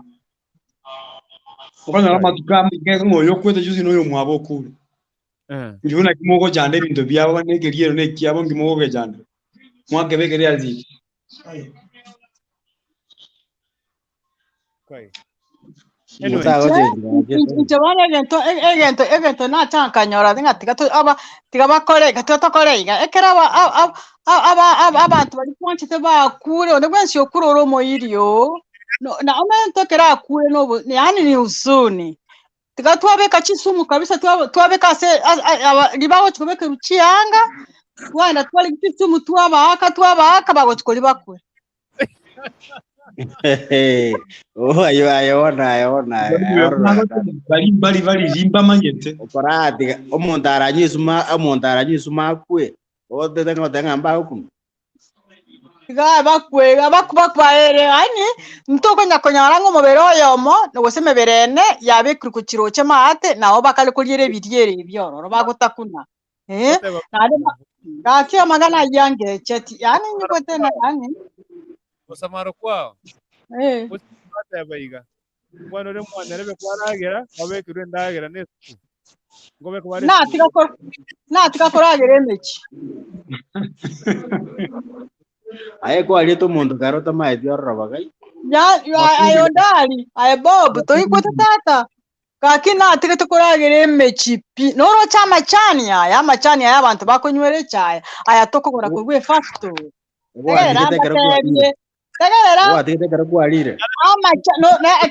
Okana amatuka ngeke ngoyo kwete juzi noyo mwabokuru. Njuna kimoko jande bintu byabo banegeriero nekiabo ngimoko ke jande. Mwake bekeri acid. Kweli. Ichabane egento na chankanyora ngatika to aba tigabakore gatotokoreiga ekera abantu bari kwantite bakure ondegwensi okuroro moirio na omento kera akure no yani ni usuni tigatwabeka chisumu kabisa twabeka se libawo twabeka ruchianga wana twali chisumu twabaka bago tukoli bakwe. Ayona. Bali limba manyete. Okorati omuntu aranyisuma kwe. Ote tenga mba huko. Tiga bakwaere ani mtoko nyakonyarango mobero yomo no seme berene yabe krukukiro chemate naho bakale kuliere bidiere byoro bagotakuna nade gakia magana yange cheti yani nyokote na yani Osamaro kwao. Usipata yabayiga. Bwana ule mwana rebe kwaragera babekire ndagera nesu. Ngobe kware. Na tikakoragera emechi. Aye kwa leto mondo garota maidi arabagai. Ya ayondali aye bob to ikwata tata. Kakina tikakoragera emechi pi. Noro chama chani ya machani ya abantu bakonywere chaya. Aya tokogora kurwe factory. Tegera kwalire.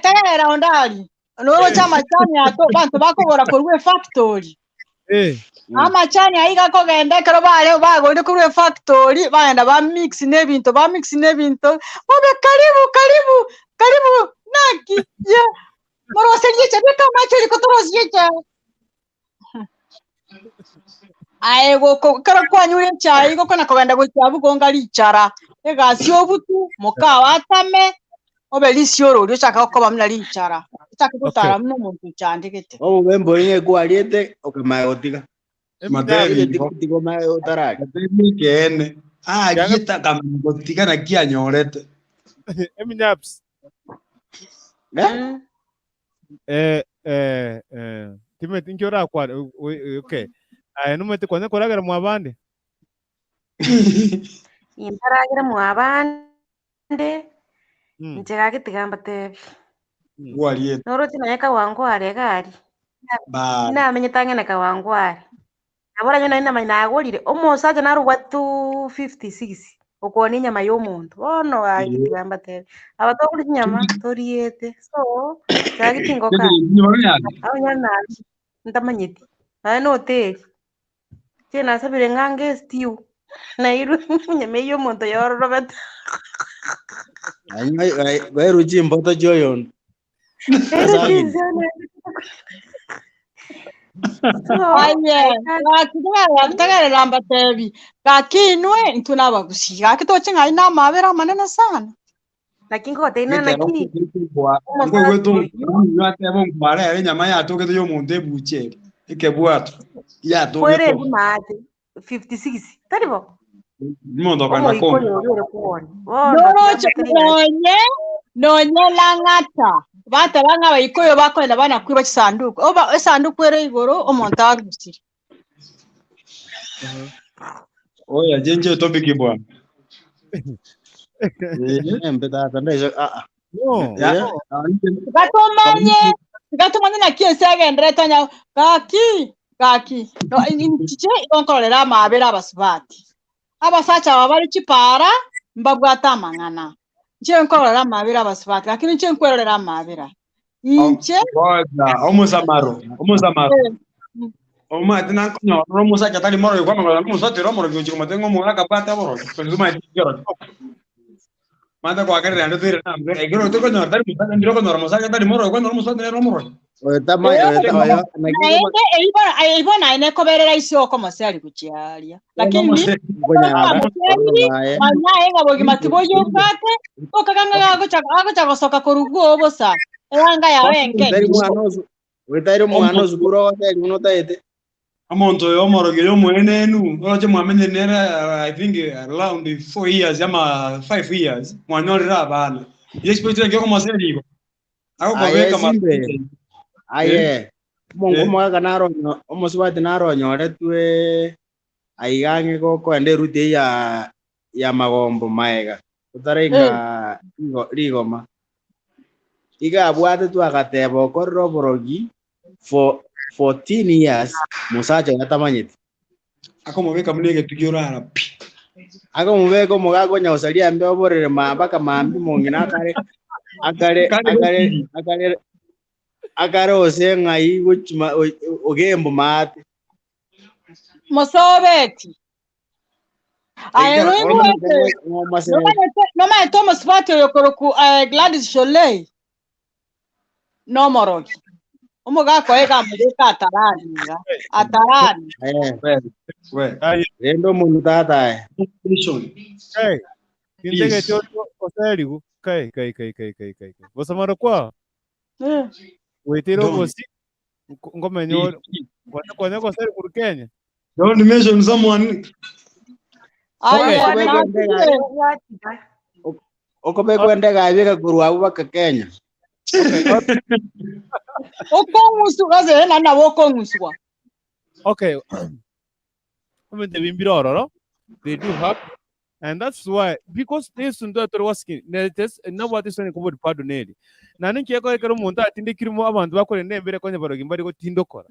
Tegera ondali. Noro chama chani ato bantu bakogora kurwe factory. Amachani aiga kogenda kero bale bagode kurwe factory baenda ba mix nebinto. Babe karibu naki ye. Morose yiche beka macho likotorozi yiche. Aego kero kwanyure chai go kona kogenda go chabu gonga lichara. Ega siobutu moka watame obelisio ryo chaka ko bamna lichara. Chaka kutara mno muntu chandikete. Bembo nye kwaliete okamayotika. Materi tiko mayo taraki. Kene. Gieta kamotika na kia nyorete. Eminaps. Time tinkiora kwa okay. Numete kwanza koragera mwabande. Imparagera mwabande. Nchega kitigamba tebi. Waliete. Noro tinayeka wangu aregari. Na amenyetange na kawangwari. Abora nyona ina mainagorire omosaje narugwa 256 okoni nyama y'omuntu ono agitigamba tebi abatokuri nyama toriete so yagitingoka abanyana ndamanyiti no hotel tena sabire ngange stew na iru nyama y'omuntu yorobet Ai ruji mboto joyon. Tagare lamba tebi kakinwe ntunaba gusiga kitoche ngai na mabera manene sana lakini ko tena naki ngo wetu nyate bon kware ari nyama ya to keto yo monde buche ikebwatu ya to kwere mate 56 taribo mondo kana ko nonye langata bata banga bayikoyo bakwenda bana kwiba kisanduku oba esanduku ere igoro omuntu agusira oya jenje to bigi bwana Empeta tandaizo no gatomanye na kiese agendere tonya kaki no inchiche ikonkorera mabera abasubati abasacha babari chipara mbabwata amangana nche nkorora mabera abasubati lakini nche nkwerera mabera inche omuzamaro Oma tina konyo romo sa katali moro yo kwamba romo sa romo yo chiko matengo mo aka pata moro. Pero ma tigero. Mata kwa kare ando tire na mbe. Egero to konyo tari musa ndiro konyo romo sa katali moro kwamba romo sa ndiro moro. Ibona ine koberera isoko masali kuchialia. Lakini manya enga bogi matibo yokate okaganga ako chagosoka korugo obosa. Anga ya wenke. Wetari mwana zuguro hotel unotaete. Amonto yo moro yo mwene nu. Oje mwamenye nera I think around 4 years ama 5 years. Mwanori rabana. Yexpecta que como ser digo. Ako kobeka masimbe. Aye. Mongo mwaga naronyo omosubati naronyore twe aigange goko ende rute ya magombo maega. Utarenga rigoma. Iga abwate tu agatebo korro borogi for 14 years musacha yatamanyiti. Ako mubeka munege tugiorara. Ako mubeka mugago nya usalia mbe oborere mambaka mambi mongina akare osenga iguchuma ogembo mate. Mosobeti. Ayo no ma tomo spati yokoroku Gladys Sholei. No morogi. Umuga koega mudeka atarani. Endo munutata. Hey. Kintege chocho oserigu. Kai. Bosamaro kwa? Wetiro bosi. Ngomenyo. Kwanya kwa seri kuru Kenya. Don't mention someone. Okobeko ndega abika kuru abaka Kenya. Okay. They do have, and that's why, because this was now what is going to pardon. Nani kiako ekero monta atinde kirimo abantu bakore nembere konye barogi mbari go tindokora.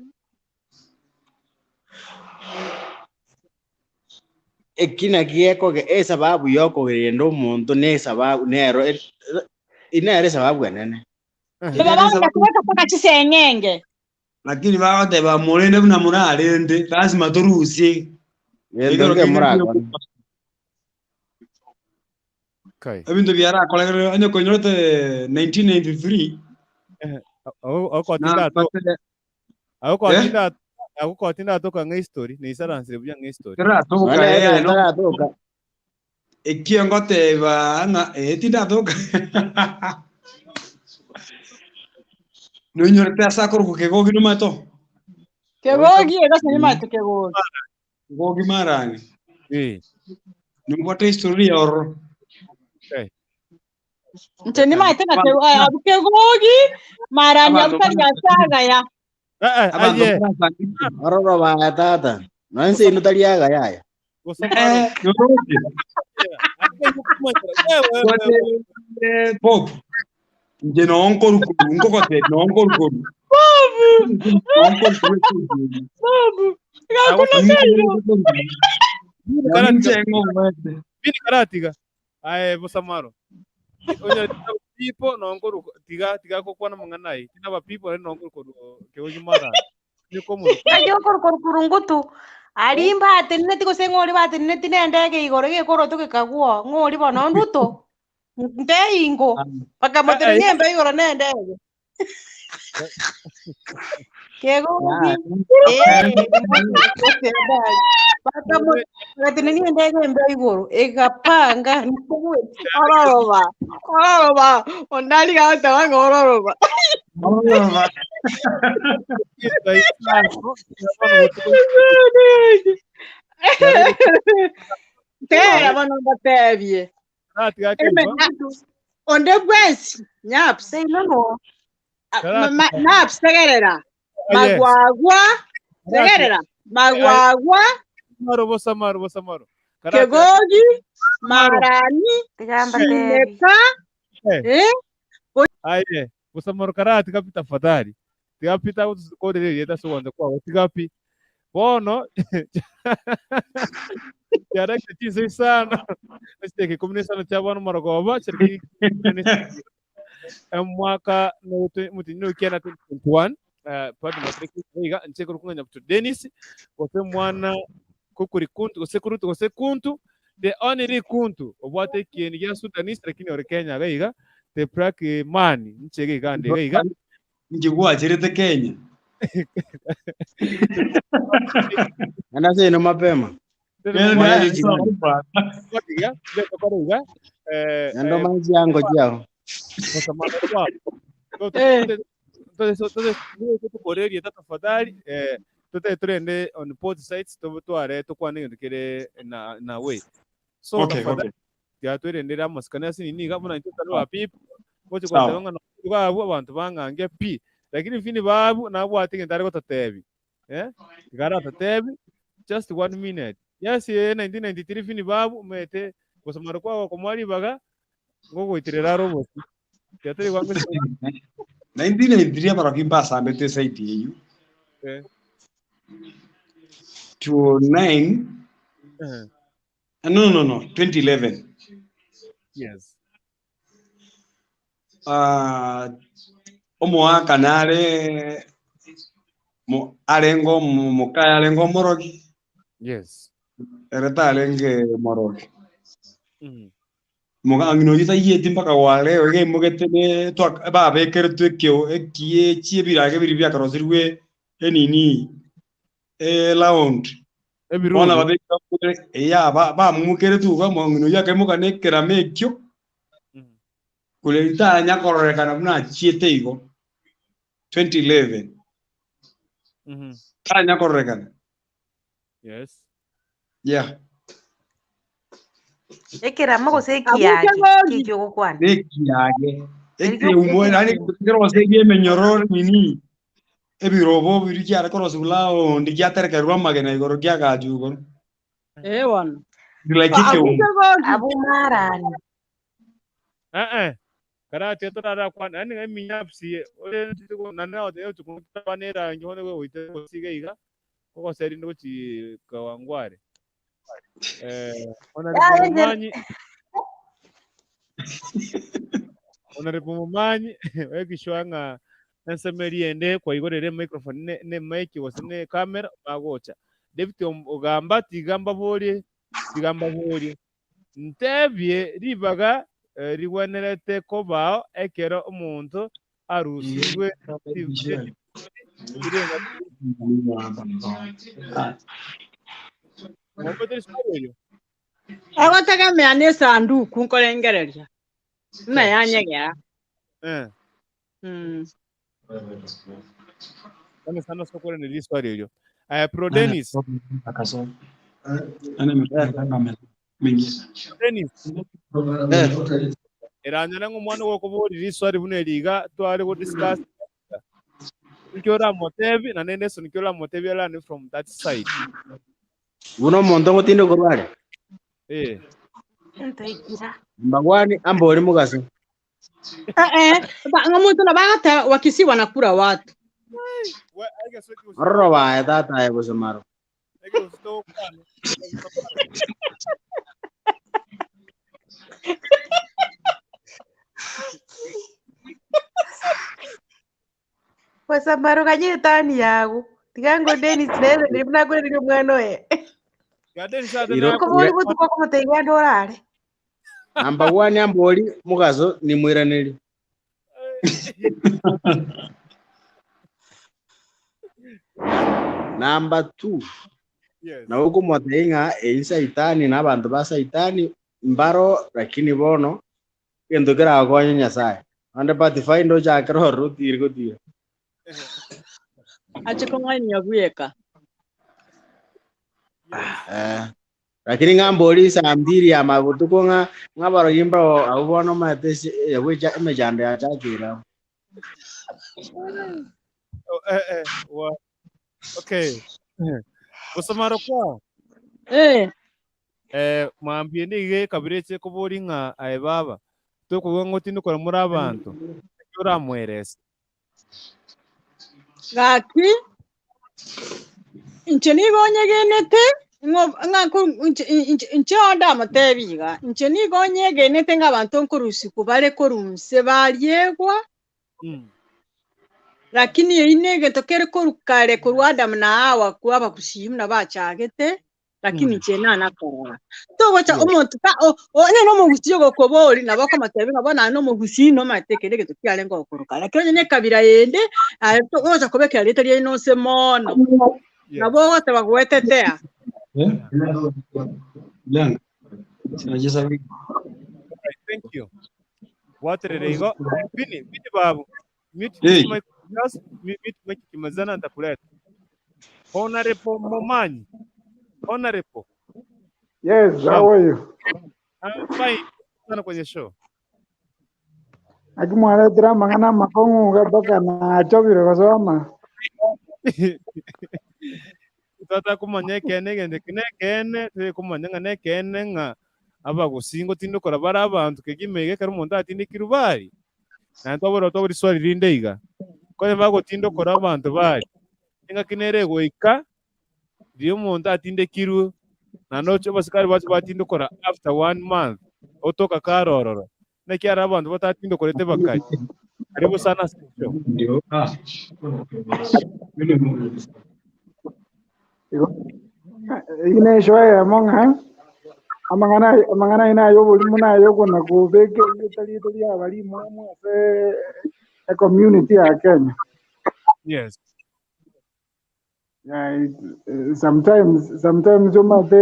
Ekina kieko ke sababu yoko gendo muntu ne sababu nero ina sababu nene. Baba kuweka paka chisengenge. Lakini baate ba morende buna murarende lazima turusie. Yendo murago. Okay. Ebintu byara kolera anyo konyote 1993. Ako atinda toka ngai story ni sara nsebya ngai story. Tera toka. Ekiongote ba na tinda toka. No nyorte asakoro ku kegogi numato. Kegogi ega sinimato kegogi. Kegogi marani. Numbote historia or. Nteni maite na kegogi marani abutari yasaga ya. Aye. Aroro ba tata. Nansi inutaliaga yaya. Pop. Je no encore kote no encore. Babu. Bini karatiga. Aye bosamaro. Onya tipo no encore tiga ko kwana manganai. Tina ba people no encore ko ke ojimara. Ni komo. Ayo kurungutu. Arimba atineti ko sengori ba atineti nendege igoro ge koro to ke kagwo. Ngori ba no nduto. Ndeingo. Paka motere nyembe igoro nendege. Kego paka motere nendege mbe igoro. Egapanga nikuwe. Ororoba. Ondali ga tawango ororoba. Tera bano batebye. Onde bwesi nyaps. Sei no. Naps tegerera. Magwagwa. Tegerera. Magwagwa. Bosamaro. Kegogi. Marani. Nepa. Aye. Bosamaro karati kapita fadhali. Tigapita kode yeta suwanda kwa tigapi. Bono. Tiara kiti sana. Nasteke komunisano chabano maragoba chirki mwaka mutinyo kiana 2021 padi matriki iga ncheko kunga to Dennis kose mwana kukuri kuntu kose kurutu kose kuntu the only kuntu obwate kieni ya Sudanese lakini ore Kenya gaiga the prak mani nchege gande gaiga njigwa chirete Kenya Anase no mapema. Ando manzi yango jao. Entonces, tukoreria tafadhali turende on both sides tware tukwane ndikire na way so tafadhali ya turendera maskana sini ni kama ntutalo api koche kwa tawanga na babo abantu bangange pi lakini fini babu na bwati ngentare kotatebi gara tatebi just 1 minute yes 1993 fini babu mete kusomara kwa komwali baga ngogo itirera robot yatari wangu 1993 para kimba samete site yeyu 29 no 2011 yes omoa kanare mo alengo mo kaya alengo moroki yes ereta alenge moroki moga ngino yita yeti mpaka wale wege mogetene to ba bekertu ekyo ekie chiebirage biribya karosirwe enini laund ona ba bekapure ya ba mukere tu ba ngino yake moga nekera mekyo kuleta nyakoreka na chiete igo 2011 nyakoreka yes yeah ekera mago sekiage kikyo gukwana sekiage umwe nani kero sege menyoror nini ebirobo birikyara korosula ndikyatera rwa magena igoro kyagajugo wana dilakike abu marani karate torara kwana ani ngaminyapsi ole tiko nanao de tukupanera ngone we wite sigeiga koko seri ndo chi kawangware Honorable Mumanyi wekishwanga nsemeri ende kwa igorere microphone ne mic wasine camera bagocha David ogamba tigamba boli ntebye ribaga riwenerete kobao ekero omuntu arusirwe irenga agotegemea nä sanduku nkorengereria na yanyegera Kama sana sokore ni liswali hilo. Pro Dennis. Dennis. Eranyana ngumwana wo kuburi liswali bune liga twari go discuss. Nikiora motevi na nene so nikiora motevi ala from that side. Uno monto ngotindo korwale. Ntaikira. Mbagwani ambori mugaso. Ngamuntu na bagata Wakisii wanakula watu. Arroba ya tata ya Bosamaro. Bosamaro kanye tani yago. Tigango Dennis neze ndibuna kule ndio mwana we. Ya Dennis adana ko boli butu ko kumutega ndorare. Namba 1 ambori mugaso ni mwiraniri. Number 2 na huko mwatenga saitani na bantu ba saitani mbaro lakini bono kendo kira akonya nyasaye ande patify ndo chakro rutir gotir ache konganya gweka lakini ngambori sambiri ya mabutu ko ngabaro yimba abubono matesi yeweja emejando ya chakira okay. Bosamaro kwa mwambie ndige kabiretse ko bori nka aye baba to kugo ngoti nuko muri abantu ura mwerese gaki incheni gonye genete ngako inche onda matebiga incheni gonye genete ngabantu nkurusi kubale korunse baryegwa lakini inege tokere korukare ku Adam na Hawa kuaba kushimna bachagete lakini chena nakorora togocha omuntu ka onye no mugusiyo gokobori nabako matebe ngabona no mugusi no matekerege tukiale ngo kuruka lakini ne kabira yende oza kobekera leta lye no se mono nabo wote bagwetetea Lang. Thank you. What rego Vini babu. Miti kimazana nitakuleta. Honorable Momanyi. Honorable. Yes, how are you? I'm fine. Sana kwenye show. Akimwale tira mangana makongo gatoka na chobiro kasoma. Tata kumanya kene te kumanya kene nga aba gusingo tindo kora bara abantu kegimege kari umuntu atinde kirubari. Na ntobora swali rindeiga. Ko bago tindo kora abantu bari. Inga kinere goika dio umuntu atinde kiru na noche basikari bacu batindo kora after 1 month otoka karororo na kiara abantu batatindo korete bakari karibu sana sio ndio ine shoya monga amangana ina yo buli muna yo kuna kubeke tali abali mu a community ya Kenya. Yes. Yeah, sometimes you must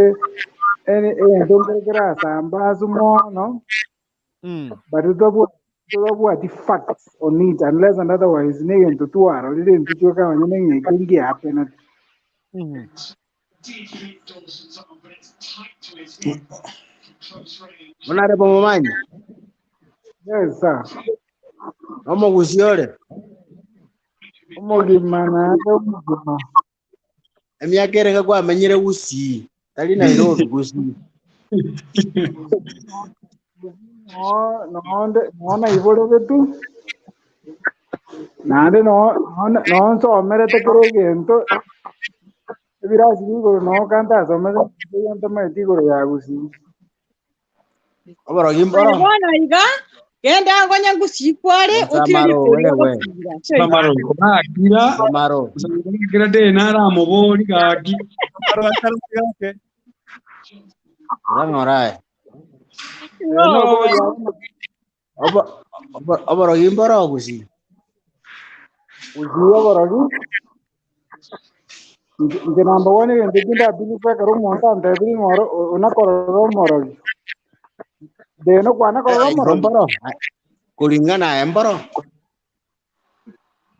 any don't get us no. But it what the facts on it unless and otherwise nigga to two are didn't to you can you can get happen. Honorable Momanyi. Yes, sir. Omo gusiore. Omo gimana emyaka erenga kwamenyere gusi tali Nairobi gusi no ibole betu nade no so merete kerogento virasi bigo no kanta so merete yanta maiti go ya gusi oboro gimboro bwana iga genda ngonya gusi kware Samaro wewe Samaro kira Samaro kira de nara mobori gaki Rangorai oboro gimboro gusi oboro the number one in the Dinda Bilifa Karumonta and Devil or Unakoro Moro. They know Moro. Kulingana emboro.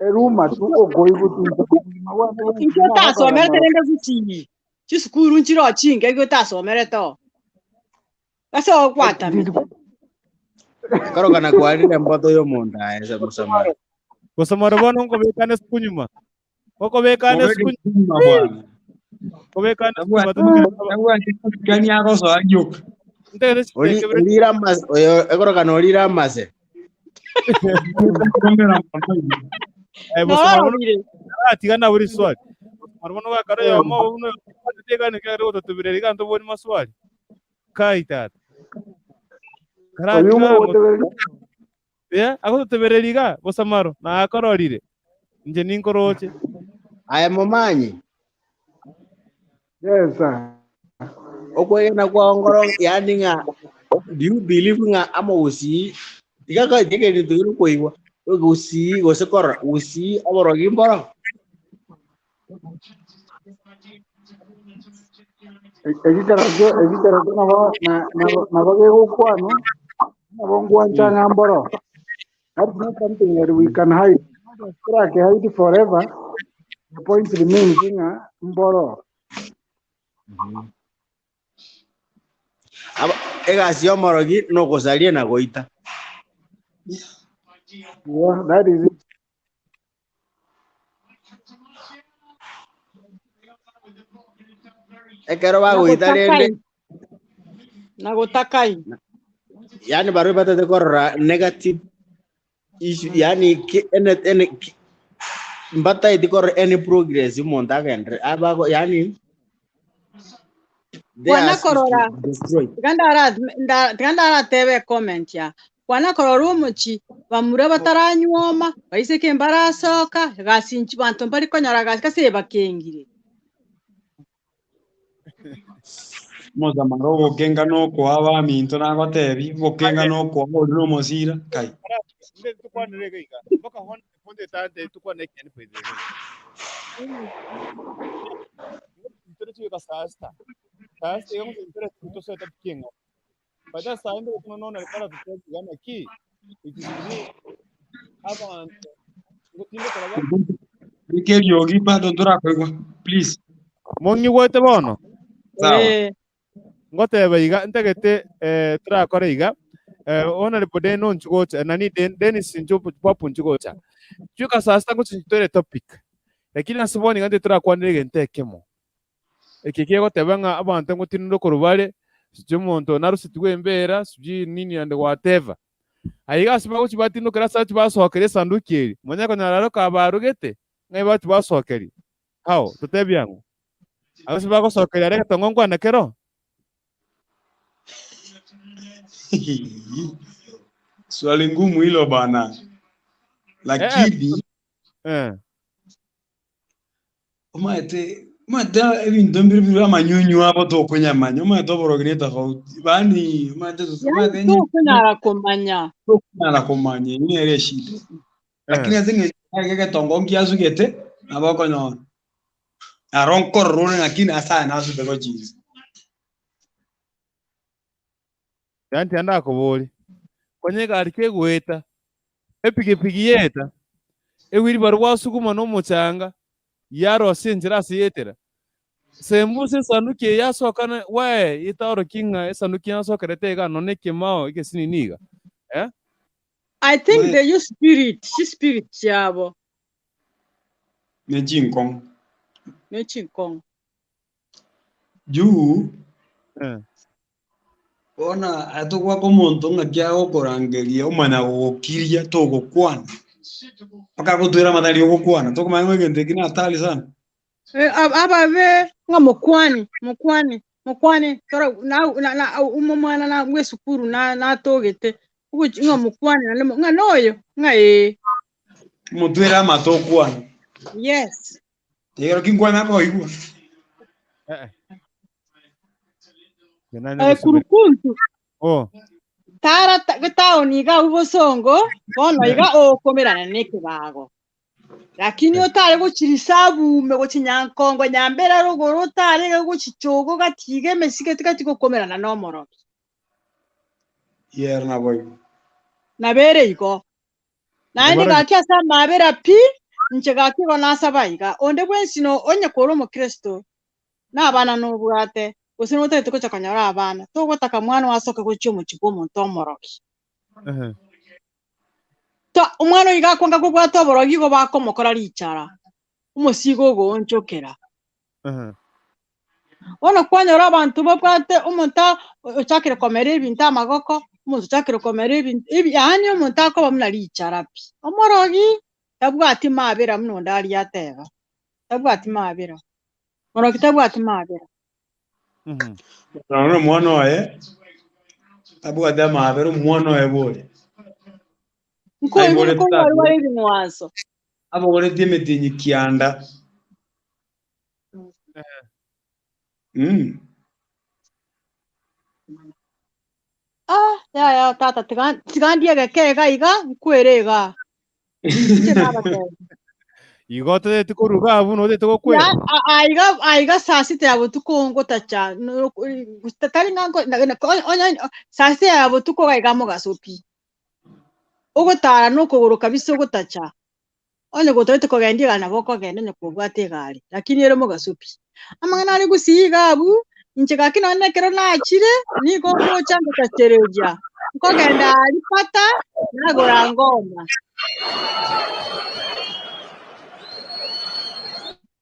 A room at go into tasso American Gucci. Just Kurunchiro chink, I go tasso Amerito. That's all what I mean. Karogana kwali mboto yo monda esa musamara. Kusamara bwana ngo bekane kunyuma. Koko bekane kunyuma bwana. Ko bekane kunyuma gani yako so ajuk. Olira mas oyo ekorogana olira mase. Tigana buri swali. Marmono ga karo yo mo uno tegane ka ro to bireri kan to boni maswali. Kai tat. Ya, aku to bireri ga bosamaro na akarorire. Nje ninkoroche. Aya Momanyi. Yes, sir. Okwena kwa ngoro yani nga do you believe nga amo usi ikaka dike ni turu koiwa usi gosekora usi oboro gimboro Ekitara na bagego kwano na bongwancha ngamboro. That's not something that we can hide. Crack hide forever. The point remains nga mboro. Ega sio morogi no gozalie na goita. Yeah, that is it. Ekero ba goita rende. Nagotakai. Yani baru bata de korra negative issue yani any mbata di korra any progress monta gendre abago yani Wana korora. Gandara TV comment ya. kwana korora omochi bamura bataranyuoma baise kembarasoka gasinchi bantu bari konyara gase bakengire Moza maro gokenga no kwa ba minto na gotebi gokenga no kwa no mosira kai. Nde tukwa nirega baka hon fonde tante tukwa nekeni pwede. Ntore chiga sasta yung ntore tuso ta kinga. Pada sa ndo no na para tuso gana ki ikisini aba ngotinde kala Rike yogi pa dondora kwa please. mongi wote bono. Sawa. Ngote ba iga ntegete tra kore iga ona ripode no nchugocha nani Dennis njopo papu nchugocha. Chuka sasta nguchitore topic. Lakini nasiboni ngande tra kwa ndege ntekemo. Ekike gotebanga abantu ngotinde korubale sijumonto narusitwe mbera siji nini and whatever. Ayiga siba uchi batino kera sachi basokere sanduki monya ko nararo ka barugete ngai batu basokeri hao tutebyangu abo siba ko sokeri areka tongongwa na kero Swali ngumu hilo bana, lakini umate ebintu mbiri amanyunyu abo tokunyamanya umate oborogire tofauti bani umate tokunyara kumanya ni ere shida lakini azinge ngeke tongo ngiazugete abako no aronkor rune lakini asa nasu bego jinsi yanti anda kubuli konye gari kegweta epigipigi yeta ewiri barwa suguma no muchanga yaro sinjira siyetera sembuse sanuki yasokana we itaro kinga sanuki yasokere ga none kimao ikesini niga I think they use spirit yabo nejinkong juu ona atugwa ko muntu ngakia gokorangeria umana gukiria tugukwana akagutwira mathari ugukwana tukumanya ngente kina atali sana ababe nga mukwani tora na umwana na mwesukuru na togete uchi nga mukwani na nga noyo nga mutwira matokwana yes yero kingwana ko igwa kurukuntu tara taoni ga ubosongo bono iga okomerana nekibago lakini otare guchirisabu me guchinyankongo nyambera ruguru otare guchichogo gatige mesike tikatiko komerana no moroki yer na boy na bere iko nandi gakia sa mabera pi nchegaki gona sabaiga onde bwensino onye koro mu Kristo na abana no bwate usino tete ko chakanyara abana to gotaka mwana wasoka guchyo mu kigo mu ntomoroki to umwana iga kwanga gubwata borogi go bakomokora ricara umusigo go onchokera ono kwanyora abantu bobwate umunta uchakire komere ibintu amagoko umuntu uchakire komere ibintu yani umuntu akoba muna ricara pi omorogi tabwati mabera muno ndari yateba tabwati mabera morogi tabwati mabera no mwana wae tabwati mabera mwana wae bole nko wari ibintu waso abo gore dimetinyi kianda ya tata tigandie gekega iga nkwerega igote tikuruga abuno de tukokwera aiga sasite yabo tukongo tacha tatari ngango onya sasite yabo tukoga iga mo gasopi ogotara no kogoro kabisa ogotacha onye gotoite kogendia na boko gende ne kubwate gari lakini ero mo gasopi amangana ari gusiga abu nchega kino nekero na achire ni go mocha ngatachereja nkogenda alipata na gorangoma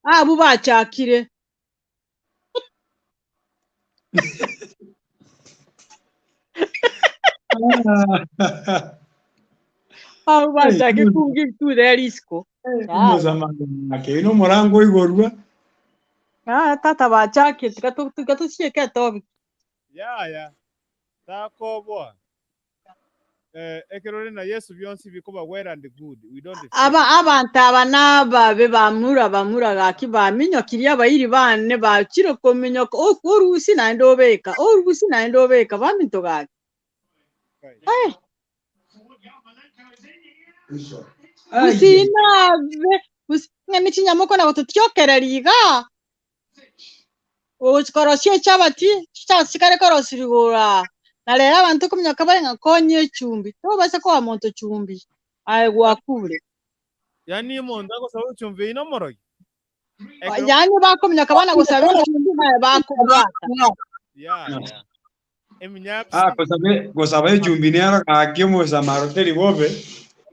abu bachakire abu bachakire kungi tu de risco ke no morango igorwa tata bachakire tikatusieke tobi ya takobo ekerore na Yesu byonsi bikuba well and good. We don't abantu abanaba be bamura gaki baminyo kiriya bayiri bane bakiro kominyo orusi na ndobeka baminto gaki usina n'ikinyamoko nabo tutyokereriga ukorosye cyabati cyasikare korosirigura na rero abantu kumenya kabari nka konye chumbi to base ko amonto chumbi ai gwakure yani monda ko sabu chumbi ino morogi yani bakomenya kabana gusaba chumbi na bakubwata ya gosabe chumbi ni ara kakimo za maroteri bobe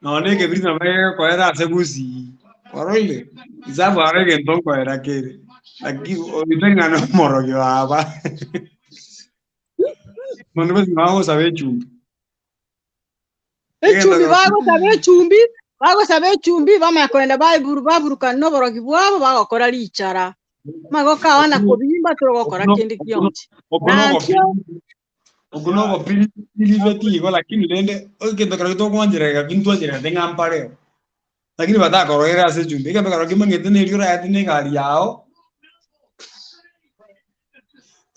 naone ke brina bae ko era segusi korole izabu arege ndongo era kere aquí oitenga no morogi baba mano bes vamos a ver chumbi bagosabe chumbi bamakwenda baburuka no borogi bwabo bagakora licara magoka wana kubimba turogokora kindi kyonse Ogunogo pili veti go lakini lende ogendo karo to kwanjira ga bintu ajira tenga mpare lakini bata koro era se chumbi ga karo kimangete ne rio ra tene gari yao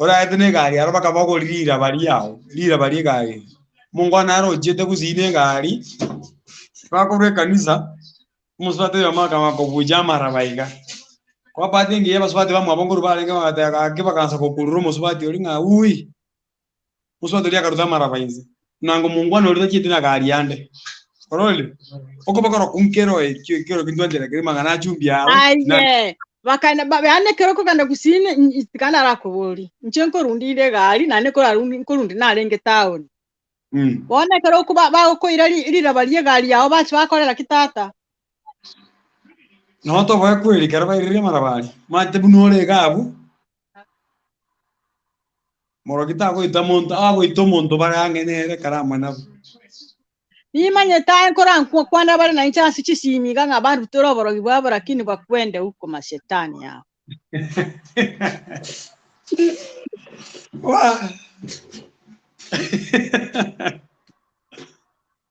ora tene gari yao baka bago lira bari gari mungu anaro jete kuzine gari bakore kanisa muswate ya maka makobuja marabaiga kwa pati ngiye baswate ba mwabonguru bale ga ke bakansa kokuluru muswate olinga ui muswate ya karuta marabainze nango mungu anoro jete na gari yande korole oko bakaro kunkero kero kintu andira kiri mangana chumbi yao aye bakana bane kero ko kanda kusine itikana rakobori nchenko rundire gari nane ko rundi narenge town bona kero ko ba ko irira baliye gari yao bachi bakorera kitata no to ba Kweli kero ba irire marabali mate bunore gabu moro kitako itamonto barangenere karama na nimanye tae koran kwanda bari na inchasi chisimiga ngabantu toroborogi bwabo lakini bakwende huko mashetani yao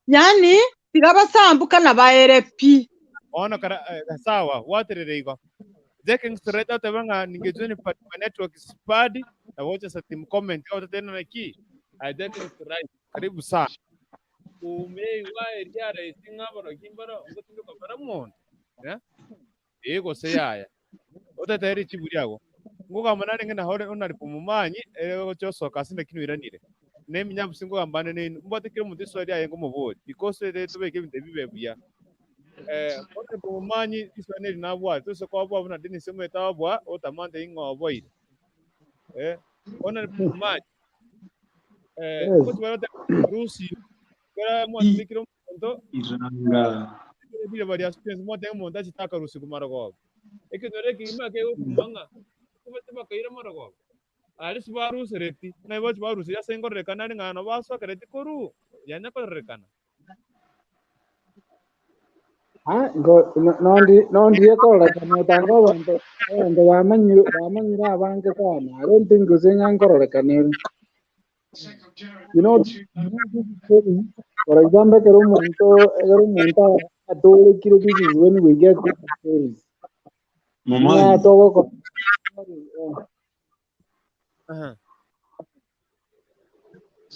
yani tigabasambuka na baerepi ona kara sawa waterere iko Jeking straight out banga ningejuni pa network spadi na wote sa team comment au tena na ki jeking straight karibu sana umeiwa eriara isinga baro kimbaro ngotindo kwa baramon ya ego se yaya ota tayari chiburi yago nguga manane ngena hore onari pumumanyi ego choso kasinde kinu iranire nemi nyabusingo ambane ne mbote kire mundi so ya ngo mubodi because they to beke binde bibebuya onari pumumanyi iswaneri nabwa to so kwa bwa na dini semo etabwa otamande ingo boire onari pumumanyi kuti barote rusi kera mo mikiro ndo iranga bile bali aspense mo tengo monta chitaka rusi kumarago ekinore kima ke kumanga kuma kaira marago ali subaru sereti na ibo subaru ya sengo rekana ngano baso kereti koru yanya ko rekana nondi ekola kana tanga bantu bamanyira abange kana I don't think usenyangorore kanero you know for example kero umuntu atore kiro this is when we get good stories mama toko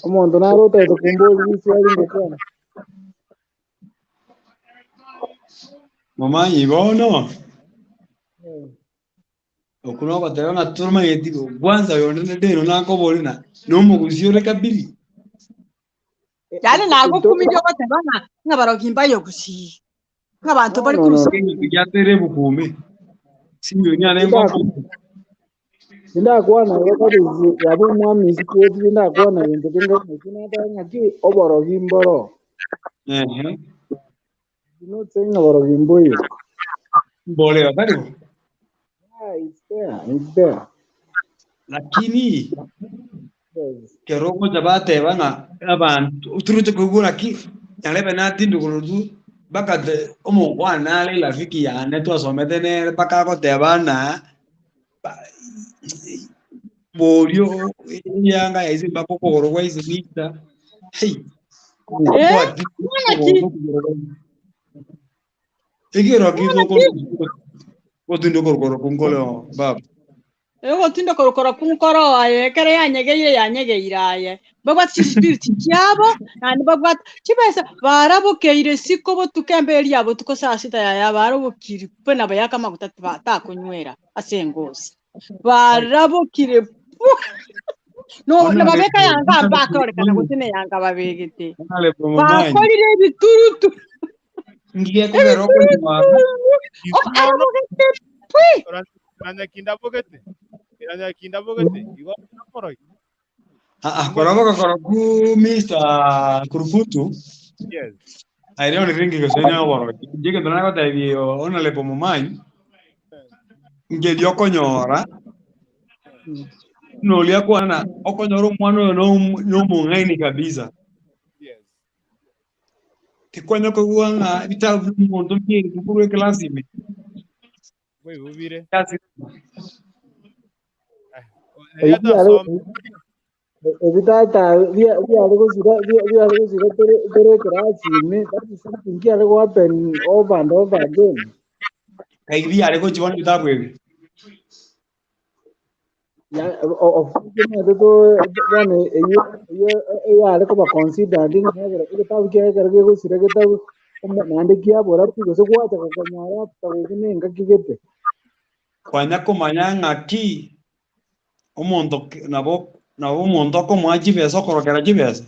umuntu narota tukumboli swali ngekana mama ibono okuno batera na turma yetigo kwanza yonde deno nako bolina no mugusiore kabiri yani nago kumije kote bana ngabarogimba yo gusi ngabantu bari kurusa yatere bukume sinyo nyane ngoko ndakuona wakati yabo mwami siketi ndakuona yende tingo kinata ngaki oborogimboro tsenga borogimboyo bole bakari it's there lakini keroko jabate bana abantu uturute kugura ki yalebe nati ndugurudu bakade omo wana le rafiki ya neto sometene bakako te bana borio yanga izi bakokoro kwa izi nita hey Ikiro kitu ko tindo korokoro kunkolo baba. Ego tindo korokoro kunkoro aye kare yanyegeire aye. Bagwa spirit kyabo and bagwa chibesa barabukeire siko bo tukemberi abo tuko saa sita ya barabukiri pena bayaka maguta ta kunywera asengosi. Barabukire no babeka yanga bakore kana gutine yanga babegete. Bakorire biturutu. Ngiye ko gero ko nywa. Kiranya kinda bogete. Igo koroi. Koroko ku Mr. Kurukutu. Yes. I don't think que soy nada bueno. Llega tona ko tayi ona le pomo mai. Nge dio konyora. No lia kwana okonyoro mwana no mungaini kabisa. Yes. Tikwanya ko wanga bitavu mundo mpieri kuburu klasi me. Wewe ubire. Kasi. Evitata we are going to that is something that will happen over and over again. Kai vi are go jiwan bitavu wewe. Yeah, of one you are like consider ding it out get go sira get out nande kia bora tu so kwa ta kwa nyara ta ni ngakigete. Kwanya kumanya ngaki omondo nabo mondo ko mwaji beso korokera jibesa.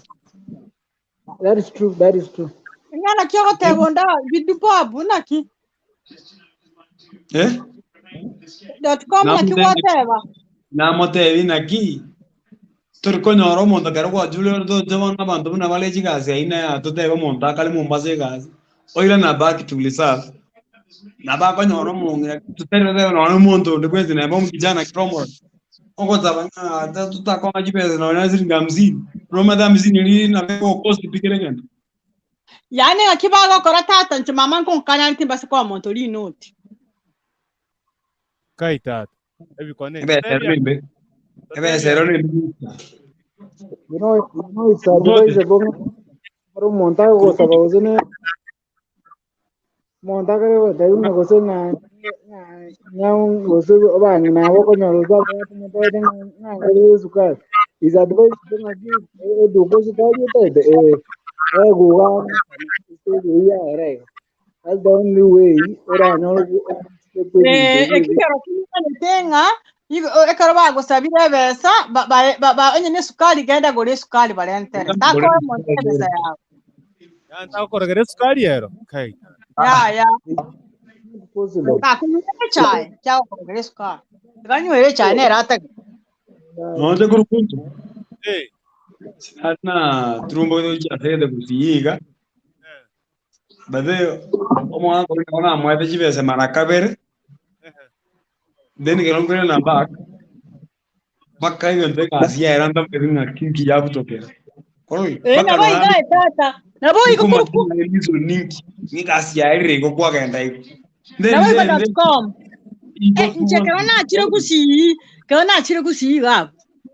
That is true. Ngana kyo te bonda bidupo abuna ki. .com na ki whatever. Na motevi na ki. Turko nyoro mondo kero kwa julio do jama na bantu na wale jigazi ina to te monta kale mombase gazi. Oira na baki tulisa. Na ba ko nyoro monga tutere de no mondo de kwezi na bomu kijana kromo. Oko tabanga ta kwa jibeza na naziri ngamzini. Roma da mzini ni na ko cost pikere ngani. Yani akibaga kora tata nti mama ko kana nti basi kwa montoli note. Kai tata. Ebi kone. Ebe zero ni. You know it's advisable for monta ko sababu ne monta kare dai na ko sena nyang gosu bang na ko nyoro za ko monta den na ngari sukar is advisable na ki do ko sita de go ya right. That's the only way ora no ekikero kimwe tenga ekaro bago sabire besa ba onye ne sukari genda gore sukari balentere tako monte besa yawe ya ntako korogere sukari yero kai ya takunywere chai cyangwa korogere sukari ganywere chai ne rata No te kurukuntu. Sana trumbo do ya de busiga. Bade omo ko na mo de jibe se marakabere. Den que no creen la back. Baka hiyo ndio kazi ya randa pedina kinki ya kutokea. Koi na boy ga tata na boy ko kuruku hizo ninki ni kazi ya ile iko kwa kaenda hivi. Na boy .com nchekana chire kusi ga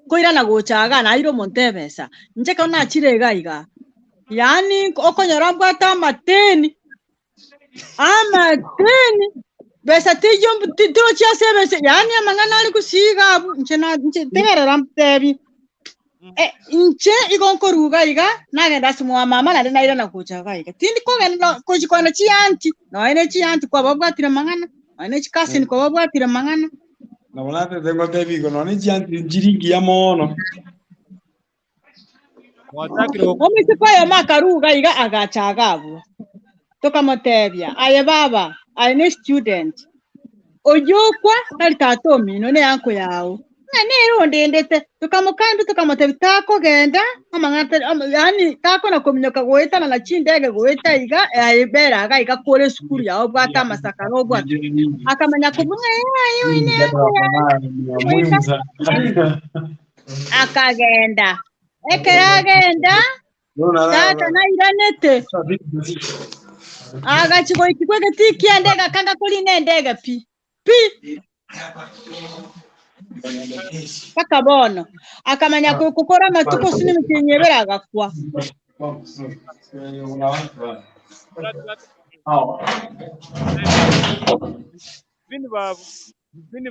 koira na gochaga na iro montebesa nchekana chire ga iga yani okonyora bwata mateni besa tiyo tiro chia sebese yani amangana ali kusiga nche tegerera mtebi nche igonkoruga iga nagenda simu wa mama na ira na gochaga iga tindi kogenda kojikona chianti no ene chianti kwa babwatira mangana ene chikasi ni kwa babwatira mangana na volate tengo te dico non è chianti njiringi ya mono Omi kwa ya makaruga iga agachaga abo toka motebia aye baba aye student ojokwa kali tatomi none yanko yawo nane ronde ndete tukamukandu tukamotebita ko genda amangata yani tako na kominyoka goeta na chindege goeta iga ayebera aga iga kore skuru yawo bwata masaka no bwata akamanya kubunga ayo ine akagenda ekeragenda tata na iranete agachiko ikikwege tikia ndega kanga kuli ndega pi kaka bono akamanya kukora matuko sini mkinyebera agakwa Vini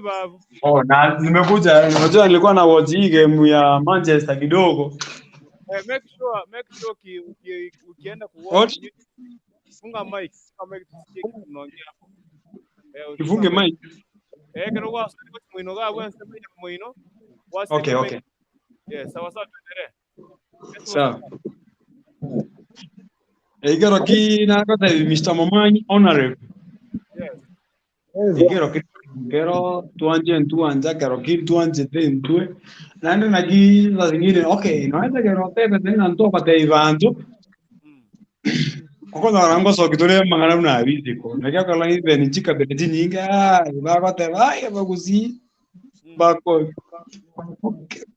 babu. Oh, na nimekuja, nimejua nilikuwa na watch hii game ya Manchester kidogo. Make sure ukienda What? kuwatch funga mic tusikie kitu tunaongea hapo. Kifunge mic. Kero wasi mwino ga wense mwino. Okay. Yeah, sawa tuendelee. Sawa. Igero ki na kota Mr. Momanyi honorable. Yes. Igero tuanje kero ki tuanje tentue. Nani nagi la zingine okay, naweza kero tebe tena ntoka te ivanzo. Koko na rango so kitore mangana na abitiko. Nakia kala ni beni chika beni nyinga, ba ba te ba ya baguzi. Bako.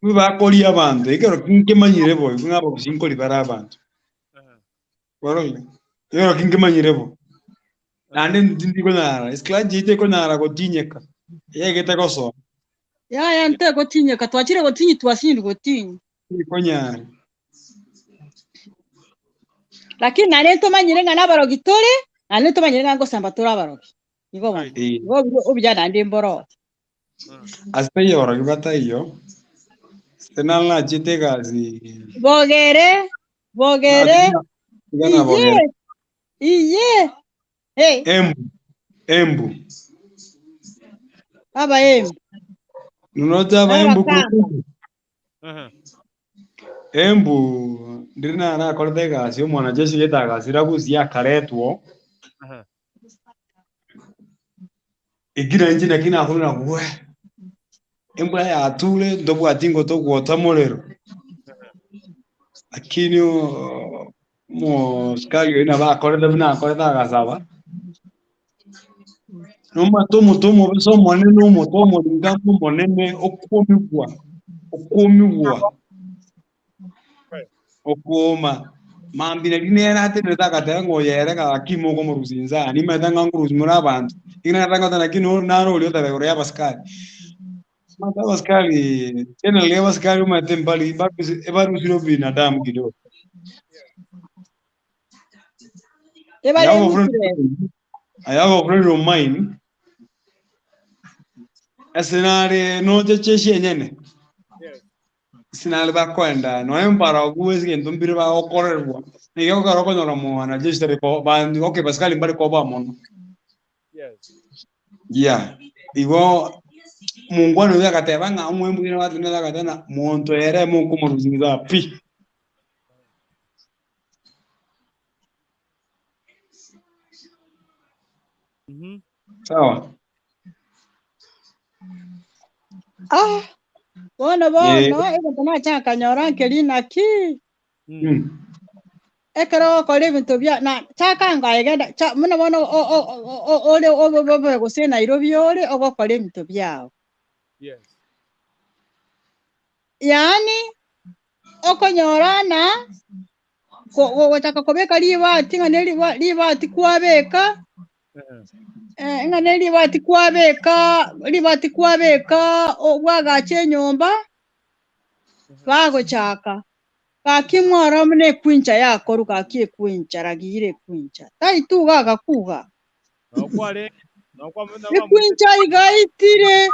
Bakoli abantu. Igero kinke manyire boy, ngabo kusinko libara abantu. Igero kinke manyire boy. Nande ndiko nara, isklanje ite ko nara gotinyeka. Yegete koso. Ya nte gotinyeka twachire gotinyi twasindi gotinyi. Iko nyara. Lakini nane tumanyire ngana barogitore, nane tumanyire ngo samba tora barogi. Niko ba. Ngo ubijana ndi mboro. Aspe yoro gibata iyo. Senala chite gazi. Bogere. Iye. Hey. Embu. Aba embu. Nunota ba embu kuku. Embu ndina na korte gazi umwana jeshi yeta gazi raguzi akaretwo. Igira njina kina khulina kuwe. Embu ya atule ndobu atingo to kuota molero. Lakini mo skali ina ba korte bina korte gasaba. Noma tomo beso monene motomo lingambo monene okoma mambina linera ate netaka tango yere ka kimo ko muruzinza ani matanga nguruzi muri abantu ina tanga tana kino naro lyo tabe ya Pascal mata Pascal tena leo Pascal matembali ebaru siro binadamu kidogo I have a friend of mine. Asenare no cheche nyene. Sinale bakwenda no empara oguwezi kento mbiri ba okorerwa. Niyo karo ko no mo na just repo bandi okay Pascal mbari ko ba mono. Yes. Yeah. Igo mungwano ya kateba nga umwembu ina watu nela katana monto ere mo ko muruzinza pi. Sawa. Bona ego tana cha kanyora kelina ki. Ekero ko le bintu bya na cha kanga egenda cha muna bona ole go se Nairobi ole ogo ko le bintu byao. Yes. Yani okonyorana ko wataka kobeka liwa tinga neli liwa tikwabeka ngane liwa tikwabeka obwaga chenyomba bago chaka kakimwara mune kwincha yako ruka kie kwincha ragire kwincha tai tu gaga kuga nokwale kwincha igaitire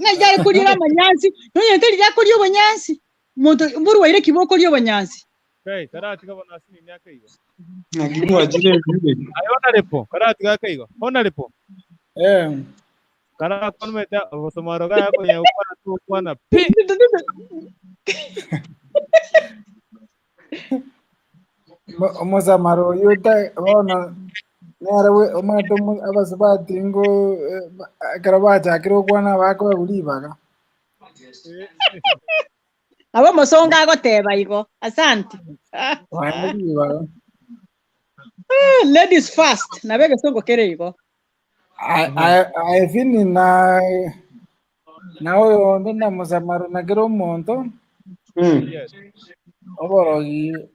ngajari kulira manyansi nonye teli yakuri obonyansi muntu mburu waire kiboko lyo bonyansi okay karati kaba nasini myaka hiyo ngibwa jile jile ayona lepo karati kaka hiyo ona lepo Karena kon meta somaro ga ko ya upana tu upana pi Mozamaro yuta wana narawe omato abasabati ngo karabata kiro kwana bako ulibaga abo mosonga agoteba igo asante ladies first nabege songo kere igo I feel na oyo ndona Mozamaro na kiro monto overall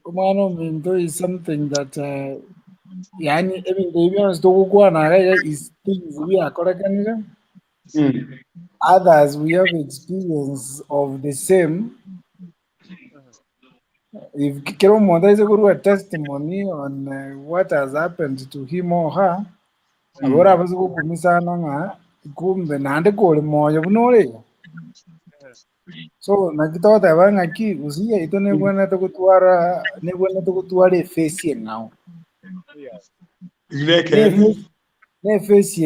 umano minto is something that yani even to go na is things we are correct. Others we have experience of the same if kila mmoja is a testimony on what has happened to him or her, abora abazi kukumisana nga kumbe nande kole moyo bunole. So nakitota banga ki usiye ito ne bwana tukutwara face now. Ne face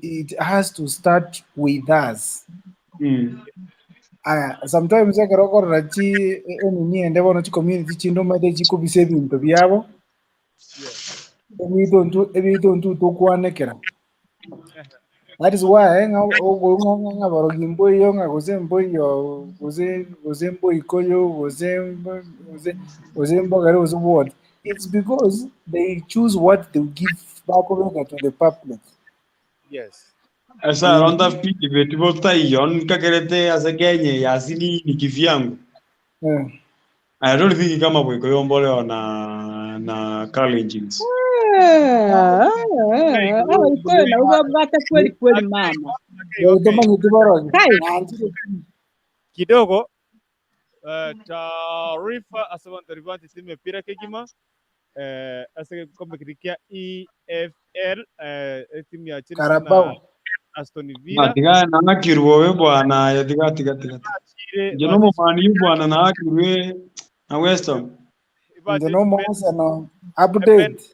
it has to start with us. Sometimes I get rachi ni ende bono chi community chindo made chi kubise bintu byabo. Ebi don't to kwane kera. That is why nga baro gimbo yo nga gozembo yo gozembo ikoyo gozembo gare what. It's because they choose what to give back to the public. Yes. Asa ronda pili vetu volta ion kakerete asegenye yasini ni kivyangu. I don't think kama bwiko yombole na Kalenjins. Ikoyo na ubabata kweli mama. Kidogo taarifa asema ndarivati timu ya pira kegima asa kombe kirikia EFL timu ya Chelsea na Aston Villa. Matiga na kirwowe bwana yatiga tiga. Jeno mo mani bwana na kirwe na West Ham. Jeno mo sana update.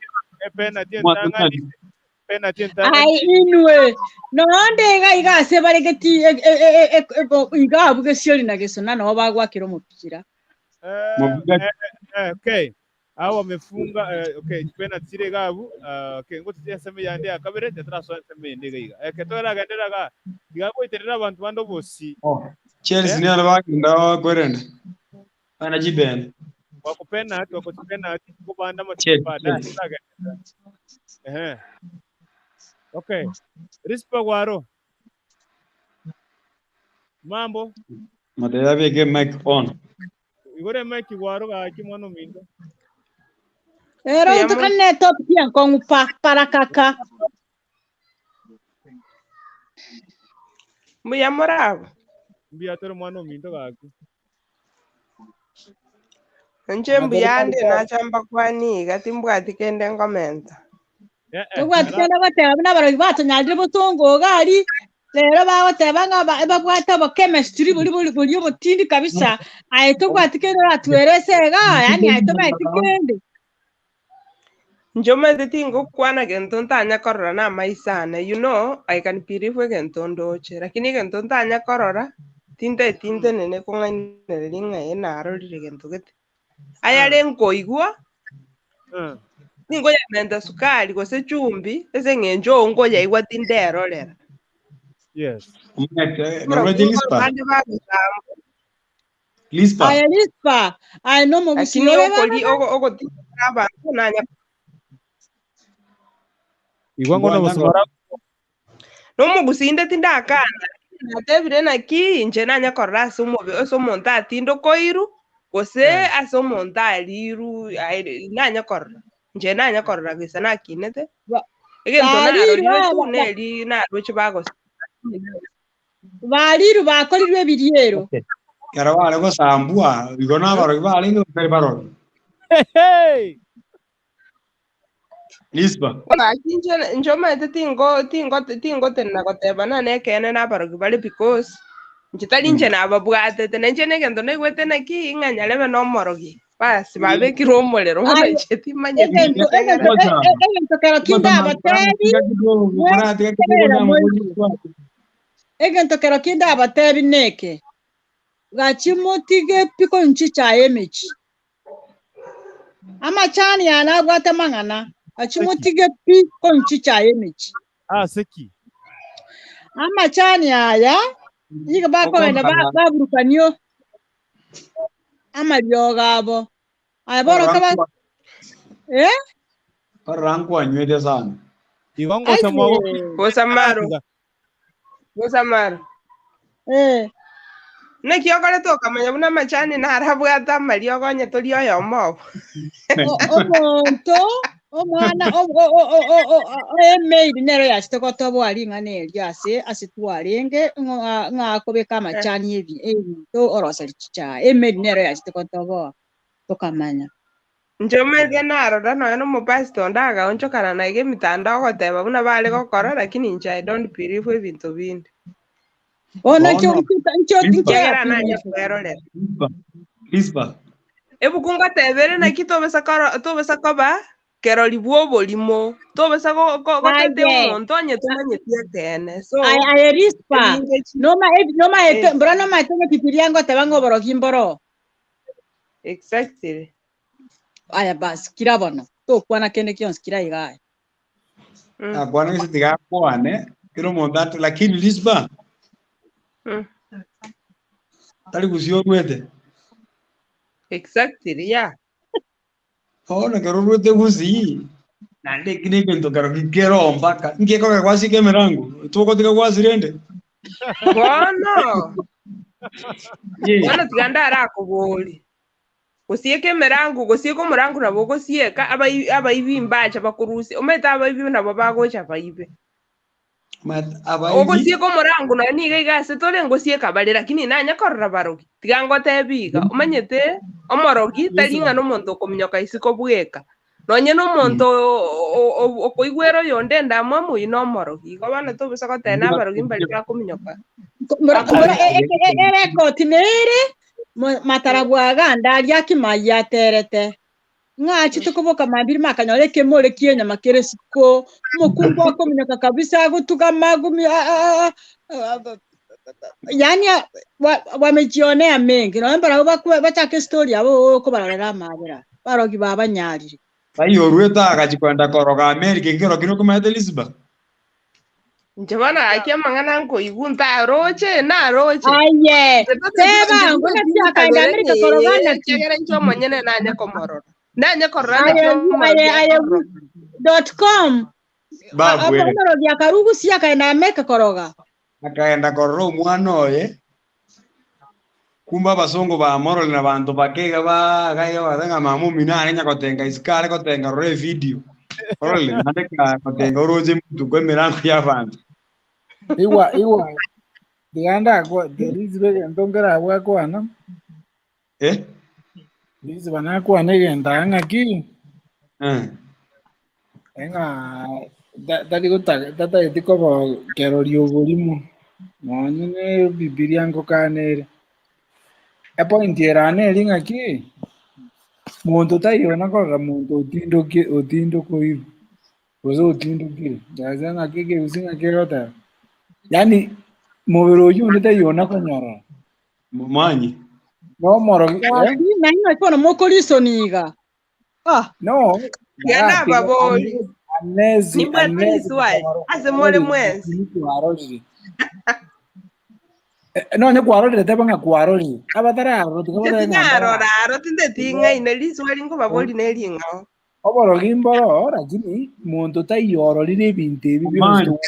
Ai inwe no ndega igase baregeti igabu gesiori na gesona no bagwakira umupira. Okay. Hao wamefunga okay penalty ile gabu okay ngo tuyaseme yande akabere tetraso seme ndega iga ketora gandera ga igabo iterera abantu bando bosi Chelsea ni alabakunda kwerenda ana jibene wako penalty kubanda matipada okay rispa waro mambo madera bege mic on igore mic waro ga kimono mindo Pero tukane top pian kong para kaka. Mbuya moravo. Mbuya toro mwana mindo gaki. Nje mbuyande na chamba kwani gati mbwati kende ngomenta. Tugwati kende bateba n'abarozi batonyadire butungo gari. Rero bateba bagwata ba chemistry buri butindi kabisa. Aye tugwati kende atwerese ga yani aye tobati kende. Njoma tingo kwana genton tanya korora na maisana. You know, I can pirifwe genton doche. Lakini genton tanya korora. Tinte nene konga nelinga ena aroli gento gete. Ayale nkoigwa. Ningoya menda sukali kwa se chumbi. Ese ngenjo ngoya igwa tindero lera. Yes. Lispa. Aya lispa. Ay no mo busiyore ba. Ogo tinaba nanya. Igwango no busumara. No mo businde tinda kana. Natebire na ki nje nanya korra so monta tindo koiru. Kose aso monta liru nanya korra. Nje nanya korra gisa na kinete. Egento na ro tu ne li na ro chibago. Baliru bakorirwe biriero. Karawale ko sambua bigona baro bali ngo baro. Hey. Lispa. Kinje njoma tingo tena koteba na ne kene na baro bali because njitali nje na babwate tena nje ne gendo ne gwete na ki inganya lebe no morogi. Basi babe kiromolero bana cheti manye. Egento kero kinda abatebi. Egento kero kinda abatebi neke. Gachimotige piko nchicha emechi. Ama chani ana gwata mangana. Gachimotige piko nchicha emechi. Seki. Ama chani aya. Yiga bako wenda baburukanyo. Ama liogabo. Aya boro kaba. Rangu anywede sana. Iwango samwago. Gosamaro. Ne kiogole to kamanya buna machani na harabu ata maliogo nyetolio yomo. Omonto omwana email nero yashiteko tobo ali ngane lyase asitwarenge ngakobeka machani ebi to orosali chicha email nero yashiteko tobo tokamanya njomete narora nono mupasto ndaga onchokana naige mitandao goteba buna bale gokora lakini nche I don't believe ebinto bindi ona kyo kegera nanye kwerorera Lisba ebukunga tebere na tobesa koba kerori bwoborimo tobesa gotete omonto onye tumanyetie kene so I rispa noma mbona noma etenge pipiriango tebango borokimboro exactly aya bas kirabona to kwana kene kions kiraiga bwana kisi tiga kwane kiro mondatu lakini Lisba tali kusio rwete exactly yeah ona kero rwete kusi nande kine kento kero kikero mpaka ngeko kwa kwasi kemerangu tuko tika kwasi rende bono bono tiganda arako boli Gosieke merangu gosieko murangu nabo gosieka abaibi mbacha bakurusi ometa abaibi nabo bagocha baibe ogosieko murangu no niga igase tole ngosieka bali lakini nanya korra barogi tigango tebiga omanyete omorogi talinga no monto komnyoka isiko bweka nonye no monto okoigwero yonde ndamwe muino omorogi go bana to bisa gotena barogi mbali ka komnyoka ereko tinere matarabwaga ndaria kimaya terete ngachi tukuboka mabiri makanyore kemore kienya makere siko mukungu akomnyaka kabisa gutuka magumi yani wamejionea mengi naomba batake story abo ko bararera mabira barogi babanyarire ayo rweta akachikwenda koroga America ngero kino kumete Lisba njabana akemangana ngo igunta roche na roche aye seba ngona cyakaenda America korogana kigere ncho monyene nanye komororo nanye korana .com babu komororo ya karugu cyakaenda America koroga akaenda kororo mwana oye kumba basongo ba morole na bantu bakega bagaya badanga mamu minane nya kotenga iskale kotenga rore video orole nandeka kotenga roje mtu kwemerangu ya bantu iwa diganda kwa derizbe ndongera wa kwa dizi bana kwa negenda ngaki enga digo tata etiko bo kerorio bolimu none bibilia ngo kanere point erane lingaki muntu tayona kwa muntu otindo ko hivi ozo otindo kile dazanga kike usinga kerota yani mobero yune tayona konyara manyi no moro nani nakona mokoliso niga no yana baboli ni bwete iswali asemole mwenzi no ne kwarore tebanga kwarore abatara aroti raro tinde tinga ine liswali ngo baboli ne linga oboro gimboro lakini muntu tayoro lire binte bibiro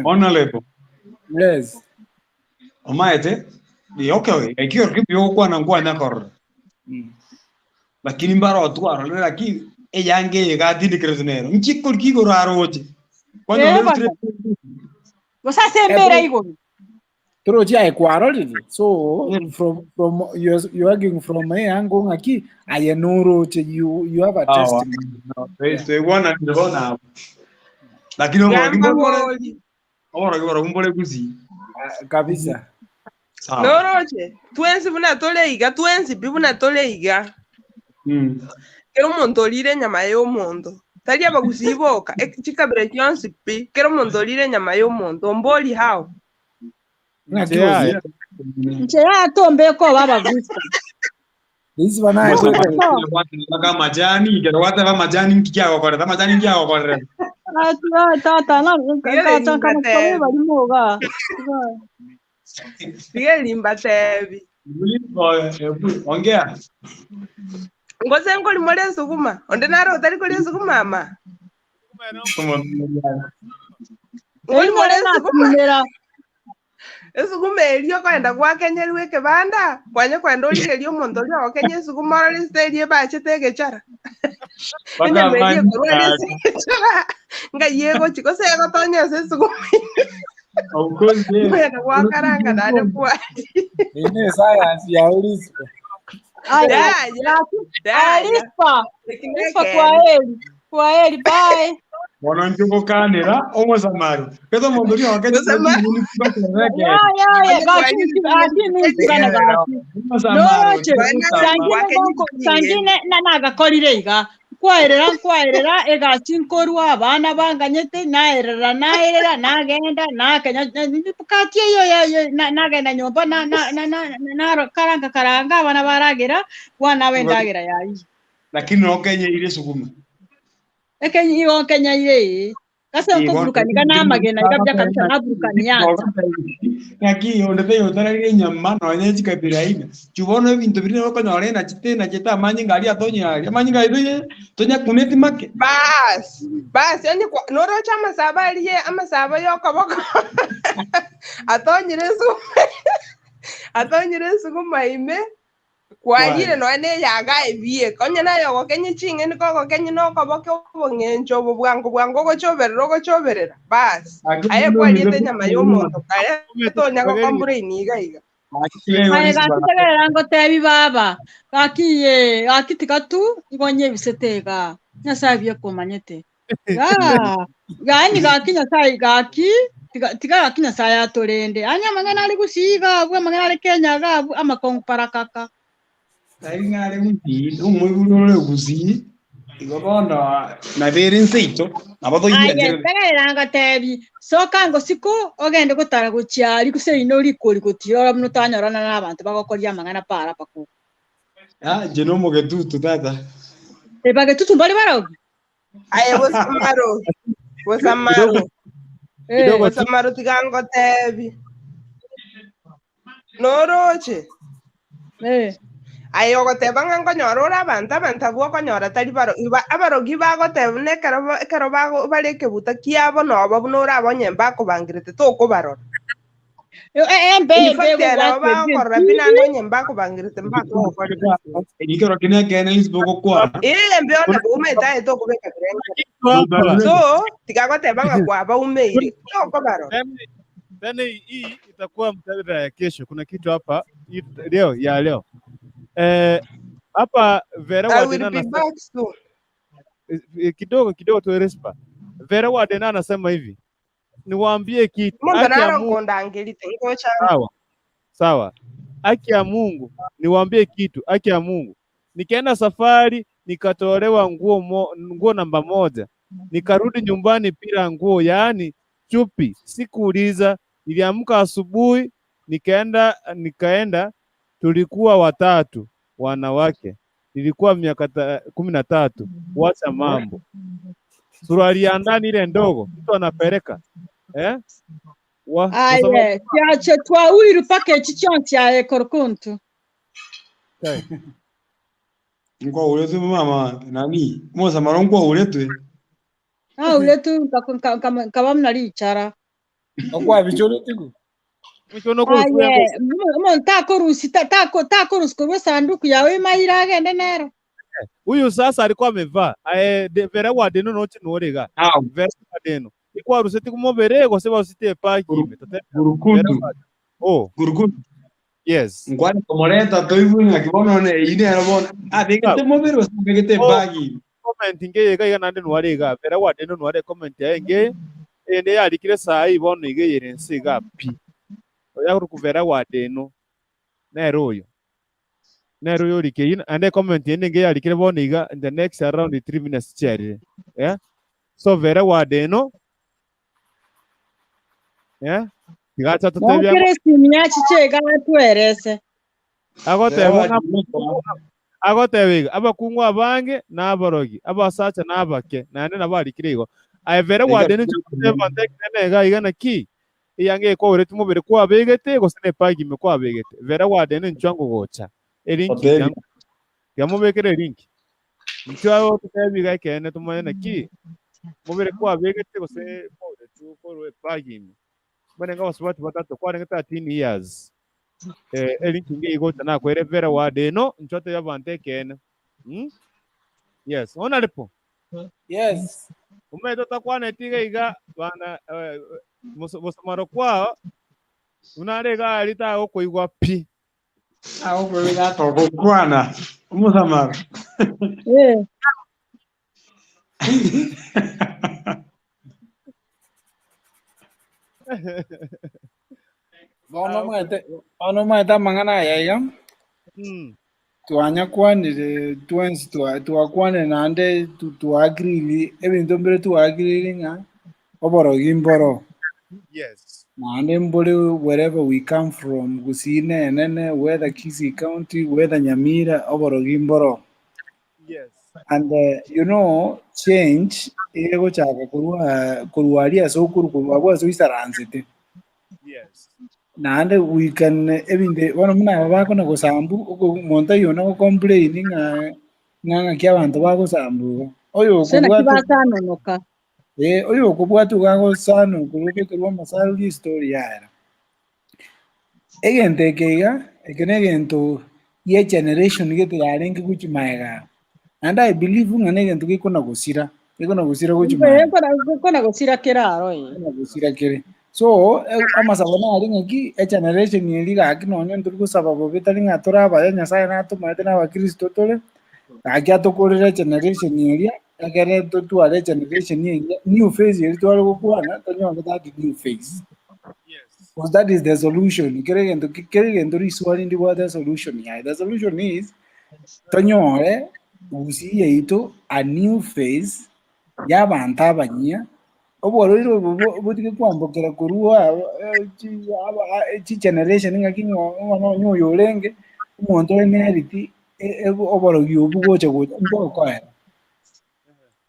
ona lepo yes omaete ni okay ekio kipyo kwa na ngwa nakor lakini mbaro tu aro lakini eyange gadi kreznero nchiko kigo raroje kwando le Wasa sembera igo troji ai kwarori so from you arguing from my angle ngaki ayenuro you have a testimony no wana ndona lakini ora kumbole kuzi kabisa no roche twensi buna toleiga twensi bibuna toleiga kero montolire nyama yo mondo talia bagusiboka chikabira kyonsi pi kero montolire nyama yo mondo mboli hao nche ya tombe ko baba gusta hizi bana kwa majani kero wata majani mkiao kwa majani mkiao kwa tata na tata kana kwa bali moga Sigue limba tebi. Ongea. Ngoze ngoli mole sukuma. Onde naro utali kole sukuma ama. Ngoli mole sukuma. Sukuma elio kwenda kwa Kenya liweke banda. Kwanye kwenda oli elio mondo lyo wa Kenya sukuma ali steady ba chetege chara. Nya melie kwa ali chara. Nga yego chiko se ko tonya se sukuma. Aukoze. Kwenda kwa karanga dade kwa. Ine science ya ulizo. Rispa kwa heri bye. Bono njugo kanira omosamaru. Keto mondori wakati ni kubatereke. Ya gaki nzibana gaki. No sangine nagakorire iga. Kwaerera egakinkorwa abana banganyete naerera nagenda nakenya katie yo nagenda nyomba na karanga abana baragira bwana wendagira yayi. Lakini no Kenya ile sukuma. Kenya ile kasa kuburukani kana magena igabya kabisa naburukani yanza. Aquí onde teyo tarari nyama no nyenzi kapira ina. Chubono ebintu biri no kanyore na chita manyi ngali atonya. Manyi ngali tonya kuneti make. Bas yani noro chama sabali ye amasaba yokoboko. Atonyire su maime kwagire no ane yaga ebie konya nayo gokenye chinge ni koko kenye no koboke obongenjo bwango gochoberera bas aye kwalite nyama y'omuntu kare tonya gokombure iniga iga Aye gakitegerera ngo tebi baba gakitikatu ibonye bisetega nyasabye komanyete gani gakinya sai tiga gakinya sai atorende anya mangana ari gusiga bwa mangana ari Kenya ga amakong parakaka Sai ngare muti umwe gusi igobono na bere nseito abato yiye tegerera ngo tebi soka ngo siko ogende gutara gucyari guseri no rikori gutira muno tanyorana n'abantu bagokorya mangana para pako je no mugetutu tata bagetutu bari barogi aye wasamaro tigango tebi noroche ayo goteba ngonyora abantu bwo konyora tari baro abarogi bagoteba nekero bareke buta kiabo nobo bunora abonye mbakubangirete tokubarora bakorora binando nye mbakubangirete mbakokora ikero kinekene isboko kwa mbeona umeta tokubeka birenga so tikagoteba ngakwaba umeire tokubarora. Then hii itakuwa mjadala ya kesho. Kuna kitu hapa leo hapa Vera Wadena kidogo tu respa. Vera Wadena anasema hivi, niwaambie kitu sawa, haki ya Mungu, niwaambie kitu, haki ya Mungu. Nikaenda safari nikatolewa nguo namba 1, nikarudi nyumbani bila nguo, yaani chupi. Sikuuliza, niliamka asubuhi nikaenda, tulikuwa 3 wanawake, nilikuwa miaka 13. Wacha mambo, suruali ya ndani ile ndogo mtu anapeleka aye kiache twawiri package chonti ya korkuntu ngo uletu mama nani moza marongo uletu uletu kama mnalichara okwa bichoro tiku takorusi kwa sanduku yawe maira agende nero. Huyu sasa alikuwa amevaa Vera Wadeno noti norega Vera Wadeno ikuwa ruseti kumobere kwa sababu usite paki gurukundu yes ngwani komoreta toivu ngakibono ne ine arabona abegete mobere usibegete paki comment ngeye ga nande norega Vera Wadeno nore comment yenge ende yalikire sai bono igeye nsiga pi oya Vera Wadeno neroyo like ande comment yende nge yalikire bono iga in the next around 3 minutes cherry so Vera Wadeno tigacha tutebya Kresi chega atwerese agotebe abakunywa abange n'abarogi abasacha n'abake nane nabalikirigo Vera Wadeno chuteba ntekenega igana ki iyange ko urete mubere kwa begete gosene pagi me kwa begete Vera Wadeno nchango gocha elinki yamubekere linki ncyo tutebiga kene tumayena ki mubere kwa begete gosene ko pagi bane nga wasubati 3 kwa 13 years elinki nge gocha na kwere Vera Wadeno nchote yabante kene yes onalipo yes umeto takwa netiga iga bana musomaro kwao unarega alita okuigwa pi Au kuliga toko kwana. Musamar. Ono maeta mangana ya tuanya kwani twins tuakwane nande tuagrili ebintu mbere tuagrili nga oboro gimboro. Yes. Nande mbole wherever we come from Gusine nene whether Kisii County whether Nyamira oboro gimboro. Yes. And you know change ego chaka kurualia so kurwa so isaranzete. Yes. Nande we can ebinde wana muna bako na kusambu uko monta yona ko complaining nga kya bantu bako sambu oyo Sena kubwatu kibatano noka. oyo kubwatu kako sano kuruke kurwa masalu story yara egente kega ekenegento ye generation gete yarengi kuchimaega and I believe nga negento kikona gusira kuchimaega Kona gusira kiraro gusira kire so amasabona ari ngaki generation yeli gaki nonyo nduri sababu bitari ngatora baya nyasaye natumate n'abakristo tole gaki atokorera generation yeli agere tuare generation yeli new phase yeli twari gukwana tonyo that new phase. Because that is the solution. Keregendo riswali ndi what the solution ya. The solution is tonyo usi yeito a new phase ya banta banyia oborero butike kwambokera kurua chi generation ngakinyo no nyo yorenge umuntu enerity oboro yubu gocha gocha mboko ya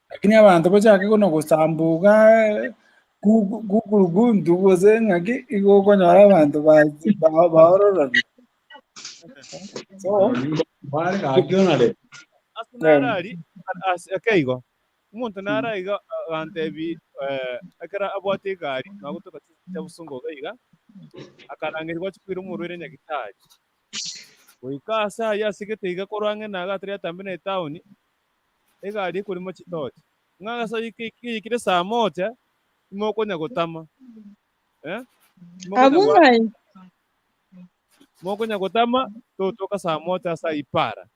lakini abantu bachake kono gusambuga gugundu gose ngaki igokonyora abantu baorora so Vale, gakionale. Asunarari akaigo umuntu naraiga gantebi akara abwate gari nagutoka cyabusungo gaiga akarangirwa chikwira umurwere nyagitari oikasa yasigete igakorwange nagatria tambene town egari kurimo chitoche ngagasa ikire saa moja imoko nyagotama Abungai. Moko nyagotama toka saa moja saa ipara.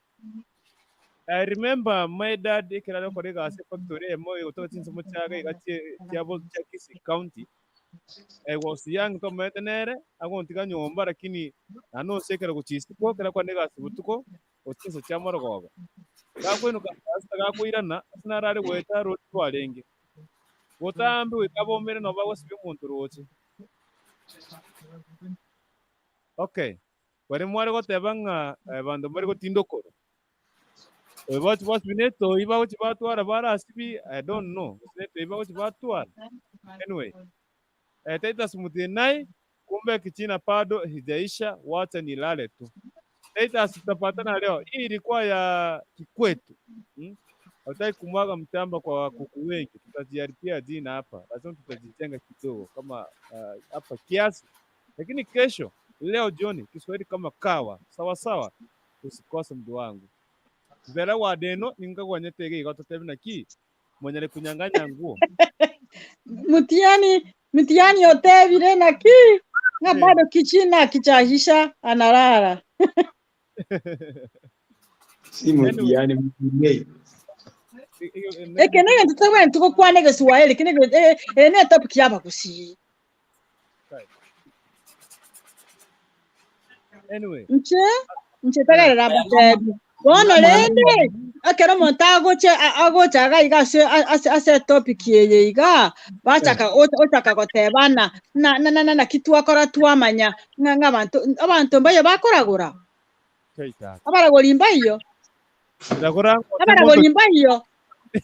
I remember my dad kiraro korega ase factory moyo to tinso mochaga igache tiabo Kisii County. I was young to metenere agontiga nyomba lakini ano sekera kuchisi ko kera kwa nega sibutuko otinso chamoro goba. Gakweno kasta gakwirana sinarare gweta ro twarenge. Gotambe wikabomere no bago sibe muntu roche. Okay. Wari mwari gotebanga bando muri gotindokoro. What was bineto iba uchi batwara bara asibi I don't know. Bineto iba uchi batwara. Anyway. Taita sumutinai kumbe kichina pado hijaisha wacha nilale tu. Taita tutapatana leo. Hii ilikuwa ya kikwetu. Hataki kumwaga mtamba kwa kuku wengi. Tutajiharibia jina hapa. Lazima tutajitenga kidogo kama hapa kiasi. Lakini kesho leo jioni Kiswahili kama kawa sawa sawa, usikose mdu wangu vera wa deno ninga gwanyetege igototebi na ki mwenye kunyang'anya nguo mutiani otebire na ki na bado kichina kichahisha analala si mutiani mutiani ekene tutawe tuko kwanege Swahili kene ene topic yaba kusi. Anyway. Nche tagare rabatebi. Wono lende akero montago che agocha ga iga ase topic yeye iga bachaka otaka gotebana na kitu akora tuamanya nga abantu mbaye bakoragura. Keita. Abaragolimba iyo. Abaragolimba iyo.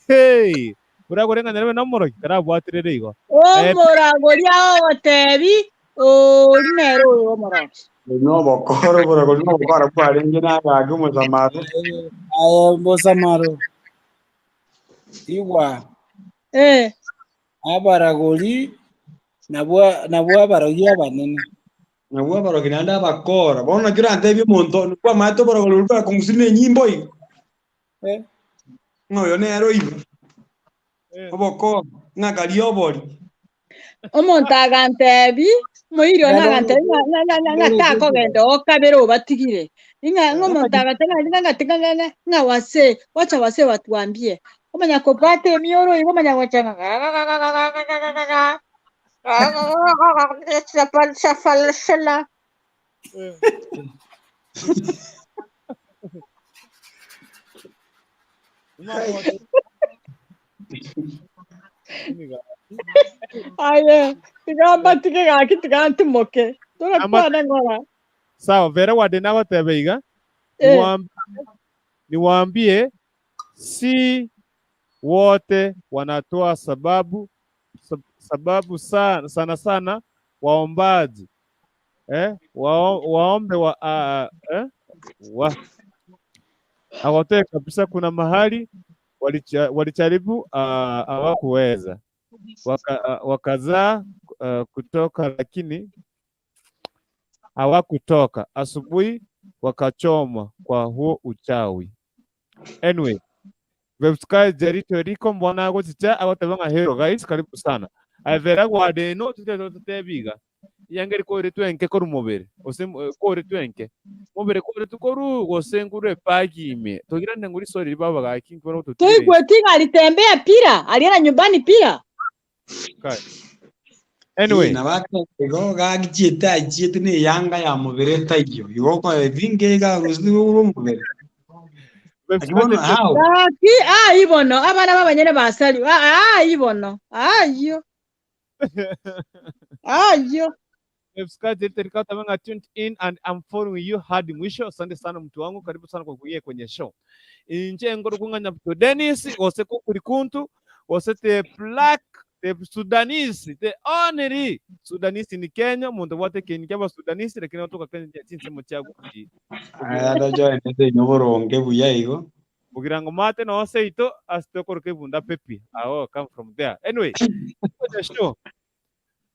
Hey. Uragorenga nere na moro karabwatirere igo. Moragoria otebi rinero moro. No bokoro kwa renge na gagu muzamaro. Muzamaro. Iwa. Abaragoli nabwa barogia banene. Nabwa barogia nanda bakora. Bona grande bi monto kwa mato baragoli kwa kumusine nyimbo yi. No yo nero iba. Oboko ngakali obori. Omontaga ntebi Moiri onagante ngata kogenda okabere obatigire. Ngomonto agatenga nga wase. Wacha wase watuambie. Omanya kopate mioro igo manya wachanga. Shafala. Aye, tigamba tigega kitiganti moke. Tola kwana ngora. Sawa, vera wade na watebeiga. Niwaambie si wote wanatoa sababu sana waombaji waombe hawatoe kabisa. Kuna mahali walijaribu hawakuweza, wakazaa kutoka, lakini hawakutoka. Asubuhi wakachomwa kwa huo uchawi. Anyway, website jarito riko mbona gochicha agotabanga hero guys, karibu sana. Avera gwade no tutebiga yangeri ko retwenke ko rumobere ose ko retwenke mobere ko retukoru gosengure pagime togira nguri sorry baba ga kinkoro to toi kwetinga alitembea pira alienda nyumbani pira. Anyway, na wake go ga gicheta ni yanga ya mobere tayo yo ko vinge ga rusu mobere. Ibono abana babanyene basali ibono ayo tuned in and I'm following you hadi mwisho. Asante sana mtu wangu, karibu sana kwa kuingia kwenye show. Inje ngoro kunganya mtu Dennis ose ko kuri kuntu ose te black te Sudanese te oneri Sudanese ni Kenya muntu wate Kenya kaba Sudanese lakini watu Kenya chinse mchagu ada join te nyoboronge buya igo bugirango mate no seito astokoro ke bunda pepi come from there. Anyway, kwenye show,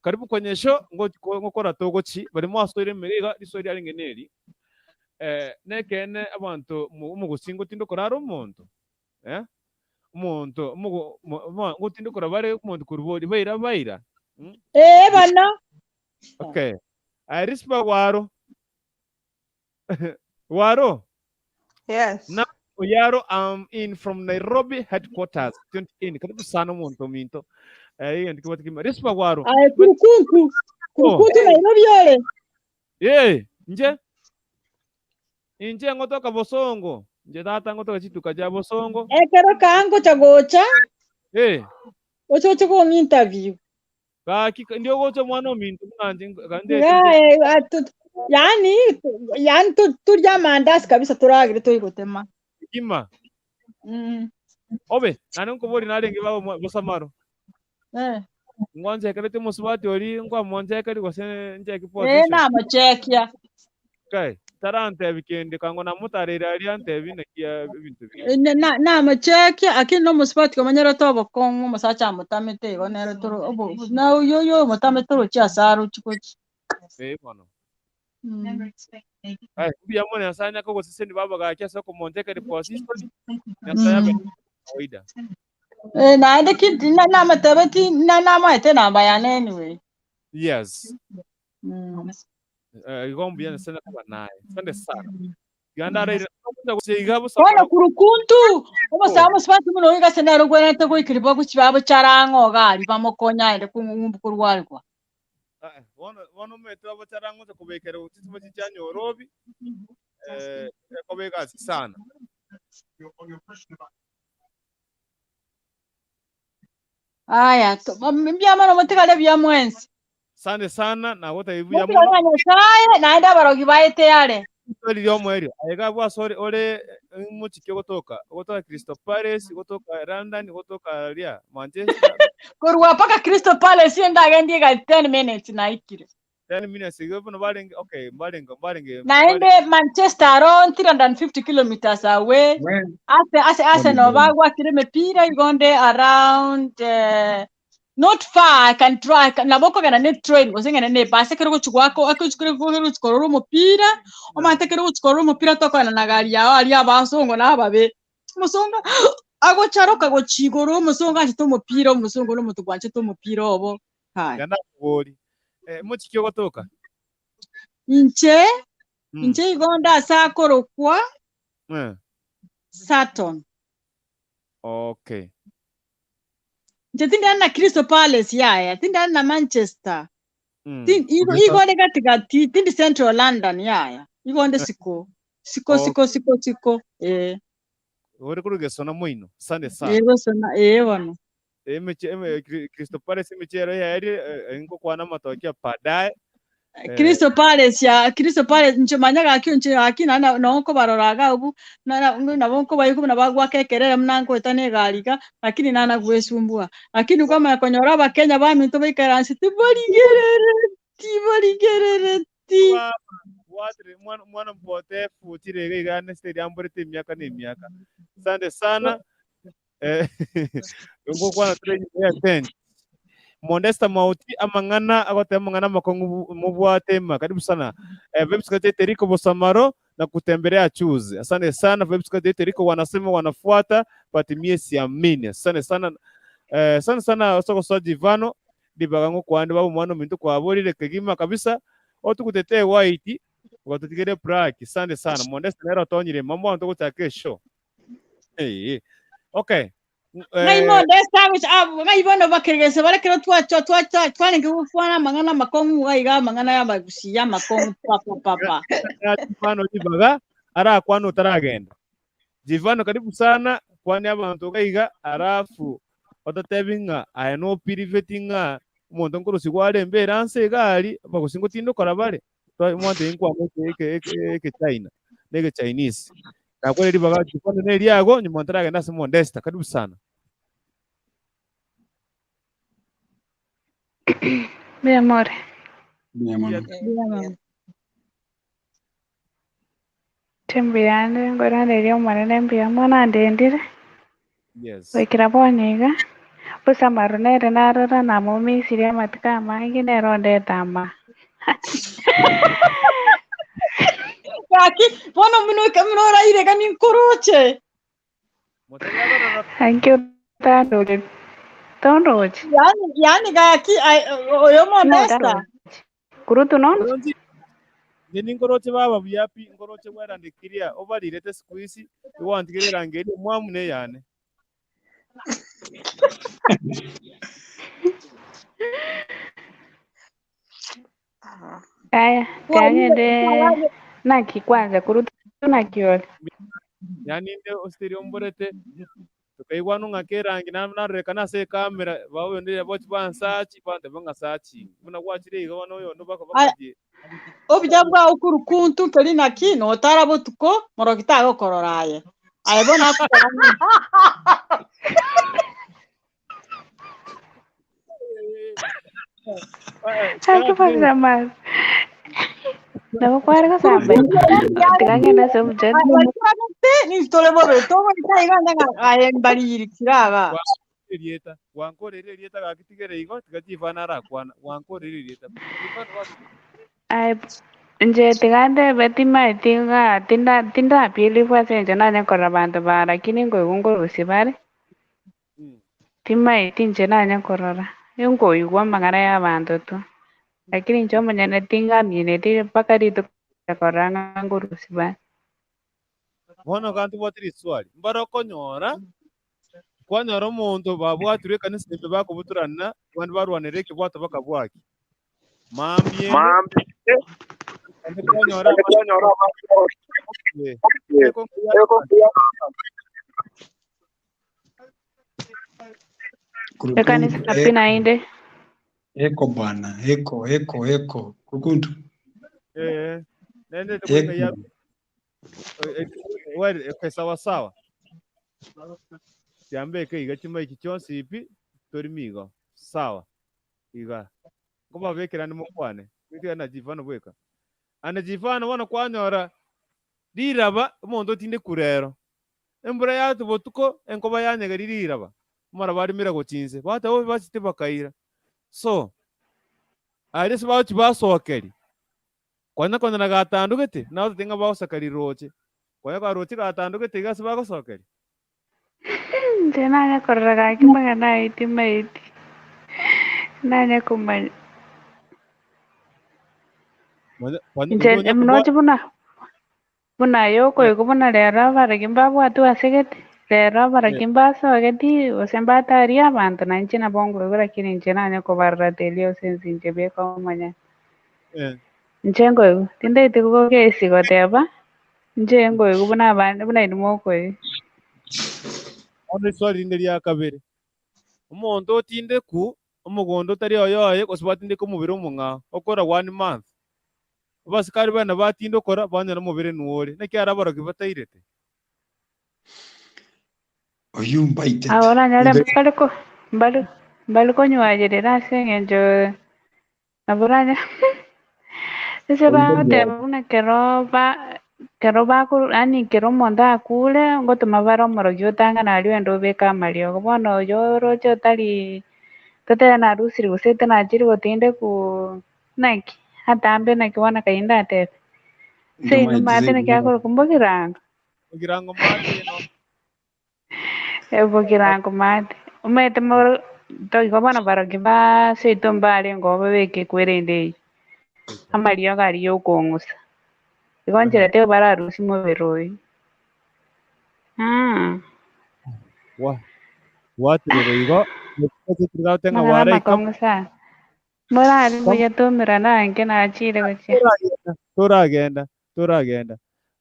karibu kwenye show ngokora togochi bari mo astoire meriga isori ari ngeneri nekene abantu umugusingo tindo koraro umuntu umuntu ngotindo kora bare umuntu kurubodi baira bana. Okay, I respect waro waro. Yes. Now Yaro, I'm in from Nairobi headquarters. 20 in karibu sana muntu minto ndikubati kima rispa waro kurukuntu Nairobi yole nje ngotoka Bosongo nje tata ngotoka chituka ja Bosongo ekero kango chagocha ocho ko interview kaki ndio gocho mwana minto nganje kande yani tu ya mandas kabisa turagire toigotema kima obe nani nkobori narenge babo bosamaro ngwanje kalete musubati ori ngwa monje kali gose nje kiposition na machekia kai tarante weekend kango na mutarira ari ante binakia bintu na machekia akini no musubati komanyero tobo kongo musacha mutamete go nero toro obo na yo mutamete ro cha saru chikochi bono Bia mwana asanya ko gose ndi baba ga kiasa ko monje kali position nyasaya be kawaida na ndiki na matabati na maite na bayana anyway. Yes. Igombi yana sana kwa naye. Asante sana. Ganda re kusiga bo sana kurukuntu. Obo samo spati muno iga senaro gwenete ko ikiribo ku kibabo charango gali bamokonya ende kungumbu kurwarwa. Wono meto abo charango zo kubekera utisibo chichanyo robi. Kobeka sana. Aya, mbyama no mutikale bya mwensi. Sande sana na wota ibu ya mwana. Mutikale naenda barogi baite yale. Sori yo mweri. Ayega bwa sori ole muchike gotoka Crystal Palace, gotoka London, gotoka ria Manchester. Kurwa paka Crystal Palace ndagendi ga 10 minutes na ikire. 10 minutes igo no baringe okay, baringe. Naende Manchester around 350 kilometers away. Ase no bagwa kire mepira igonde around not far. I can try naboko kana net train gosenga ne base kero kuchwako akuchukure kuchukoro mupira omate kero kuchukoro mupira tokana na gari yao ali abasongo na babe musonga agocharoka gochigoro musonga chito mupira musongo no mutugwanche to mupira obo hai gana kubori Muchikio gotoka. Inche igonda sakorokwa Saturn. Okay. Nche tinda na Crystal Palace yaya, tinda na Manchester. Igonde katikati, tindi Central London yaya. Igonde siko. Siko. Ore kuruge sona moino. Sande sana. Ego sona, wano. Crystal Palace michero ya eri ingo kwa na matokeo padaye. Crystal Palace nchomanya gakyo nche akina na noko baroraga ubu na bonko bayiko na bagwa kekerera mnango etane galiga lakini nana kuesumbua lakini kama konyora ba Kenya ba minto baikaransi tiboligerere Watu mwana mpotefu tirege gane stadium borete miaka ni miaka. Asante sana. Ngo kwa na training ya 10. Modesta mauti amangana agote amangana makongu mubwatema. Karibu sana. Website Teriko Bosamaro na kutembelea chuzi. Asante sana. Website Teriko wanasema wanafuata patimie siamini. Asante sana. Asante sana soko soji vano dibagango kwande babu mwana mintu kwa borire kegima kabisa. Otu kutetee white watutigere praki. Asante sana. Modesta nero tonyire mambo anto kesho. Okay. Ngai Modesta ngai bono bakirigese barekero twanenge gufwana mangana makongu gaiga mangana ya bagusi ya makongu papa. Jivano dibaga ara kwano taragenda. Jivano karibu sana kwani abantu gaiga arafu otatebinga ayano pirivetinga umuntu nkuru sigwale mbera anse gali bagusingo tindo karabale mwante inkwa ke China nege Chinese na kweli dibaga jivano neli yago ni montaraga ndase Modesta karibu sana. Mi amore. Tembiane ngorane rio mwana mbia mwana ndendire. Yes. Wekira boniga. Busa marunere narora na momi siria matika mangi neronde tama. Kaki bono mnora ire kani koroche. Thank you tano. Tonroche. Yani kaki oyo Modesta. Kurutu non? Nini ngoroche baba biapi ngoroche wera ndikiria obalirete siku hizi iwantigirira ngeri mwamune yane. Kaya ngende naki kwanza kurutu nakiole. Yani nde osteri omborete tukaigwa nunga kerangi na rekana se kamera bawo ndire bochi bansachi bande banga sachi muna gwachire igo no yo ndo baka bakaje. Obijabwa ukuru kuntu keri naki no tarabo tuko morokita go kororaye. Aibona Aku pasa más. Dapat keluar ke sampai. Tinggalnya nasi hujan. Ni tole bobe to ita iganda nga ayen bari kiraga. Rieta wankore rieta gakitigere igo tigajivana ra kwana wankore rieta Ai nje tingande betima tinda pili fue senjo nanya korabando ba lakini ngo usibare. Tima tinje nanya korora. Yungo yuwa mangara ya bantu tu. Lakini njo manyane tinga mine ti pakari tu koranga ngo usibare. Bono kantu botiri swali mbaroko nyora kwanyora omuntu babwature kanisa tembe bakubuturana bandu barwanireke bwata bakabwaki mambye kwanyora Kanisa kapina inde eko bwana eko kukuntu nende tukweka ya wale sawa tiambe ke iga chima iki chonsi ipi torimigo sawa iga ngoba bekera ni mukwane bikira na jivano bweka ana jivano wana kwanyora diraba mondo tinde kurero embura ya tubotuko enkoba yanyega diraba mara bari mira gochinze bata bo basite bakaira so aire bachi basokeri kwana na gatandugete nawe tinga basakari roche kwaya ka roche gatandugete gase bagosokeri nanya korora kimanga na iti maiti nanya kumanya Nje mnoche buna yoko yuko buna lero baragimba bwatu asegeti lero baragimba sogeti osemba tari abantu na nchina bongo bora kini nchina nyako barra telio sensi nche beko manya nchengo yu tinde itiko kesi goteba nchengo yu buna abantu buna idumoko yu ono swali ndiri yakabere umuntu otinde ku umugondo tari oyoye kosbatinde ku mubiri umunga okora 1 month basikari bana batinde okora banya no mubiri nuore nekyara baro kibatairete oyumbaite ahora nyale baliko nywajerera sengenjo naburanya ese bateba buna kero bakuru ani kero monda akule ngotuma baro morogi otanga nalio endo beka malio bono yorocho tali tote na rusiri gusete na jiri gotinde ku naki hata ambe na kiwana kainda ate sei no mate na kyakoro kumbogirango mate no ebogirango mate umete moro to igobana baro giba sei tombale ngobe beke kwerende amalio gari yo kongusa igonjera te bara rusi mo beroi watirero igo tenga magana warai makongusa morali buya tumira nange nachire gucia turagenda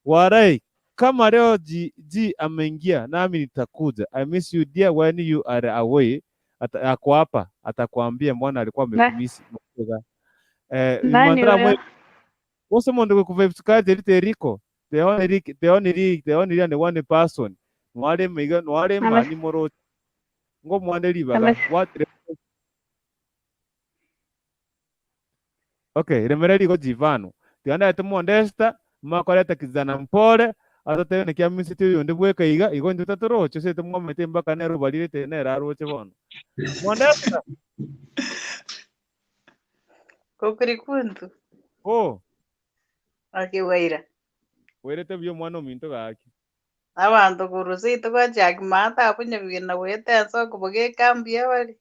warai kama leo ji ameingia nami nitakuja. I miss you dear when you are away. Ako hapa atakwambia mbona alikuwa amekumisi. Nani huyo? Wose mondo ku website riko the only and one person mwale miga mwale mani moro ngo mwande libaga what okay remera liko jivano tianda etomo ndesta makoleta kizana mpole atate ne kya misiti yonde bweka iga igo nduta toro chose tomo mete mbaka nero balire tene raro che bono mwandesta kokuri kuntu akiwaira werete byo mwana minto gaki abantu kurusito kwa chakimata apunye bigina wete so kuboge kambia bari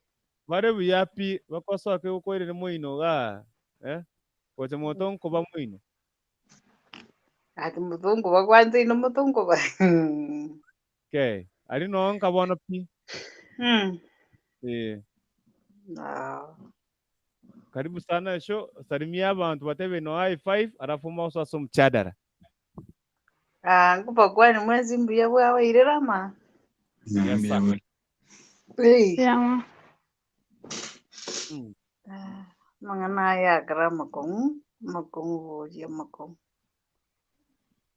bare buyapi bakosoke ukoirere moino ga koche moton ko ba moino ati mutungu bakwanza ino mutungu ba okay ari no nkabono pi karibu sana show salimia abantu batebe no i5 arafu mausa som chadara ngupa kwani mwezi mbuya bwawe irerama mangana ya grama kong ya makong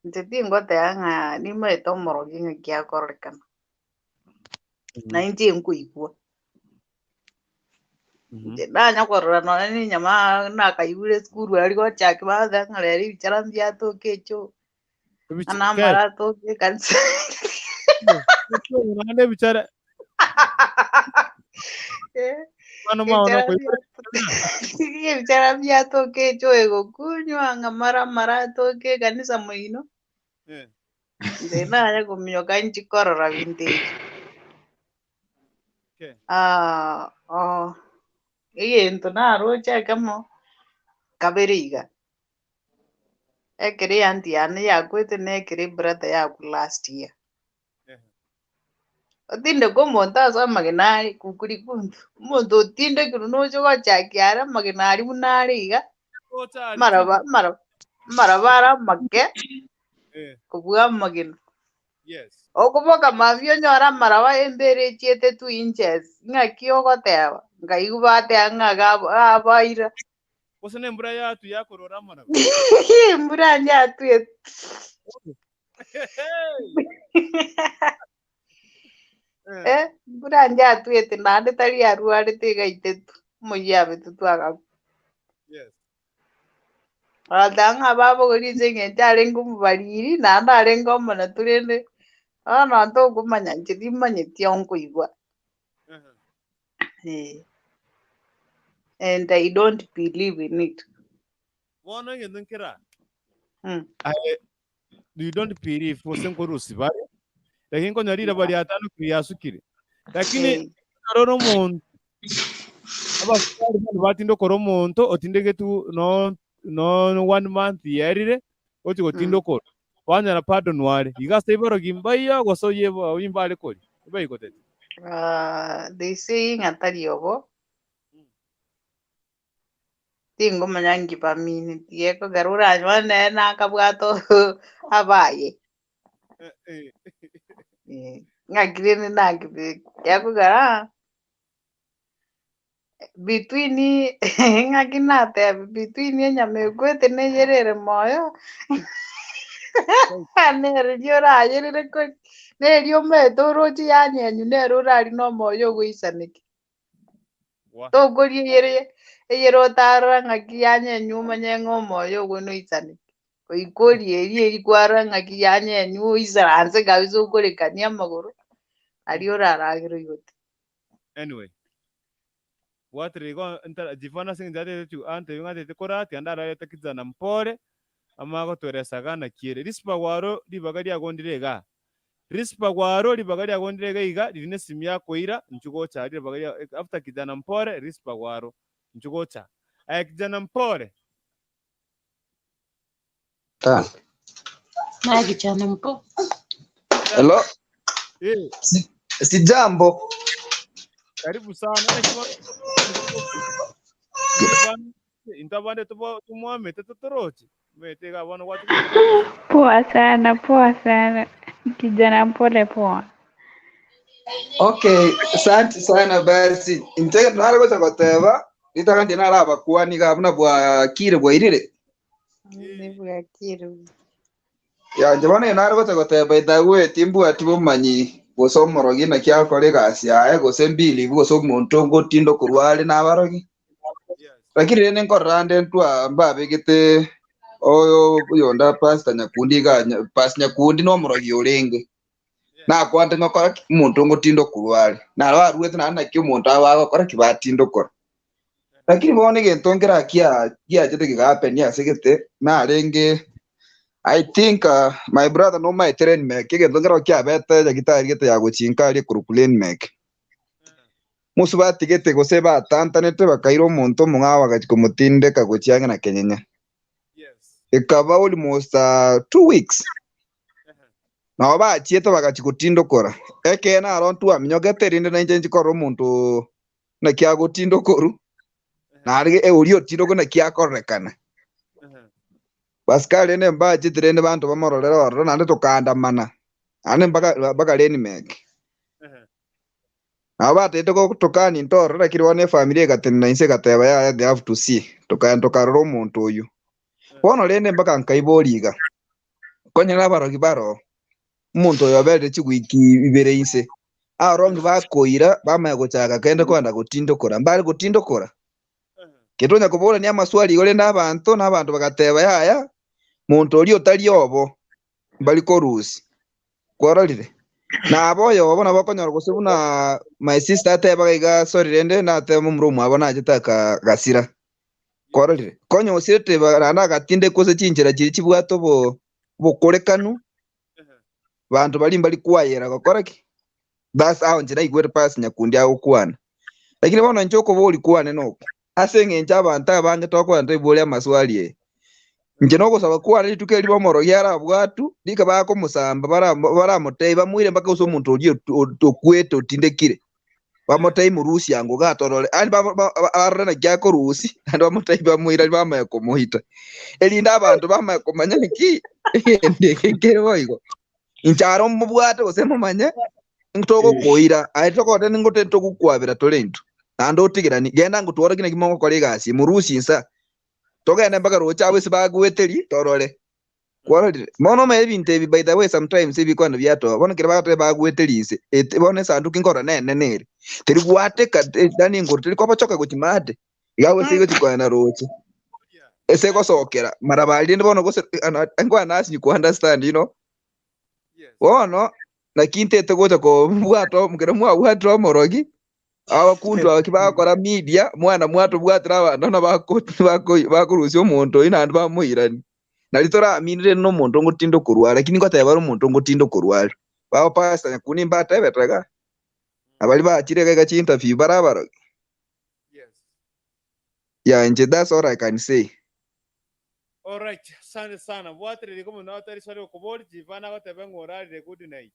jadi ngote anga ni me to morogi ngia korkan na inji nkuikwa na nya korra no ni nyama na kayure skuru ari go chaki ba da ngale bichara mbia to kecho ana mara to ke kansa nande bichara bichara mbia to kecho ego kunywa mara to ke kanisa moino na ya kumyo kanchi korra vintage ento na rocha kamo kaberiga ekere anti ane yakwete ne ekere brother yaku last year otinde ko montazo magenari kukuri kuntu mondo otinde kunojo wachakiara magenari munariga marabara make kubwa magena okuboka mavyo nyora maraba embere chiete 2 inches ngakio goteba ngaigubate angaga abaira osene mbura yatu yakorora mana mbura nyatu mbura nyatu ete nande tari aruare tigaitetu muyabe tutwaga adanga babo gorize ngentare ngumubariri nanda arengo mana turende no to kumanya njidi manyeti onkuigwa and I don't believe in it. Wona ngenkira you don't believe fosenko rusibare lakini ko nyarira bari atanu kiyasukire lakini roro muntu abasari batindo koro muntu otindege tu no no 1 month yerire oti gotindo ko wanya na pardon wale igasta ibaro gimbaya goso yebo imbale koli ibai gote they say ngatari obo tingo manyangi pa mini tieko garura jwane na kabwato abaye ngagirene nagi yako gara between ngakinate between nyamegwete ne yerere moyo ne riora yerere ko ne rio meto roji yanyenyu ne rurari no moyo gwisaniki to gori yero tara ngaki yanyenyu manyengo moyo gono isaniki koikori eri kwara ngaki yanyenyu isaranze gabizo korekania magoro ariora aragiro yote anyway what rigo nta jifana sing date tu ante yunga te korati andara yete kizana mpore amago toresaga na kiere rispa waro libagari agondirega rispa waro libagari agondirega iga rine simya koira nchugocha libagari after kizana mpore rispa waro nchugocha ay kizana mpore na kichana mpo hello si jambo karibu sana intabande tumwame tetotorochi metega bwana watu Poa sana kijana mpole poa. Okay, asante sana basi intege naragoza goteba nitaka ndi naraba kuani gabuna bwa kire bwairire ne bwa kire ya njabana naragoza goteba dawe timbu atibo manyi gosomorogi na kya kore gasi aye gosembili goso muntu ngotindo kurwale nabarogi lakini rene nkorande ntwa mbabe gite oyo yonda pasta nyakundi ga pas nyakundi no morogi urenge na kwante ngokora muntu ngotindo kurwale na rwaruete na kyo muntu abago kora kibatindo kora lakini bone gentongera kia jete gigape ni asegete na renge I think my brother no my train me kigentongera kia bete jagitari gete ya guchinka ari kurukulen mek musuba tigete goseba tanta nete bakairo muntu mungawa gachikomutinde kagochianga na kenyenya ikaba almost 2 weeks na ba chieto bagachikutindo kora eke na around tu aminyogete rinde na njenji koro muntu na kia gutindo koru na ari eurio tindo na kia korekana baskali ne mba chitrende bantu bamororero waro na ndo kanda mana ane baga leni mek aba tete ko tokani ntoro lakini wane familia gatenna inse gateba ya they have to see tokaroro muntu uyu wono lene mpaka nkaiboliga konyera baro gibaro muntu oyo abere chigwiki ibere inse arongi bakoira bama guchaga kende kwanda gutindo kora mbali gutindo kora kitonya kubona ni amaswali gole n'abantu bagateba yaya muntu oli otali obo mbali korusi kwaralire na aboyo obona bakonyora gusubuna my sister ateba iga sorry rende na atema mrumu abona agitaka gasira kwaralire konyo osirete barana gatinde kose chinjira kiri kibwato bokorekanu bantu bali mbali kwayera gakoraki that's how njira igwere pass nyakundi aho kwana lakini bona nchoko boli kwane noko asenge nchaba abanje tokwa ndibole amaswali nje noko saba kwana lituke libo moro yara bwatu dika bako musamba bara motei bamwire mpaka uso muntu oli okweto tindekire bamotei murusi yango gatorole ani arana gyako rusi andi bamotei bamwira bama yakomuhita elinda abantu bama yakomanya niki ndekere boigo incharo mubwate osemo manye ntoko koira aitoko tene ngote ntoko kwabira tolento ando otigirani genda ngutwara kina kimongo kole gasi murusi insa togenda mpaka rocha wese bagweteri torole kwarire mono me binte by the way sometimes ibi kwanda byato bona kira bagate bagweteri inse bona sandu kinkora nene teri gwate ka dani ngor teri kwa pachoka gukimade yawe sigo tikwana rocha ese ko sokera marabali ndibona go ngwa nasi ku understand wono na kinte tegoja ko bwato mugera bwato morogi abakundu abakibakora media mwana mwato bwatira abana bakurusi omuntu ina bamuhirani nalitora aminire no muntu ngutindo kurwara lakini ko tayabara omuntu ngutindo kurwara baba pasta nyakuni mbata betaga abali bakirega gachi interview barabara yeah nje that's all I can say All right, asante sana. Bwatire liko munatari swali kubori jivana ko tebe ngorari good night.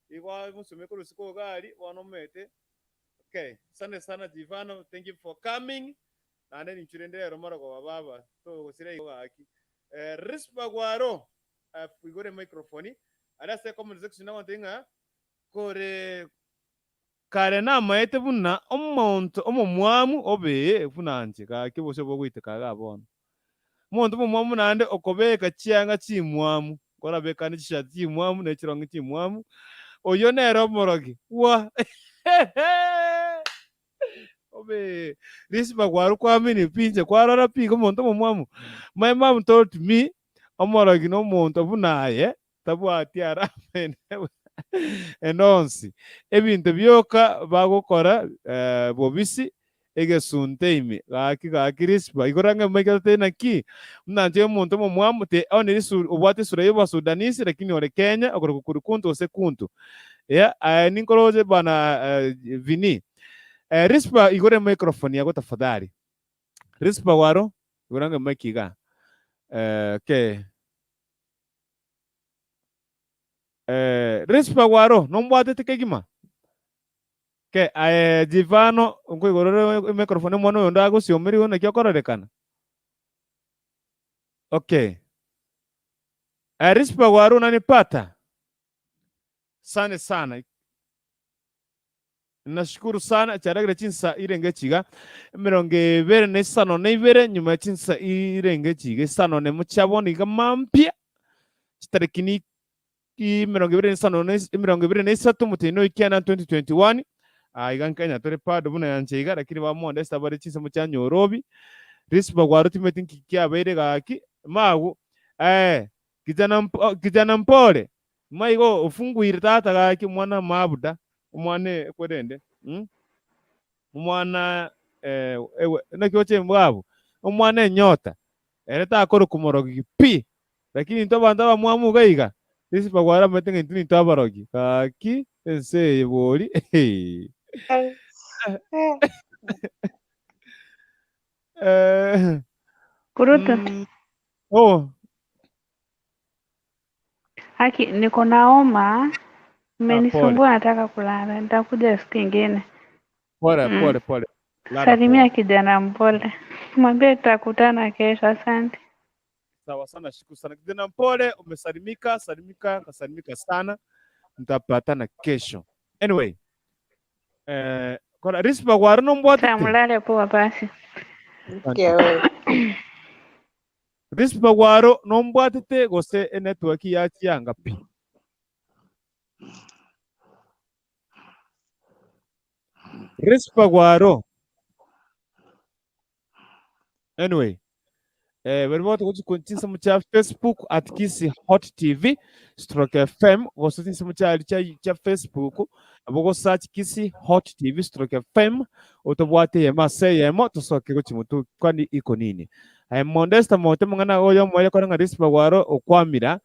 Iko musume ko lusiko gali wanomete. Okay, asante sana Jivano. Thank you for coming. And then inchurende romaro ko baba. So gusire yo aki. Rispa gwaro. We got a microphone. Ada se comment section na wantinga kore kare na maete buna omonto omomwamu obe funanje ka kibose bogwite ka gabona. Muntu mumwamu nande okobeka chianga chimwamu. Kora beka ni chishati chimwamu ne chirongi chimwamu. Oyo nero morogi. Wa. Obe rispa gwaru kwa mini pinje kwa rara pi ko monto mumwamu. My mom told me omorogi no monto bunaye tabu atiara enonsi ebintu byoka bagukora bobisi egesunteime gaki rispa ikoranga mega tena ki mnanje monto mumwamu te oniri obwate sura yo basudanisi lakini ore Kenya akora kukuntu ose kuntu ya ninkoroje bana vini rispa igore microphone yako tafadhali rispa waro igoranga makiga ke rispa waro nombwate tekegima ke Jivano ngo igorore microphone mwana yondo agosiomeri wona kyokorerekana okay rispa waro unanipata sana sana. Nashukuru sana charagira chinsa irenge chiga 22 nyuma chinsa irenge chiga sanone muchaboni gamampia chitarikini 23 mutino ikiana 2021 igankanya tore pado buna yanchega lakini bamonde sabari chinsa muchanyo robi risba gwaruti metin kikia bere gaki magu kijana mpole maigo ufunguire tata gaki mwana mabuda umwane kwerende umwana ewe nakyoche mbwabo umwane nyota ereta akoro kumorogi pi lakini ntoba mwamu gaiga sisi bagwara metenga ntini tabarogi kaki ense boli Kurutu. Oh. Haki niko naoma. Umenisumbua nataka kulala. Nitakuja siku ingine. Pole. Salimia kijana mpole. Mwambie tutakutana kesho. Asante. Sawa sana, shukuru sana. Kijana mpole, umesalimika sana. Mtapatana kesho. Anyway, kwa rispa warno mbwate. Samulale poa basi. Rispa waro no mbwate gose network ya chianga pi. Rispa waro. Anyway, verimoto kuchinsa mucha Facebook at Kisi Hot TV stroke FM gose tinsa mucha cha Facebook abogo search Kisi Hot TV stroke FM utobwate yema se yema tosoke kuchimutu kwani iko nini mondesta mote mungana oyo moya kora rispa waro okwamira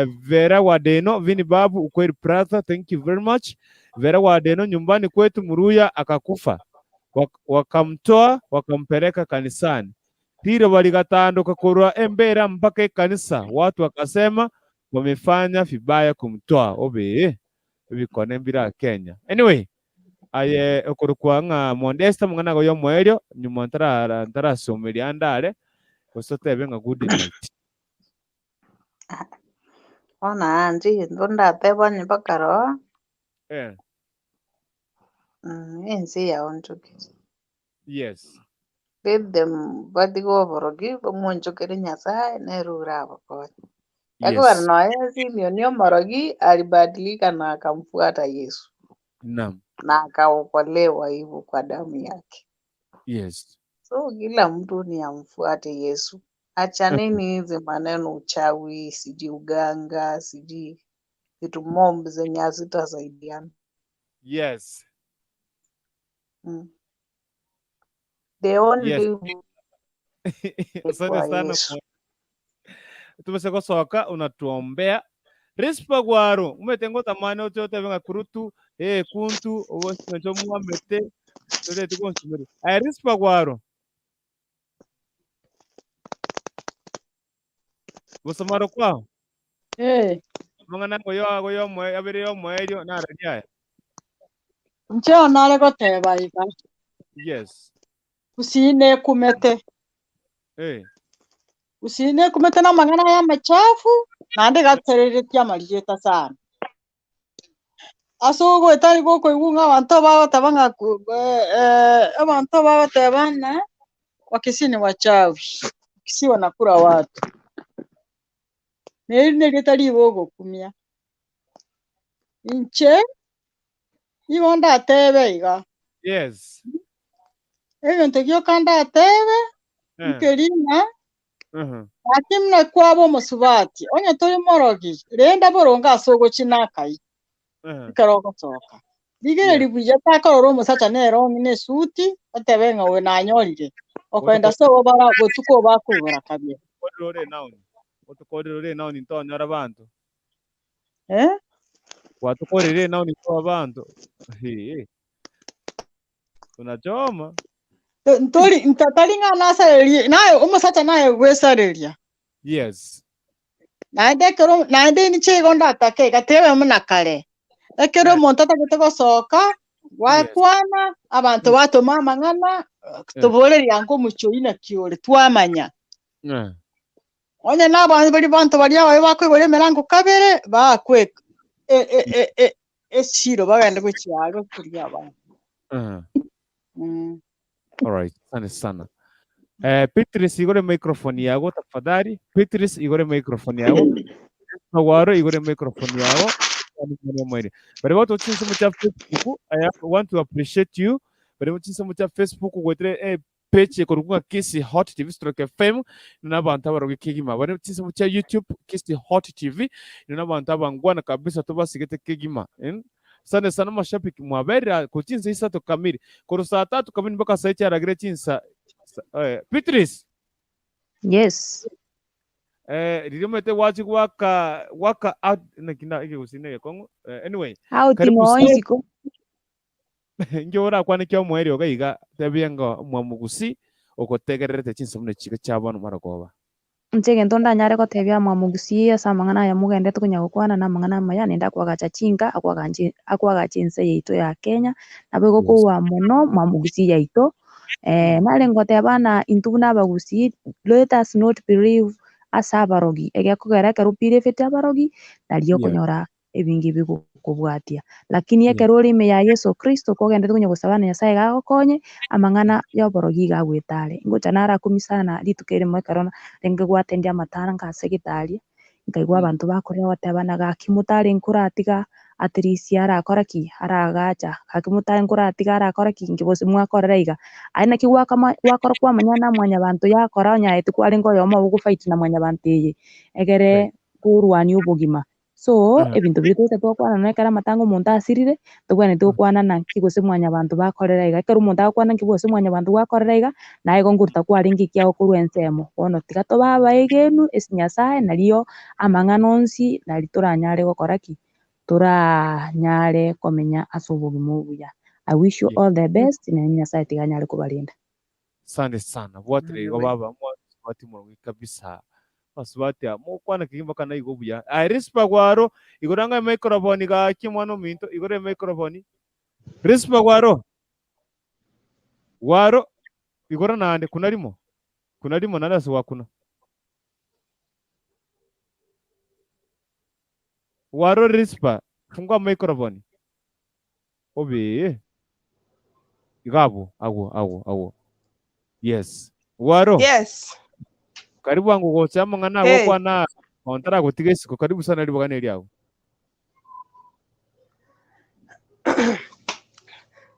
Vera Wadeno Vini Babu ukweli brother, thank you very much. Vera Wadeno nyumbani kwetu Muruya akakufa, wakamtoa wakampeleka kanisani, hilo waligatanduka kurwa embera mpaka kanisa, watu wakasema wamefanya vibaya kumtoa obe bikone mbira Kenya. Anyway, aye okurukwanga mondesta mungana goyo mweryo nyuma ntara someri andale kosote benga good night. Ona anji ndonda tebonye bakaro. Ensi ya onchuki. Yes. Let them badigo borogi bomonchokere nyasaye nerura bako. Yako Yes. warnoya Simeon morogi alibadilika na akamfuata Yesu. Naam. Na akaokolewa hivyo kwa damu yake. Yes. So kila mtu ni amfuate Yesu. Achaneni hizi maneno uchawi, siji uganga, siji vitu mombe zenye hazitasaidiana. Yes. The only asante sana. Tumeseko soka unatuombea rispa gwaro umetengo tamani ochote venga kurutu kuntu owo muamete tote tikonsumeri rispa gwaro Gusomaro kwao. Mangana goyo mwe abiri yo mwerio na radiya. Ncheo nale goteba iga. Yes. Usine kumete. Usine kumete na mangana ya machafu. Nande gatereretia marieta sana. Aso go etari go ko igunga abantu bagotabanga abantu bagotabana Wakisii ni wachawi. Wakisii wanakula watu. Nene getari bogo kumia. Inche ibonda tebe iga. Yes. Ebintu byokanda tebe nkerina akimne kwabo musubati onye turi morogi renda boronga asogo chinakai ikarogo soka bigere libuye takororo musacha nero mine suti atebe ngawe nanyorire okwenda so bara gotuko bakubura kabye Kodrore nauni. Otukodrore nauni ntonyora abantu. Watukorere nauni to abantu. Unachoma. Ntori ntatalinga nasareria naye umusacha naye gwesareria. Yes. Naende ni chigonda atake gatebe munakare. Ekero omonto atagete gosoka wakwana abantu batuma amang'ana tuboreria ngo omuchoi kiore twamanya. Onye n'abantu bari bantu bari abaye bakwigora emirango kabere bakweka eshiro bagenda kuchiaga kuria abantu. All right, asante sana. Petrus igore microphone yako tafadhali. Petrus igore microphone yako. Nawaro igore microphone yako. But about what's in some Facebook, I want to appreciate you. But what's in some Facebook, whether page kurunga Kisi Hot TV stroke FM ninabantu barogikigima. But what's in some YouTube Kisi Hot TV ninabantu bangwana kabisa tobasigete kigima. Sana sana mashabiki mwabera kuchinsa isa to kamili. Kuru saa 3 kamili mpaka saa 9 aragire chinsa. Petrus. Yes. Rirumete wachi waka out na kina ike usine ya Kongo. Anyway. Out imoisiko. Njora kwa nikyo mweri ogaiga tebianga mwamugusi okotegererete chinsa mune chika chabano marakoba. Nchege ntonda nyare gotebia mwamugusi asa mang'ana ya mugende tukunya gukwana na mang'ana maya nenda kwagacha chinga akwaga chinse yaito ya Kenya nabo gokuwa muno mwamugusi yaito nale ngotebana intu n'abagusi let us not believe asa abarogi egekugera kerupire fete abarogi nalio kunyora ebingi bigukubwatia lakini ekero rime ya Yesu Kristo kogende tukunya gusabana Nyasaye gagokonye amang'ana y'oborogi gagwetare ngocha narakumisana ritukere mwekarona renge gwatendia matara ngasegitaria nkaigwa abantu bakoria gotebana gakimutari nkuratiga atirisi arakora ki aragacha gakimutari nkuratiga arakora ki ngibose mwakorera iga aina kigwa kama wakora kwa manyana mwanya abantu yakora nyaete kwari ngo yomo ugufight na mwanya bantu ye egere kurwani ubugima so ebintu bitute twakwana nekara matango muntu asirire tugwene tukwana na kigose mwanya abantu bakorera iga kero muntu akwana kigose mwanya abantu bakorera iga naye gongurta kwari ngiki aho kurwensemo bono tiga to baba egenu esinyasaye nalio amang'ana onsi nari turanyare gokora ki turanyare komenya ase obogima obuya. I wish you all the best na Nyasaye tiganyare kubarinda. Asante sana bwatire baba mwati murongo kabisa basubati mukwana kigimba kana igobuya rispa gwaro igoranga microphone ga kimwano minto igore microphone rispa gwaro igora nande kunarimo narasi wakuna waro rispa fungua microphone obe igabo ago yes waro yes karibu wangu gocha mang'ana go kwana ontara gotigesiko karibu sana libagane eliago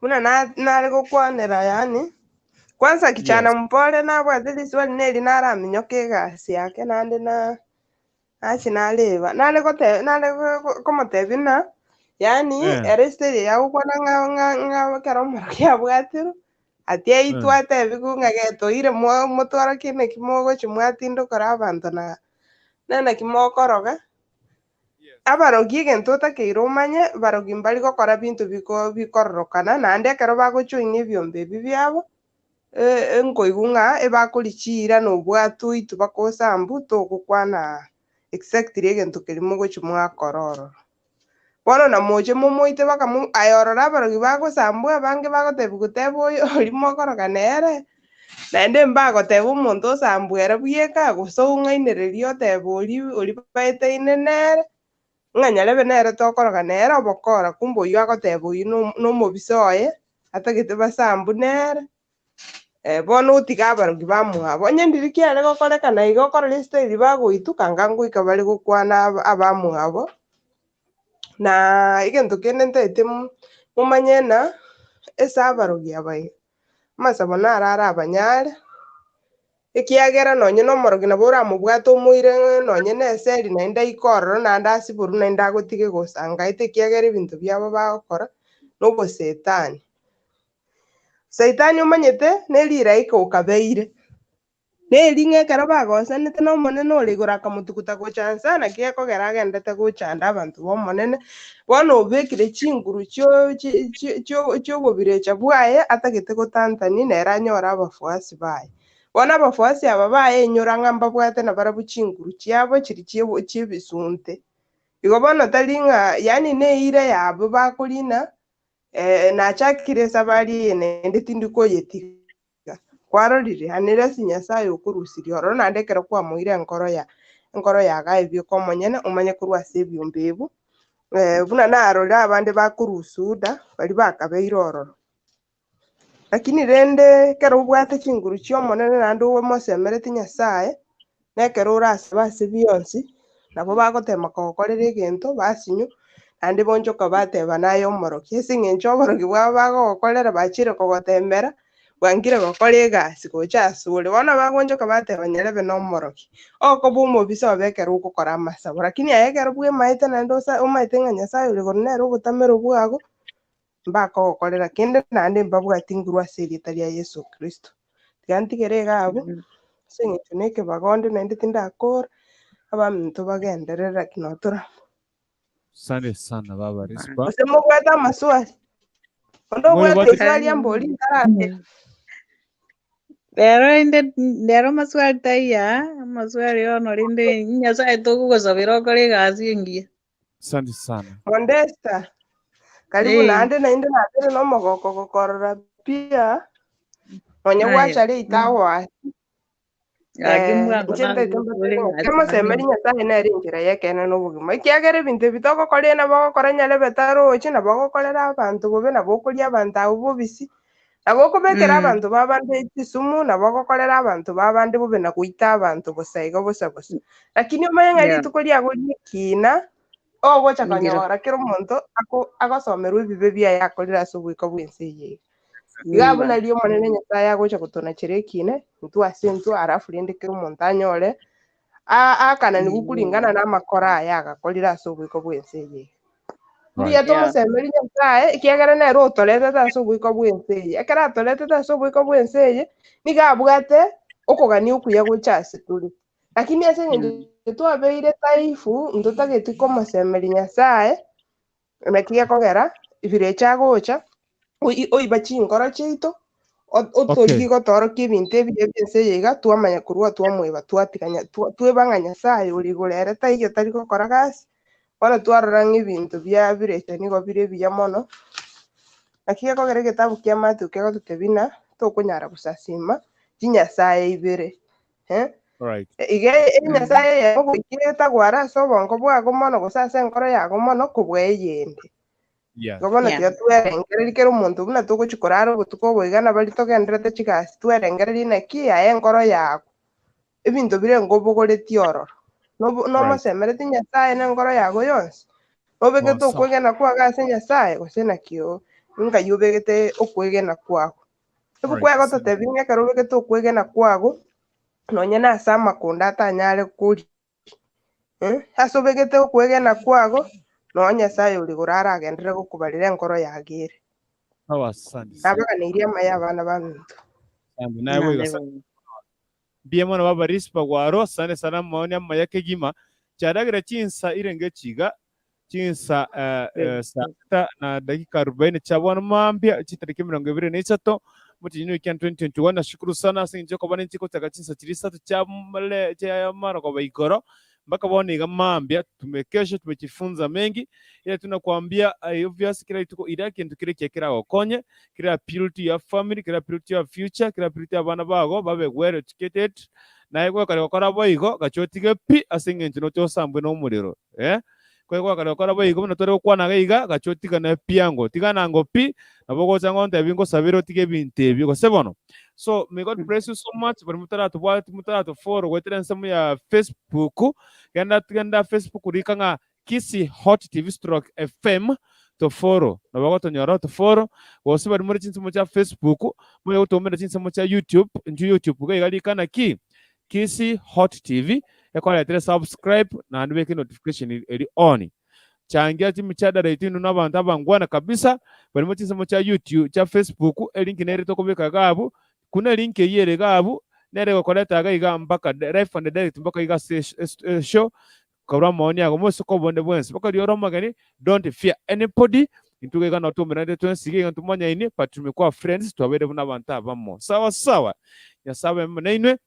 Muna nale gukwanera yani kwanza kichana mpole nabwatire swali neri naraminyoka egasi yake nande na achi naleba nale komotebina yani eresteri yagukwana ng'a kero omoroki abwatire ati eitu atebi ng'agetoire motwara kine kimogochi mwatinde okora abanto na naki mokoroga abarogi egento otakeire omanye barogi mbari gokora binto bikororokana naende ekero bagojoina ebiombe ebi biabo enkoigunga ebakorichira nobwatu itu bakosambu togokwana exactly egento kerimo gochi mwakororo bono na moche momoite ayorora abarogi bagosambwa abange bagotebi goteba oyo orimo okoroga nere naende mbagoteba omonto osambwere buyeka gose ong'ainereria oteba ori baeteine nere ng'anyarebe nere tokoroga nere obokora kumbe oyio agoteba oyio na omobisa oye atagete basambu nere bono otiga abarogi bamwabo onye ndiri kiare gokorekana iga okorora esitairi bagoituka anga ngoika bari gokwana abamwabo na egento kende ntaete momanye na ase abarogi abaye amasabo nare abanyare ekiagera nonye na omorogi nabo oramobwate omoire nonye na eseri naende aikorora naende asiboru naende agotige gosangaete ekiagera ebinto biabo bagokora na obosetani saitani omanyete na eriraika okabeire na eri ng'ekero bagosanete na omonene ore igoro akamotuguta gochansa naki gekogera agendete gochanda abanto ba omonene bono obekire chinguru chio obobirecha bwaye atagete gotantani nere anyore abafuasi baye bono abafuasi aba baye enyora ng'a mbabwate na barabwo chinguru chiabo chiri chiebisunte igo bono tari ng'a yani na eire yabo bakorina nachakire esabari naende tindi koyetiga kwarorire hanire ase nyasaye okorusirie ororo naende ekero kwamoire enkoro yagae bioka omonyene omanye korwa ase ebiombe ebu buna narorire abande bakorusuda bari bakabeire ororo lakini rende ekero obwate chinguru chia omonene naende omosemereti nyasaye na ekero orasaba ase bionsi nabo bagotema kogokorera egento basinywa naende bonchoka bateba naye omoroki ase eng'encho oborogi bwabo bagogokorera bachire kogotembera bwangire gokora egasi gocha asore bono bagonchoka bateba nyarebe na omoroki okoba omobisa obe ekero ogokora amasabo lakini aye ekero bwemaete naende omaete ng'a nyasaye ore igoro nere ogotamera obwago mbakogokorera kende naende mbabwati nguru ase erieta ria Yesu Kristo tiga ntigere iga abwo ase eng'encho na ekebagonde naende tindakora abaminto bagenderere naki notora Asante sana baba Rispa. ase mobwate amaswali ondo obwate eswali ambori ntarate Rero maswali taiya maswali ono rinde nyasaye togogosabera okore egasi engiya. Asante sana. Modesta karibu naende nainde natere na omogoko gokorora pia onye gwachare itawa kemosemeri nyasaye nere enchera yekene na obogima ekiagera ebinto ebi togokorera nabo ogokora nyarebe taroche nabo ogokorera abanto bobe nabo okoria abanto abwo bobisi nabo okobekera abanto babande chisumu nabo ogokorera abanto babande bobe na goita abanto bosa igo bosa lakini omanye ng'a rituko riago riekina ogocha konyora kera omonto agosomerwa ebibe biaye akorire ase ogoika bwa ense eye iga abwo nari omonene nyasaye agocha gotonachera ekine intwe ase intwe arafu rende kera omonto anyore akananiwa kuringana na amakora aye agakorire ase ogoika bwa ense eye mbuya tomosemeri nyasaye ekiagera nere otoretete ase ogoika bwa ense eye ekero atoretete ase ogoika bwa ense eye niga abwate okogania okuya gocha ase tore lakini ase eng'encho twabeire taifu ntotageti komosemeri nyasaye naki gekogera ebirecha agocha oiba chinkoro chiaito otorigie gotorokia ebinto ebiya bia ense eye iga twamanya korwa twamoiba twatiganya tweba ng'a nyasaye ore igoro ere taiyo tari gokora gasi bono twarora ng'a ebinto bia birecha nigo bire ebiya mono naki gekogera egetabu kia Matthew kegototebi ng'a tokonyara gosasima chinyasaye ibere iga enyasaye ogoikire etagwara ase obongo bwago mono gose ase enkoro yago mono kobua eyende igo bono tiga twerengereria kera omonto buna togochi korara obotuko oboiga nabari togenderete chigasi twerengererie naki aye enkoro yago ebinto birenga obogoretie ororo nomosemereti nyasaye na enkoro yago yonsi nobegete okwegena kwago ase nyasaye gose nakio ngai obegete okwegena kwago ebukwegototebi ng'a ekero obegete okwegena kwago nonye na ase amakondo atanyare koria ase obegete okwegena kwago no nyasaye ore igoro aragenderere gokobarera enkoro yago ere nabaganeirie amaya abana baminto bia mono baba Rispa gwaro asante sana maoni amaya kegima chadagira chinsa irenge chiga chinsa saa sita na dakika 40 chabona mambia chitariki 23 muti new weekend 2021 nashukuru sana sinje ko bane chiko takachinsa chirisatu cha mara kwa baikoro mpaka bone gamambia tumekesha tumejifunza mengi ila tunakuambia obvious kila ituko ila kintu kile kekera okonye kila purity ya family kila purity ya future kila purity ya bana bago babe well educated naye kwa kale kokora boigo gachotige pi asinge ntino cyo sambwe no muriro kwa kale kokora boigo na tore kwana gaiga gachotiga na piango tigana ngo pi nabo chango nte bingo sabiro tige binte biko sebono. So may God bless you so much but mutara to follow wetren samu ya Facebook ganda Facebook rikanga Kisi Hot TV stroke FM to follow na bagoto nyoro to follow wose bari muri chinsi cha Facebook muri utomera chinsi cha YouTube nju YouTube ga igalika ki Kisi Hot TV yakola tere subscribe na andweke notification eri on changia timu cha dara itinu n'abantu abangwana kabisa bari mu chinsi cha YouTube cha Facebook link nere to kubika gabu kuna link yere gabu nere gokoleta ga iga mpaka live and direct mpaka iga show kabra maoni yako mose ko bonde bwense mpaka lioro magani don't fear anybody intuge kana to mena to nsige ntu manya ini but tumekuwa friends twabere buna bantu abamo sawa sawa ya sawa mnainwe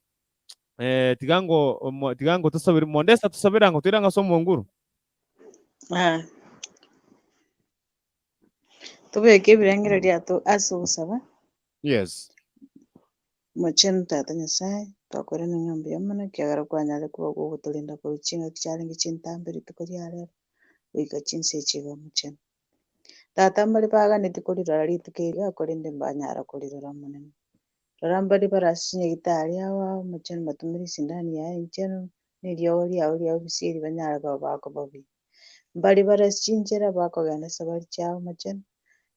tigango tusabira mondesa tusabira ngo tiranga so munguru tubeke birengero lyato asubusaba yes muchenu tata nyasaye twakore n'ing'ombe y'amana kyagara kwanyale kuba gutulinda ku rukinga kyalingi chintambiri tukolyalera wika chinsechiga muchenu tata mbali pagane tikolirara litukeri akolinde mbanyara kolirara munene rarambali barasinye gitari awa muchenu matumiri sindani ya encheno nilyo bisiri banyara bako babi mbali barashinjera bakogenda sabari chao muchenu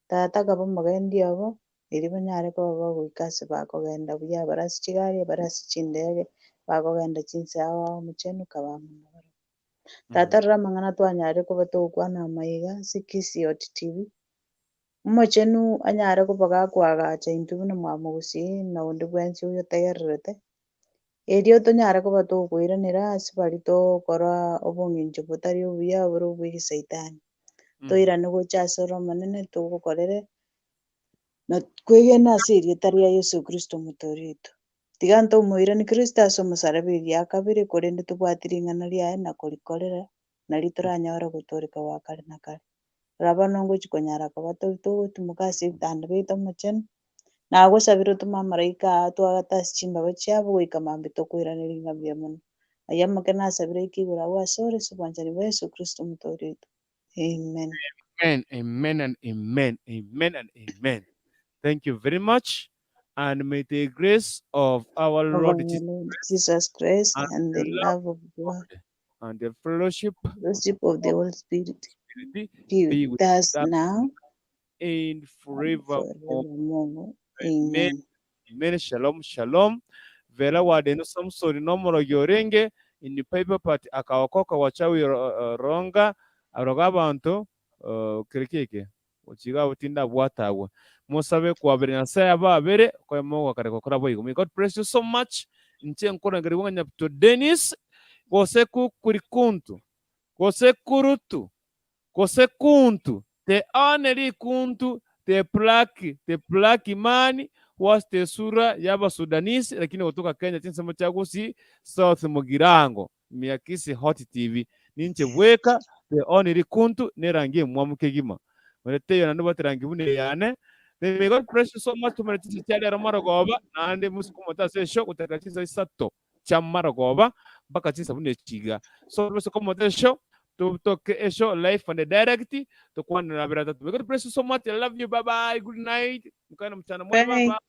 tata gabo mugendi abo iri banyare ko bagwikase bakogenda buya barasichigari barasichindege bakogenda chinse awa muchenu kabamu tata ramangana twanyare ko batokwana amayiga sikisi Hot TV muchenu anyare ko bagakwaga chaintu na mwamugusi na undi bwensi uyo tayarrete erio tonyare ko batokwiranira asibali to kora obonginjo butari obuya buru bwigi saitani toirane gochasoro manene tugukorere na kwegena asiri tari ya Yesu Kristo mutorito tiganto muirani Kristo asomusarabiri yakabiri korende tubwatiringana lya na kolikorera na litoranyara gutoreka wakare na kare rabanongo chikonyara ko bato tumukasi tanda bita muchen na gusabiro tumamaraika twagatasi chimba bacyabo wikamambe to kwiraniringa byamuno ayamake nasabire ikibura wasore subwanjani Yesu Kristo mutorito amen amen and amen amen and amen. Thank you very much and may the grace of our Lord Jesus Christ and the love of God and the fellowship of the Holy Spirit be with us now and forevermore. Amen. Amen. Shalom, shalom. Vera wadeno samsoni nomoro yorenge in paper part akawakoka wachawi ronga aroga abantu kirikike uchiga utinda bwatawe musabe kwabere nasaya babere kwa mogo kare kokora boyigo. May God bless you so much. Nche nkora ngari wanya to Dennis goseku kurikuntu gosekurutu gosekuntu te aneri kuntu te plaki mani was te sura yaba Sudanese lakini kutoka Kenya chinsemo chagusi South Mugirango Kisi Hot TV ninche bweka te oneri kuntu nerangie mwamuke gima murete yo nando baterangi bune yane. May God bless you so much tumurete cyali aramara goba nande musiku mutase sho kutakatiza isato chamara goba baka chinsa bune chiga so bose ko mutase sho to show live on the direct to kwana na birata. May God bless you so much. I love you. Bye bye. Good night. Mkana mchana mwema.